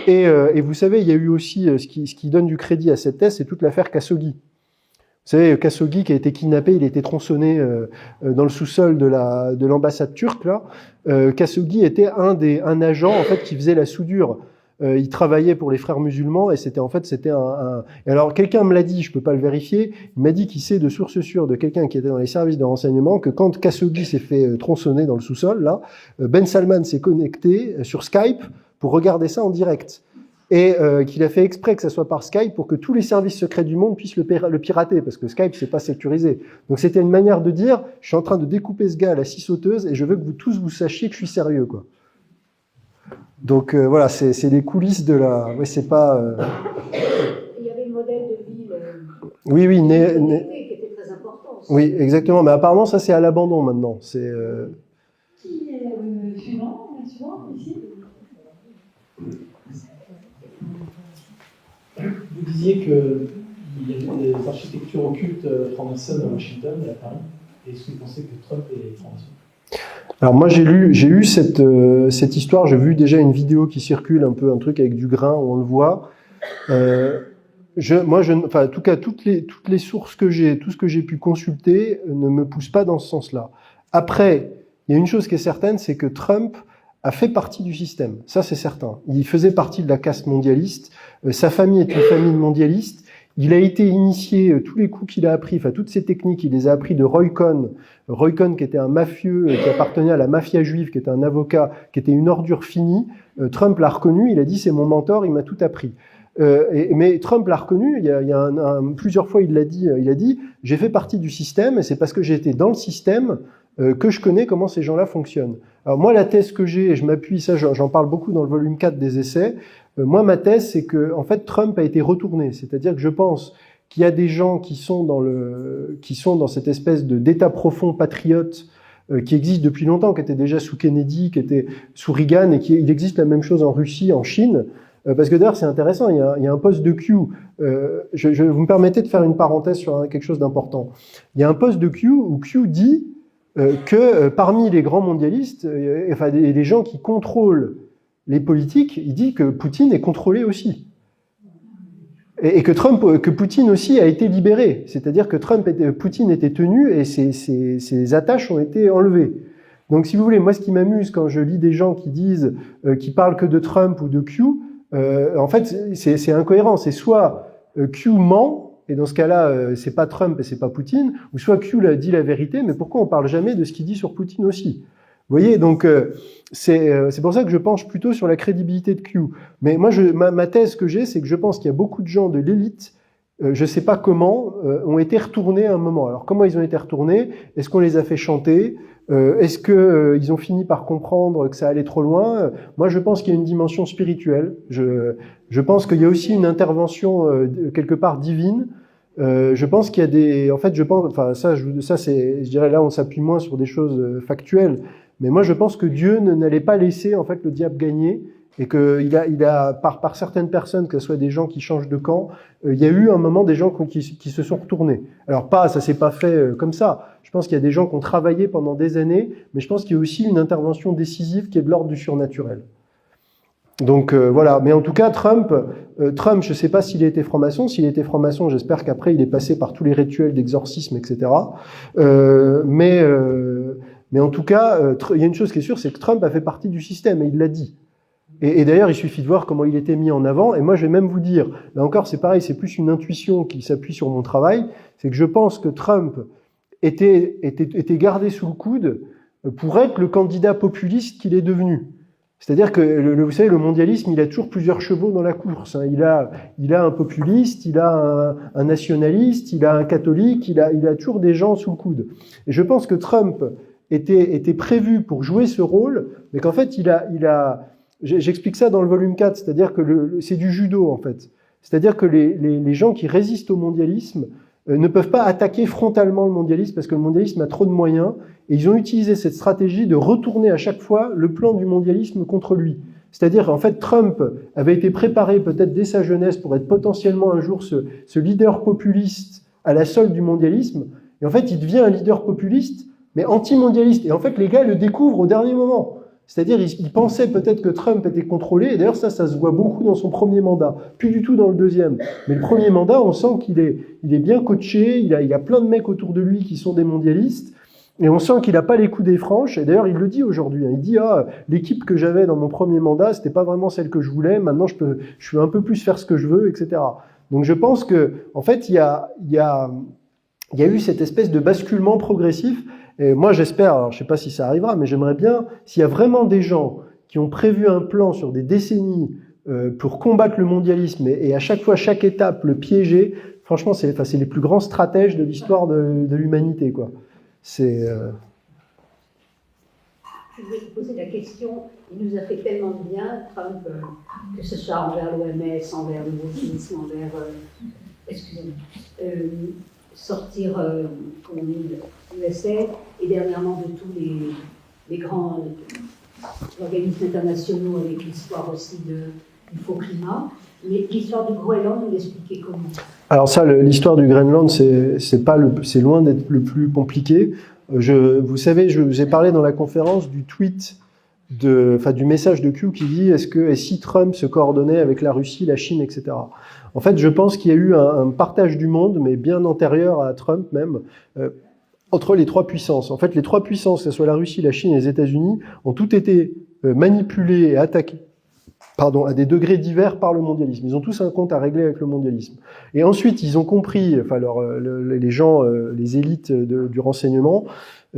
Et vous savez, il y a eu aussi ce qui donne du crédit à cette thèse, c'est toute l'affaire Khashoggi. Vous savez, Khashoggi qui a été kidnappé, il a été tronçonné dans le sous-sol de l'ambassade turque là. Khashoggi était un agent en fait qui faisait la soudure. Il travaillait pour les frères musulmans et c'était un. Et alors quelqu'un me l'a dit, je peux pas le vérifier. Il m'a dit qu'il sait de source sûre de quelqu'un qui était dans les services de renseignement que quand Khashoggi s'est fait tronçonner dans le sous-sol là, Ben Salman s'est connecté sur Skype pour regarder ça en direct. Et qu'il a fait exprès que ça soit par Skype pour que tous les services secrets du monde puissent le pirater, parce que Skype, c'est pas sécurisé. Donc c'était une manière de dire, je suis en train de découper ce gars à la scie sauteuse et je veux que vous tous vous sachiez que je suis sérieux, quoi. Donc voilà, c'est les coulisses de la... Ouais, c'est pas... Il y avait le modèle de ville Oui, qui était très important aussi. Oui, exactement. Mais apparemment, ça, c'est à l'abandon maintenant. C'est... Qui est le suivant ici? Vous disiez qu'il y avait des architectures occultes franc-maçonnes à Washington et à Paris. Est-ce que vous pensez que Trump est franc-maçon ? Alors moi j'ai eu cette histoire, j'ai vu déjà une vidéo qui circule un truc avec du grain où on le voit. Enfin en tout cas toutes les sources que j'ai, tout ce que j'ai pu consulter ne me pousse pas dans ce sens-là. Après, il y a une chose qui est certaine, c'est que Trump a fait partie du système. Ça c'est certain. Il faisait partie de la caste mondialiste. Sa famille est une famille mondialiste. Il a été initié, tous les coups qu'il a appris, enfin toutes ces techniques, il les a appris de Roy Cohn. Roy Cohn qui était un mafieux, qui appartenait à la mafia juive, qui était un avocat, qui était une ordure finie. Trump l'a reconnu, il a dit c'est mon mentor, il m'a tout appris. Mais Trump l'a reconnu, plusieurs fois il a dit j'ai fait partie du système et c'est parce que j'ai été dans le système que je connais comment ces gens-là fonctionnent. Alors moi la thèse que j'ai, et je m'appuie, ça j'en parle beaucoup dans le volume 4 des essais, moi ma thèse c'est que en fait Trump a été retourné, c'est-à-dire que je pense qu'il y a des gens qui sont dans cette espèce d'état profond patriote qui existe depuis longtemps, qui était déjà sous Kennedy, qui était sous Reagan, et il existe la même chose en Russie, en Chine. Parce que d'ailleurs, c'est intéressant, il y a un poste de Q. Vous me permettez de faire une parenthèse sur quelque chose d'important. Il y a un poste de Q où Q dit que parmi les grands mondialistes, enfin les gens qui contrôlent les politiques, il dit que Poutine est contrôlé aussi. Et que Poutine aussi a été libéré. C'est-à-dire que Poutine était tenu et ses attaches ont été enlevées. Donc si vous voulez, moi ce qui m'amuse quand je lis des gens qui disent, qui parlent que de Trump ou de Q, en fait c'est incohérent. C'est soit Q ment, et dans ce cas-là c'est pas Trump et c'est pas Poutine, ou soit Q dit la vérité, mais pourquoi on parle jamais de ce qu'il dit sur Poutine aussi? Vous voyez, donc c'est pour ça que je penche plutôt sur la crédibilité de Q. Mais moi, ma thèse que j'ai, c'est que je pense qu'il y a beaucoup de gens de l'élite, je sais pas comment, ont été retournés à un moment. Alors comment ils ont été retournés? Est-ce qu'on les a fait chanter? Est-ce que ils ont fini par comprendre que ça allait trop loin? Moi, je pense qu'il y a une dimension spirituelle. Je pense qu'il y a aussi une intervention quelque part divine. Je pense qu'il y a des, en fait, je pense, enfin ça c'est, je dirais là, on s'appuie moins sur des choses factuelles. Mais moi, je pense que Dieu n'allait pas laisser en fait le diable gagner, et que il a par certaines personnes, que ce soit des gens qui changent de camp, il y a eu un moment des gens qui se sont retournés. Alors ça s'est pas fait comme ça. Je pense qu'il y a des gens qui ont travaillé pendant des années, mais je pense qu'il y a aussi une intervention décisive qui est de l'ordre du surnaturel. Donc voilà. Mais en tout cas, Trump, je sais pas s'il a été franc-maçon. S'il a été franc-maçon, j'espère qu'après il est passé par tous les rituels d'exorcisme, etc. Mais en tout cas, il y a une chose qui est sûre, c'est que Trump a fait partie du système, et il l'a dit. Et d'ailleurs, il suffit de voir comment il était mis en avant. Et moi, je vais même vous dire, là encore, c'est pareil, c'est plus une intuition qui s'appuie sur mon travail, c'est que je pense que Trump était gardé sous le coude pour être le candidat populiste qu'il est devenu. C'est-à-dire que, vous savez, le mondialisme, il a toujours plusieurs chevaux dans la course. Hein. Il a un populiste, il a un nationaliste, il a un catholique, il a toujours des gens sous le coude. Et je pense que Trump était prévu pour jouer ce rôle, mais qu'en fait, j'explique ça dans le volume 4, c'est-à-dire que c'est du judo, en fait. C'est-à-dire que les gens qui résistent au mondialisme ne peuvent pas attaquer frontalement le mondialisme, parce que le mondialisme a trop de moyens, et ils ont utilisé cette stratégie de retourner à chaque fois le plan du mondialisme contre lui. C'est-à-dire, en fait, Trump avait été préparé peut-être dès sa jeunesse pour être potentiellement un jour ce leader populiste à la solde du mondialisme, et en fait, il devient un leader populiste, mais anti-mondialiste. Et en fait, les gars le découvrent au dernier moment. C'est-à-dire, ils pensaient peut-être que Trump était contrôlé, et d'ailleurs ça se voit beaucoup dans son premier mandat, plus du tout dans le deuxième. Mais le premier mandat, on sent qu'il est bien coaché, il y a plein de mecs autour de lui qui sont des mondialistes, et on sent qu'il n'a pas les coups des franches, et d'ailleurs il le dit aujourd'hui, hein, il dit l'équipe que j'avais dans mon premier mandat, c'était pas vraiment celle que je voulais, maintenant je peux un peu plus faire ce que je veux, etc. Donc je pense que, en fait, il y a eu cette espèce de basculement progressif. Et moi, j'espère, alors je sais pas si ça arrivera, mais j'aimerais bien, s'il y a vraiment des gens qui ont prévu un plan sur des décennies pour combattre le mondialisme et à chaque fois, chaque étape, le piéger, franchement, c'est les plus grands stratèges de l'histoire de l'humanité, quoi. Je voulais vous poser la question, il nous a fait tellement de bien, Trump, que ce soit envers l'OMS, envers le wokisme, envers, sortir, comme on dit, USA, et dernièrement de tous les grands organismes internationaux avec l'histoire aussi du faux climat. Mais l'histoire du Groenland, vous l'expliquez comment? Alors ça, l'histoire du Groenland, c'est loin d'être le plus compliqué. Vous savez, je vous ai parlé dans la conférence du tweet du message de Q qui dit si Trump se coordonnait avec la Russie, la Chine, etc. En fait, je pense qu'il y a eu un partage du monde, mais bien antérieur à Trump même, entre les trois puissances. En fait, les trois puissances, que ce soit la Russie, la Chine et les États-Unis, ont toutes été manipulées et attaquées, à des degrés divers par le mondialisme. Ils ont tous un compte à régler avec le mondialisme. Et ensuite, ils ont compris, les gens, les élites du renseignement,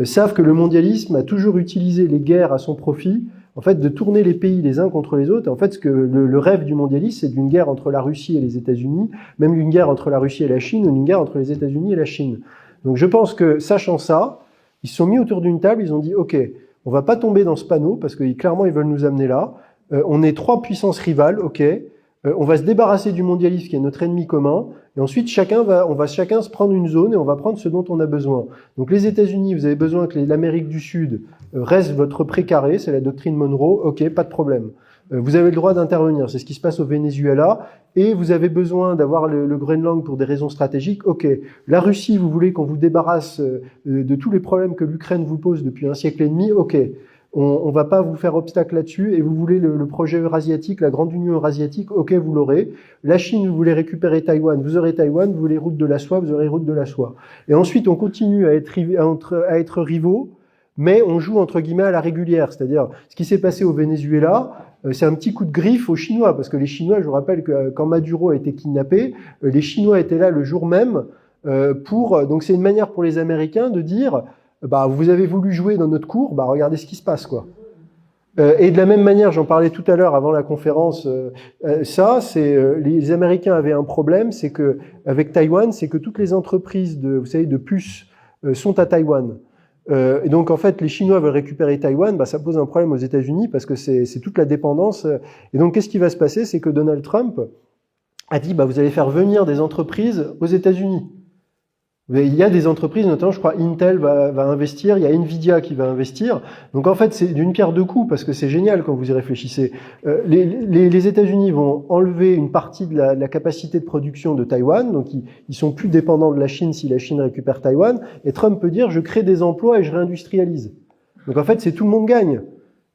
savent que le mondialisme a toujours utilisé les guerres à son profit, en fait, de tourner les pays les uns contre les autres. En fait, le rêve du mondialisme, c'est d'une guerre entre la Russie et les États-Unis, même une guerre entre la Russie et la Chine, ou une guerre entre les États-Unis et la Chine. Donc je pense que, sachant ça, ils se sont mis autour d'une table, ils ont dit, OK, on va pas tomber dans ce panneau, parce que clairement, ils veulent nous amener là. On est trois puissances rivales, OK. On va se débarrasser du mondialisme qui est notre ennemi commun, Et ensuite, on va chacun se prendre une zone et on va prendre ce dont on a besoin. Donc les États-Unis, vous avez besoin que l'Amérique du Sud reste votre précaré, c'est la doctrine Monroe, ok, pas de problème. Vous avez le droit d'intervenir, c'est ce qui se passe au Venezuela, et vous avez besoin d'avoir le Groenland pour des raisons stratégiques, ok. La Russie, vous voulez qu'on vous débarrasse de tous les problèmes que l'Ukraine vous pose depuis un siècle et demi, ok. On va pas vous faire obstacle là-dessus, et vous voulez le projet eurasiatique, la grande union eurasiatique, ok, vous l'aurez. La Chine, vous voulez récupérer Taïwan, vous aurez Taïwan, vous voulez route de la soie, vous aurez route de la soie. Et ensuite, on continue à être rivaux, mais on joue entre guillemets à la régulière, c'est-à-dire ce qui s'est passé au Venezuela, c'est un petit coup de griffe aux Chinois, parce que les Chinois, je vous rappelle que quand Maduro a été kidnappé, les Chinois étaient là le jour même donc c'est une manière pour les Américains de dire, bah vous avez voulu jouer dans notre cour, bah regardez ce qui se passe quoi. Et de la même manière, j'en parlais tout à l'heure avant la conférence, les Américains avaient un problème, c'est que avec Taïwan, c'est que toutes les entreprises vous savez, de puces sont à Taïwan. Et donc en fait, les Chinois veulent récupérer Taïwan, bah ça pose un problème aux États-Unis parce que c'est toute la dépendance. Et donc qu'est-ce qui va se passer, c'est que Donald Trump a dit, bah vous allez faire venir des entreprises aux États-Unis. Il y a des entreprises, notamment, je crois, Intel va investir, il y a Nvidia qui va investir. Donc en fait, c'est d'une pierre deux coups parce que c'est génial quand vous y réfléchissez. Les États-Unis vont enlever une partie de la capacité de production de Taïwan, donc ils sont plus dépendants de la Chine si la Chine récupère Taïwan. Et Trump peut dire, je crée des emplois et je réindustrialise. Donc en fait, c'est tout le monde gagne.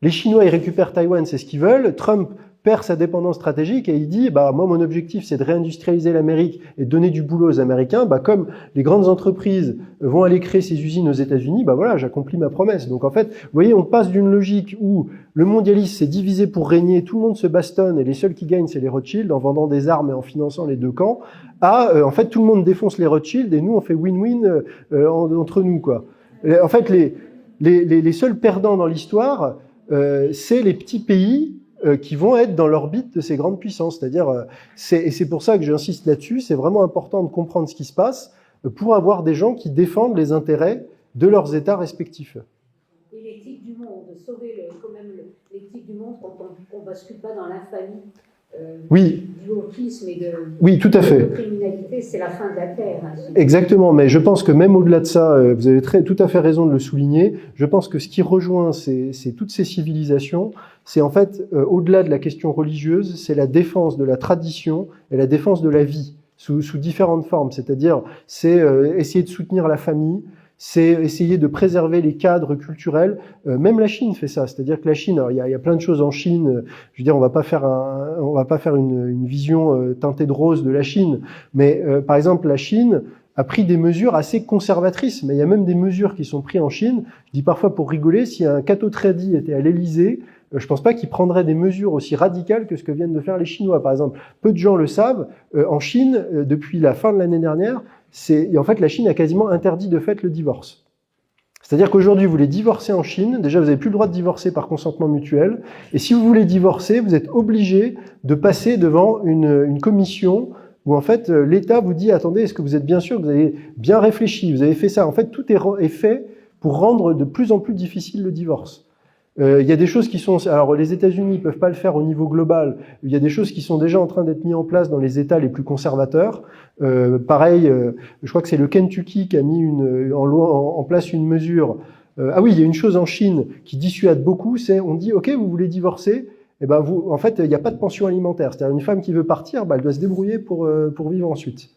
Les Chinois, ils récupèrent Taïwan, c'est ce qu'ils veulent. Trump perd sa dépendance stratégique et il dit, bah moi mon objectif c'est de réindustrialiser l'Amérique et de donner du boulot aux Américains. Bah comme les grandes entreprises vont aller créer ces usines aux États-Unis, bah voilà, j'accomplis ma promesse. Donc en fait, vous voyez, on passe d'une logique où le mondialisme s'est divisé pour régner, tout le monde se bastonne et les seuls qui gagnent c'est les Rothschild en vendant des armes et en finançant les deux camps, à en fait tout le monde défonce les Rothschild et nous on fait win-win entre nous quoi. En fait, les seuls perdants dans l'histoire, c'est les petits pays qui vont être dans l'orbite de ces grandes puissances. C'est-à-dire, et c'est pour ça que j'insiste là-dessus, c'est vraiment important de comprendre ce qui se passe pour avoir des gens qui défendent les intérêts de leurs États respectifs. Et l'éthique du monde, sauver quand même l'éthique du monde quand on ne bascule pas dans l'infamie oui. du wokisme et de oui, tout à fait. De criminalité, c'est la fin de la Terre. Hein, exactement, mais je pense que même au-delà de ça, vous avez tout à fait raison de le souligner, je pense que ce qui rejoint c'est toutes ces civilisations, c'est en fait, au-delà de la question religieuse, c'est la défense de la tradition et la défense de la vie, sous différentes formes, c'est-à-dire c'est essayer de soutenir la famille, c'est essayer de préserver les cadres culturels. Même la Chine fait ça, c'est-à-dire que la Chine, il y a plein de choses en Chine. Je veux dire, on va pas faire une vision teintée de rose de la Chine, mais par exemple, la Chine a pris des mesures assez conservatrices. Mais il y a même des mesures qui sont prises en Chine. Je dis parfois pour rigoler, si un Cato Tradi était à l'Élysée, je pense pas qu'il prendrait des mesures aussi radicales que ce que viennent de faire les Chinois. Par exemple, peu de gens le savent. En Chine, depuis la fin de l'année dernière, en fait, la Chine a quasiment interdit de fait le divorce. C'est-à-dire qu'aujourd'hui, vous voulez divorcer en Chine, déjà vous n'avez plus le droit de divorcer par consentement mutuel, et si vous voulez divorcer, vous êtes obligé de passer devant une commission où en fait l'État vous dit, attendez, est-ce que vous êtes bien sûr que vous avez bien réfléchi, vous avez fait ça? En fait, tout est fait pour rendre de plus en plus difficile le divorce. Il y a des choses qui sont... Alors, les États-Unis peuvent pas le faire au niveau global. Il y a des choses qui sont déjà en train d'être mises en place dans les États les plus conservateurs. Pareil, je crois que c'est le Kentucky qui a mis en place une mesure. Ah oui, il y a une chose en Chine qui dissuade beaucoup, c'est on dit, OK, vous voulez divorcer, eh ben en fait, il n'y a pas de pension alimentaire. C'est-à-dire une femme qui veut partir, elle doit se débrouiller pour vivre ensuite.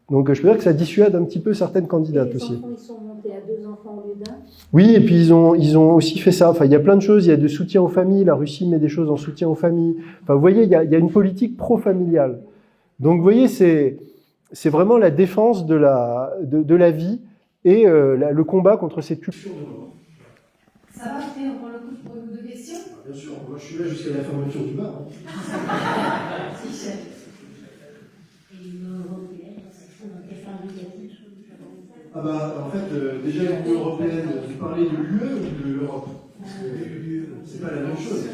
Donc, je peux dire que ça dissuade un petit peu certaines candidates aussi. Les enfants, ils sont montés à 2 enfants au lieu d'un. Oui, et puis ils ont aussi fait ça. Enfin, il y a plein de choses. Il y a de soutien aux familles. La Russie met des choses en soutien aux familles. Enfin, vous voyez, il y a une politique pro-familiale. Donc, vous voyez, c'est vraiment la défense de la vie et le combat contre cette culture de mort. Ça va, Pierre, on prend le coup pour une ou deux questions? Bien sûr, moi je suis là jusqu'à la fermeture du bar. Si, chef. Ah bah, en fait, déjà l'Union européenne, vous parlez de l'UE ou de l'Europe? C'est pas la même chose.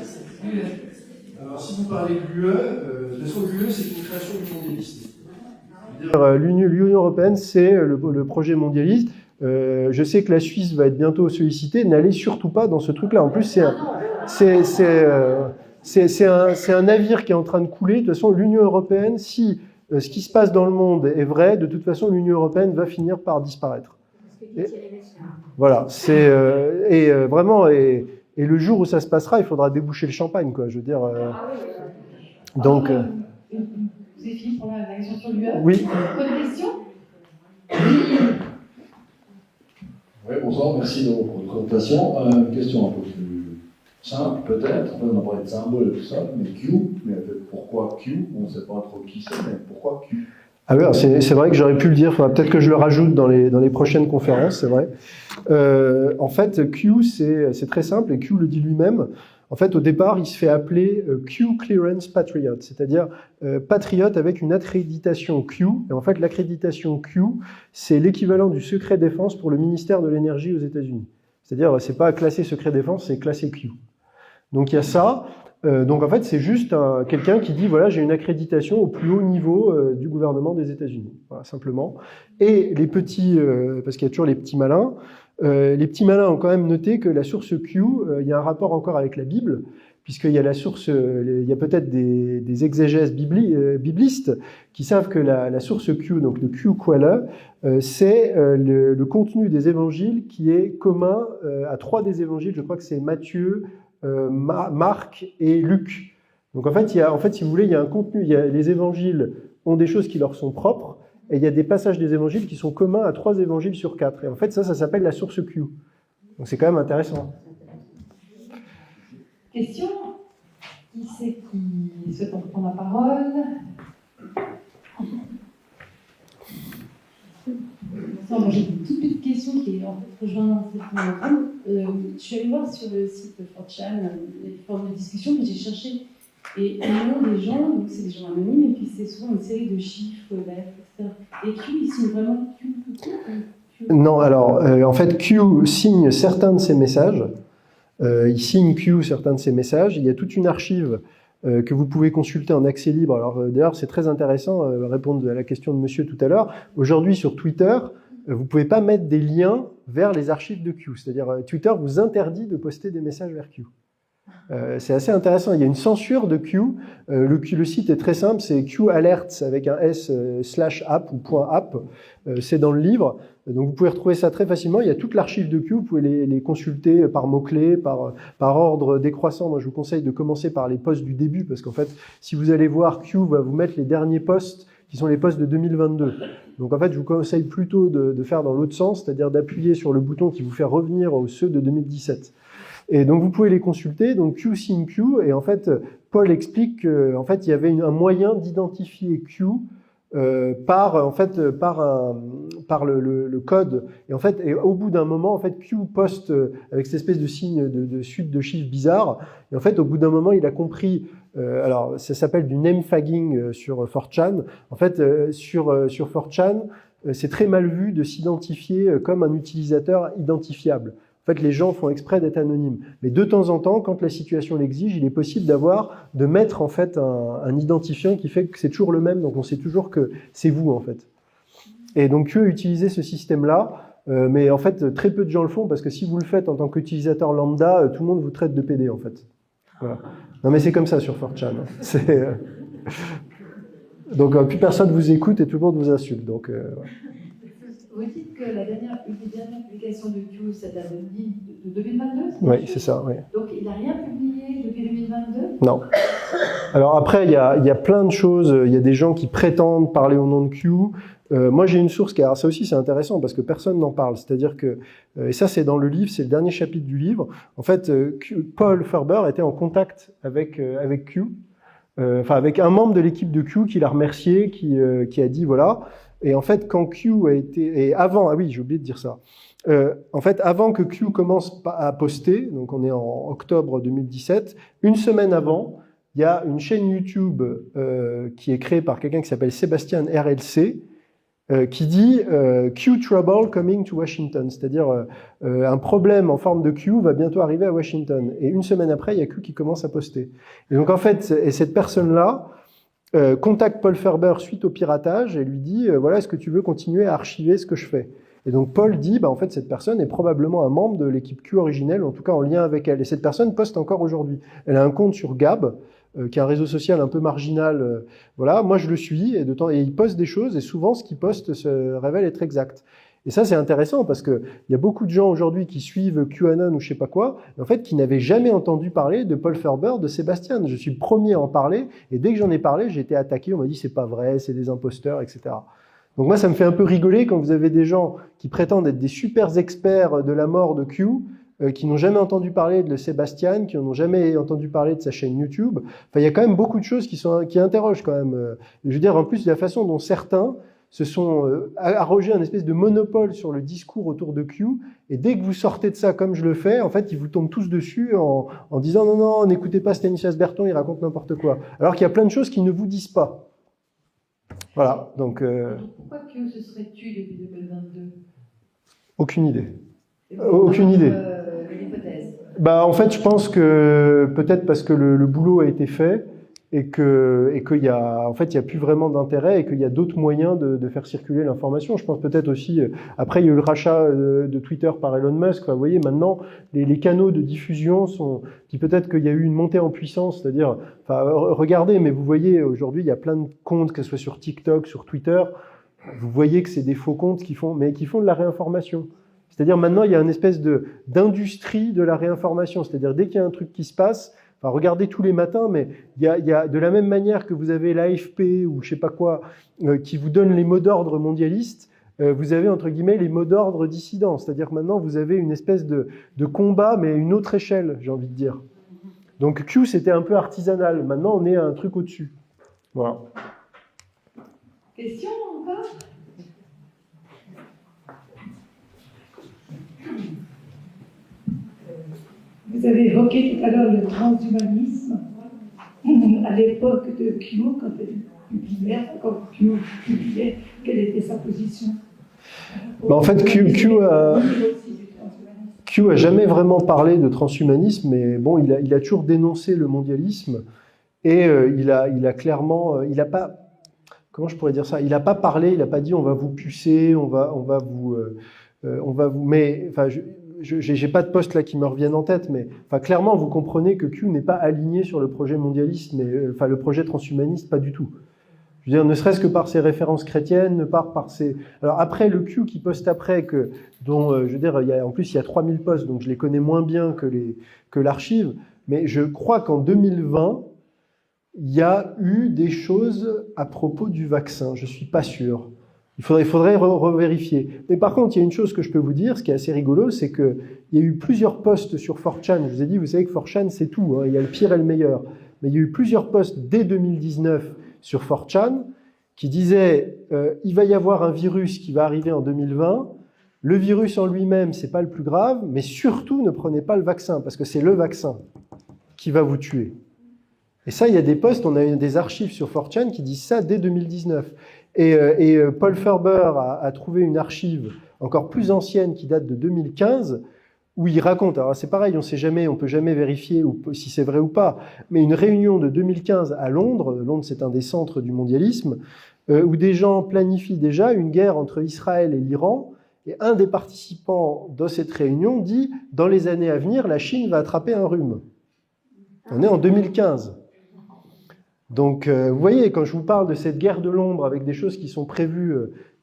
Alors si vous parlez de l'UE, de toute façon l'UE c'est une création du mondialisme. L'Union européenne c'est le projet mondialiste. Je sais que la Suisse va être bientôt sollicitée, n'allez surtout pas dans ce truc-là. En plus c'est un navire qui est en train de couler. De toute façon l'Union européenne, si ce qui se passe dans le monde est vrai, de toute façon, l'Union européenne va finir par disparaître. Voilà, c'est vraiment, et le jour où ça se passera, il faudra déboucher le champagne, quoi. Je veux dire. Donc. Vous avez fini pour la question sur l'UE? Oui. Bonne question. Oui, bonsoir, merci pour votre présentation. Une question un peu plus simple, peut-être. En fait, on a parlé de symboles et tout ça, mais Q, mais pourquoi Q? On ne sait pas trop qui c'est, mais pourquoi Q? Ah oui, c'est vrai que j'aurais pu le dire, faudra peut-être que je le rajoute dans les prochaines conférences, c'est vrai. En fait, Q, c'est très simple, et Q le dit lui-même. En fait, au départ, il se fait appeler Q Clearance Patriot, c'est-à-dire patriote avec une accréditation Q. Et en fait, l'accréditation Q, c'est l'équivalent du secret défense pour le ministère de l'énergie aux États-Unis. C'est-à-dire, c'est pas classé secret défense, c'est classé Q. Donc il y a ça. Donc en fait, c'est juste quelqu'un qui dit voilà, j'ai une accréditation au plus haut niveau du gouvernement des États-Unis, voilà, simplement. Et les petits, parce qu'il y a toujours les petits malins. Les petits malins ont quand même noté que la source Q, il y a un rapport encore avec la Bible, puisqu'il y a la source, il y a peut-être des exégèses biblistes qui savent que la source Q, donc le Q Quelle, c'est le contenu des évangiles qui est commun à 3 des évangiles. Je crois que c'est Matthieu, Marc et Luc. Donc en fait, si vous voulez, il y a un contenu. Les évangiles ont des choses qui leur sont propres. Et il y a des passages des évangiles qui sont communs à 3 évangiles sur 4. Et en fait, ça s'appelle la source Q. Donc c'est quand même intéressant. Question. Qui c'est qui souhaite en prendre la parole? Moi, j'ai une toute petite question qui est en fait rejoint cette programme. Je suis allée voir sur le site 4chan les formes de discussion que j'ai cherché. Et le nom des gens, donc c'est des gens anonymes, et puis c'est souvent une série de chiffres, etc. Et Q, ils signent vraiment Q? Non, alors, en fait, Q signe certains de ses messages. Il signe Q certains de ses messages. Il y a toute une archive que vous pouvez consulter en accès libre. Alors, d'ailleurs, c'est très intéressant, répondre à la question de monsieur tout à l'heure. Aujourd'hui, sur Twitter, vous pouvez pas mettre des liens vers les archives de Q. C'est-à-dire, Twitter vous interdit de poster des messages vers Q. C'est assez intéressant. Il y a une censure de Q. Le site est très simple, c'est QAlerts avec un S /app ou .app. C'est dans le livre. Donc vous pouvez retrouver ça très facilement. Il y a toute l'archive de Q. Vous pouvez les consulter par mots-clés, par ordre décroissant. Moi, je vous conseille de commencer par les posts du début parce qu'en fait, si vous allez voir, Q va vous mettre les derniers posts qui sont les posts de 2022. Donc en fait, je vous conseille plutôt de faire dans l'autre sens, c'est-à-dire d'appuyer sur le bouton qui vous fait revenir aux ceux de 2017. Et donc vous pouvez les consulter, donc Q signe Q, et en fait Paul explique qu'en fait il y avait un moyen d'identifier Q par le code, et en fait au bout d'un moment en fait Q poste avec cette espèce de signe de suite de chiffres bizarres, et en fait au bout d'un moment il a compris. Alors ça s'appelle du name fagging sur 4chan. En fait sur 4chan c'est très mal vu de s'identifier comme un utilisateur identifiable. En fait, les gens font exprès d'être anonymes. Mais de temps en temps, quand la situation l'exige, il est possible de mettre en fait un identifiant qui fait que c'est toujours le même, donc on sait toujours que c'est vous en fait. Et donc Q a utilisé ce système-là, mais en fait très peu de gens le font parce que si vous le faites en tant qu'utilisateur lambda, tout le monde vous traite de PD en fait. Voilà. Non mais c'est comme ça sur 4chan. Donc plus personne vous écoute et tout le monde vous insulte. Donc Vous dites que une des dernières publications de Q, ça date de 2022? Oui, c'est ça, oui. Donc il n'a rien publié depuis 2022? Non. Alors après, il y a plein de choses. Il y a des gens qui prétendent parler au nom de Q. Moi, j'ai une source alors ça aussi c'est intéressant parce que personne n'en parle. C'est-à-dire que, et ça c'est dans le livre, c'est le dernier chapitre du livre. En fait, Paul Farber était en contact avec Q, avec un membre de l'équipe de Q qui l'a remercié, qui a dit voilà. Et en fait, quand Q a été, et avant, ah oui, j'ai oublié de dire ça. En fait, avant que Q commence à poster, donc on est en octobre 2017, une semaine avant, il y a une chaîne YouTube qui est créée par quelqu'un qui s'appelle Sébastien RLC, qui dit Q trouble coming to Washington, c'est-à-dire un problème en forme de Q va bientôt arriver à Washington. Et une semaine après, il y a Q qui commence à poster. Et donc en fait, et cette personne-là contacte Paul Farber suite au piratage et lui dit voilà, est-ce que tu veux continuer à archiver ce que je fais? Et donc Paul dit en fait cette personne est probablement un membre de l'équipe Q originelle, en tout cas en lien avec elle. Et cette personne poste encore aujourd'hui. Elle a un compte sur Gab qui est un réseau social un peu marginal, voilà, moi je le suis, et il poste des choses, et souvent ce qu'il poste se révèle être exact. Et ça, c'est intéressant, parce qu'il y a beaucoup de gens aujourd'hui qui suivent QAnon ou je sais pas quoi, en fait, qui n'avaient jamais entendu parler de Paul Ferber, de Sébastien. Je suis le premier à en parler, et dès que j'en ai parlé, j'ai été attaqué, on m'a dit c'est pas vrai, c'est des imposteurs, etc. Donc moi, ça me fait un peu rigoler quand vous avez des gens qui prétendent être des super experts de la mort de Q, qui n'ont jamais entendu parler de Sébastien, qui n'ont jamais entendu parler de sa chaîne YouTube. Enfin, il y a quand même beaucoup de choses qui interrogent quand même. Je veux dire, en plus, de la façon dont certains se sont arrogés un espèce de monopole sur le discours autour de Q, et dès que vous sortez de ça comme je le fais, en fait, ils vous tombent tous dessus en disant non, n'écoutez pas Stanislas Berton, il raconte n'importe quoi. Alors qu'il y a plein de choses qu'ils ne vous disent pas. Voilà, donc... Pourquoi Q se serait tué depuis 2022 ? Aucune idée. Aucune idée. L'hypothèse. Bah, en fait, je pense que peut-être parce que le boulot a été fait et qu'il y a, en fait, il y a plus vraiment d'intérêt et qu'il y a d'autres moyens de faire circuler l'information. Je pense peut-être aussi, après, il y a eu le rachat de Twitter par Elon Musk. Enfin, vous voyez, maintenant, les canaux de diffusion puis peut-être qu'il y a eu une montée en puissance, c'est-à-dire, enfin, regardez, mais vous voyez, aujourd'hui, il y a plein de comptes, que ce soit sur TikTok, sur Twitter, vous voyez que c'est des faux comptes qui font de la réinformation. C'est-à-dire maintenant, il y a une espèce d'industrie de la réinformation. C'est-à-dire dès qu'il y a un truc qui se passe, enfin regardez tous les matins, mais il y a de la même manière que vous avez l'AFP ou je sais pas quoi qui vous donne les mots d'ordre mondialistes, vous avez entre guillemets les mots d'ordre dissidents. C'est-à-dire que maintenant vous avez une espèce de combat, mais à une autre échelle, j'ai envie de dire. Donc Q c'était un peu artisanal. Maintenant on est à un truc au-dessus. Voilà. Question encore ? Vous avez évoqué tout à l'heure le transhumanisme. À l'époque de Q, quand Q publiait, quelle était sa position ? Bah en fait, Q a jamais vraiment parlé de transhumanisme, mais bon, il a toujours dénoncé le mondialisme et il a clairement, il a pas, comment je pourrais dire ça ? Il a pas parlé, il a pas dit on va vous pucer, on va vous, mais enfin. J'ai pas de poste là qui me reviennent en tête, mais enfin clairement vous comprenez que Q n'est pas aligné sur le projet mondialiste, mais enfin le projet transhumaniste pas du tout. Je veux dire, ne serait-ce que par ses références chrétiennes, par ses. Alors après le Q qui poste après dont je veux dire en plus il y a 3000 posts, donc je les connais moins bien que l'archive, mais je crois qu'en 2020 il y a eu des choses à propos du vaccin. Je suis pas sûr. Il faudrait revérifier. Mais par contre, il y a une chose que je peux vous dire, ce qui est assez rigolo, c'est qu'il y a eu plusieurs posts sur 4chan. Je vous ai dit, vous savez que 4chan, c'est tout. Hein. Il y a le pire et le meilleur. Mais il y a eu plusieurs posts dès 2019 sur 4chan qui disaient il va y avoir un virus qui va arriver en 2020. Le virus en lui-même, c'est pas le plus grave, mais surtout ne prenez pas le vaccin, parce que c'est le vaccin qui va vous tuer. Et ça, il y a des posts, on a des archives sur 4chan qui disent ça dès 2019. Et Paul Ferber a trouvé une archive encore plus ancienne qui date de 2015 où il raconte, alors c'est pareil, on peut jamais vérifier si c'est vrai ou pas, mais une réunion de 2015 à Londres, Londres c'est un des centres du mondialisme, où des gens planifient déjà une guerre entre Israël et l'Iran, et un des participants de cette réunion dit « Dans les années à venir, la Chine va attraper un rhume ». On est en 2015. Donc, vous voyez, quand je vous parle de cette guerre de l'ombre avec des choses qui sont prévues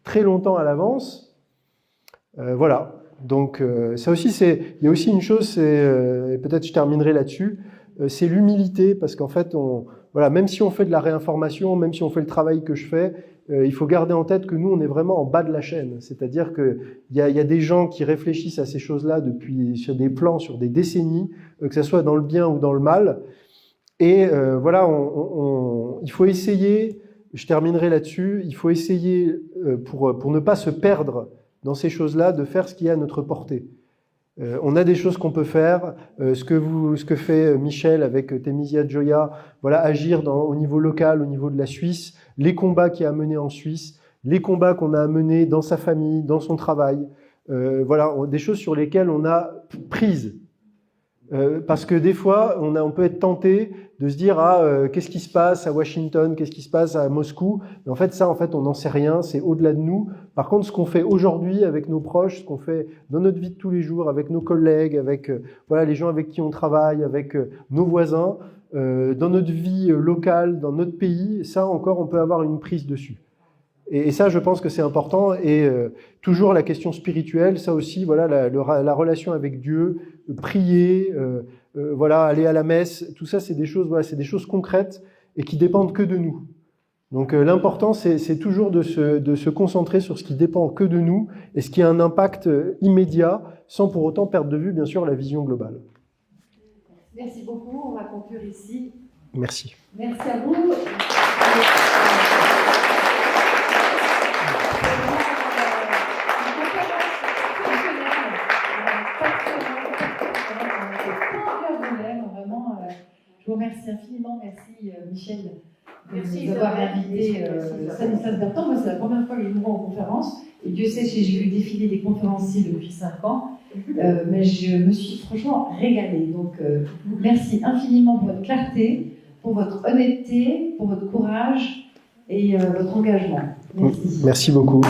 très longtemps à l'avance, voilà. Donc, ça aussi, il y a aussi une chose, et peut-être je terminerai là-dessus, c'est l'humilité, parce qu'en fait, voilà, même si on fait de la réinformation, même si on fait le travail que je fais, il faut garder en tête que nous, on est vraiment en bas de la chaîne. C'est-à-dire qu'il y a des gens qui réfléchissent à ces choses-là sur des plans, sur des décennies, que ce soit dans le bien ou dans le mal. Et voilà, il faut essayer, je terminerai là-dessus, il faut essayer, pour ne pas se perdre dans ces choses-là, de faire ce qui est à notre portée. On a des choses qu'on peut faire, ce que fait Michel avec Temisia Joya, voilà, agir au niveau local, au niveau de la Suisse, les combats qu'il a menés en Suisse, les combats qu'on a menés dans sa famille, dans son travail, voilà, des choses sur lesquelles on a prise. Parce que des fois, on peut être tenté de se dire qu'est-ce qui se passe à Washington, qu'est-ce qui se passe à Moscou. Mais en fait, on n'en sait rien, c'est au-delà de nous. Par contre, ce qu'on fait aujourd'hui avec nos proches, ce qu'on fait dans notre vie de tous les jours, avec nos collègues, avec voilà les gens avec qui on travaille, avec nos voisins, dans notre vie locale, dans notre pays, ça encore, on peut avoir une prise dessus. Et ça, je pense que c'est important. Et toujours la question spirituelle, ça aussi, voilà, la relation avec Dieu, prier, voilà, aller à la messe, tout ça, c'est des choses, voilà, c'est des choses concrètes et qui dépendent que de nous. Donc l'important, c'est toujours de se concentrer sur ce qui dépend que de nous et ce qui a un impact immédiat, sans pour autant perdre de vue, bien sûr, la vision globale. Merci beaucoup. On va conclure ici. Merci. Merci à vous. Je vous remercie infiniment. Merci Michel de nous avoir invités. Stanislas Bertrand, moi c'est la première fois que je vous vois en conférence. Et Dieu sait, j'ai vu défiler des conférenciers depuis 5 ans. Mais je me suis franchement régalée. Donc merci infiniment pour votre clarté, pour votre honnêteté, pour votre courage et votre engagement. Merci. Merci beaucoup.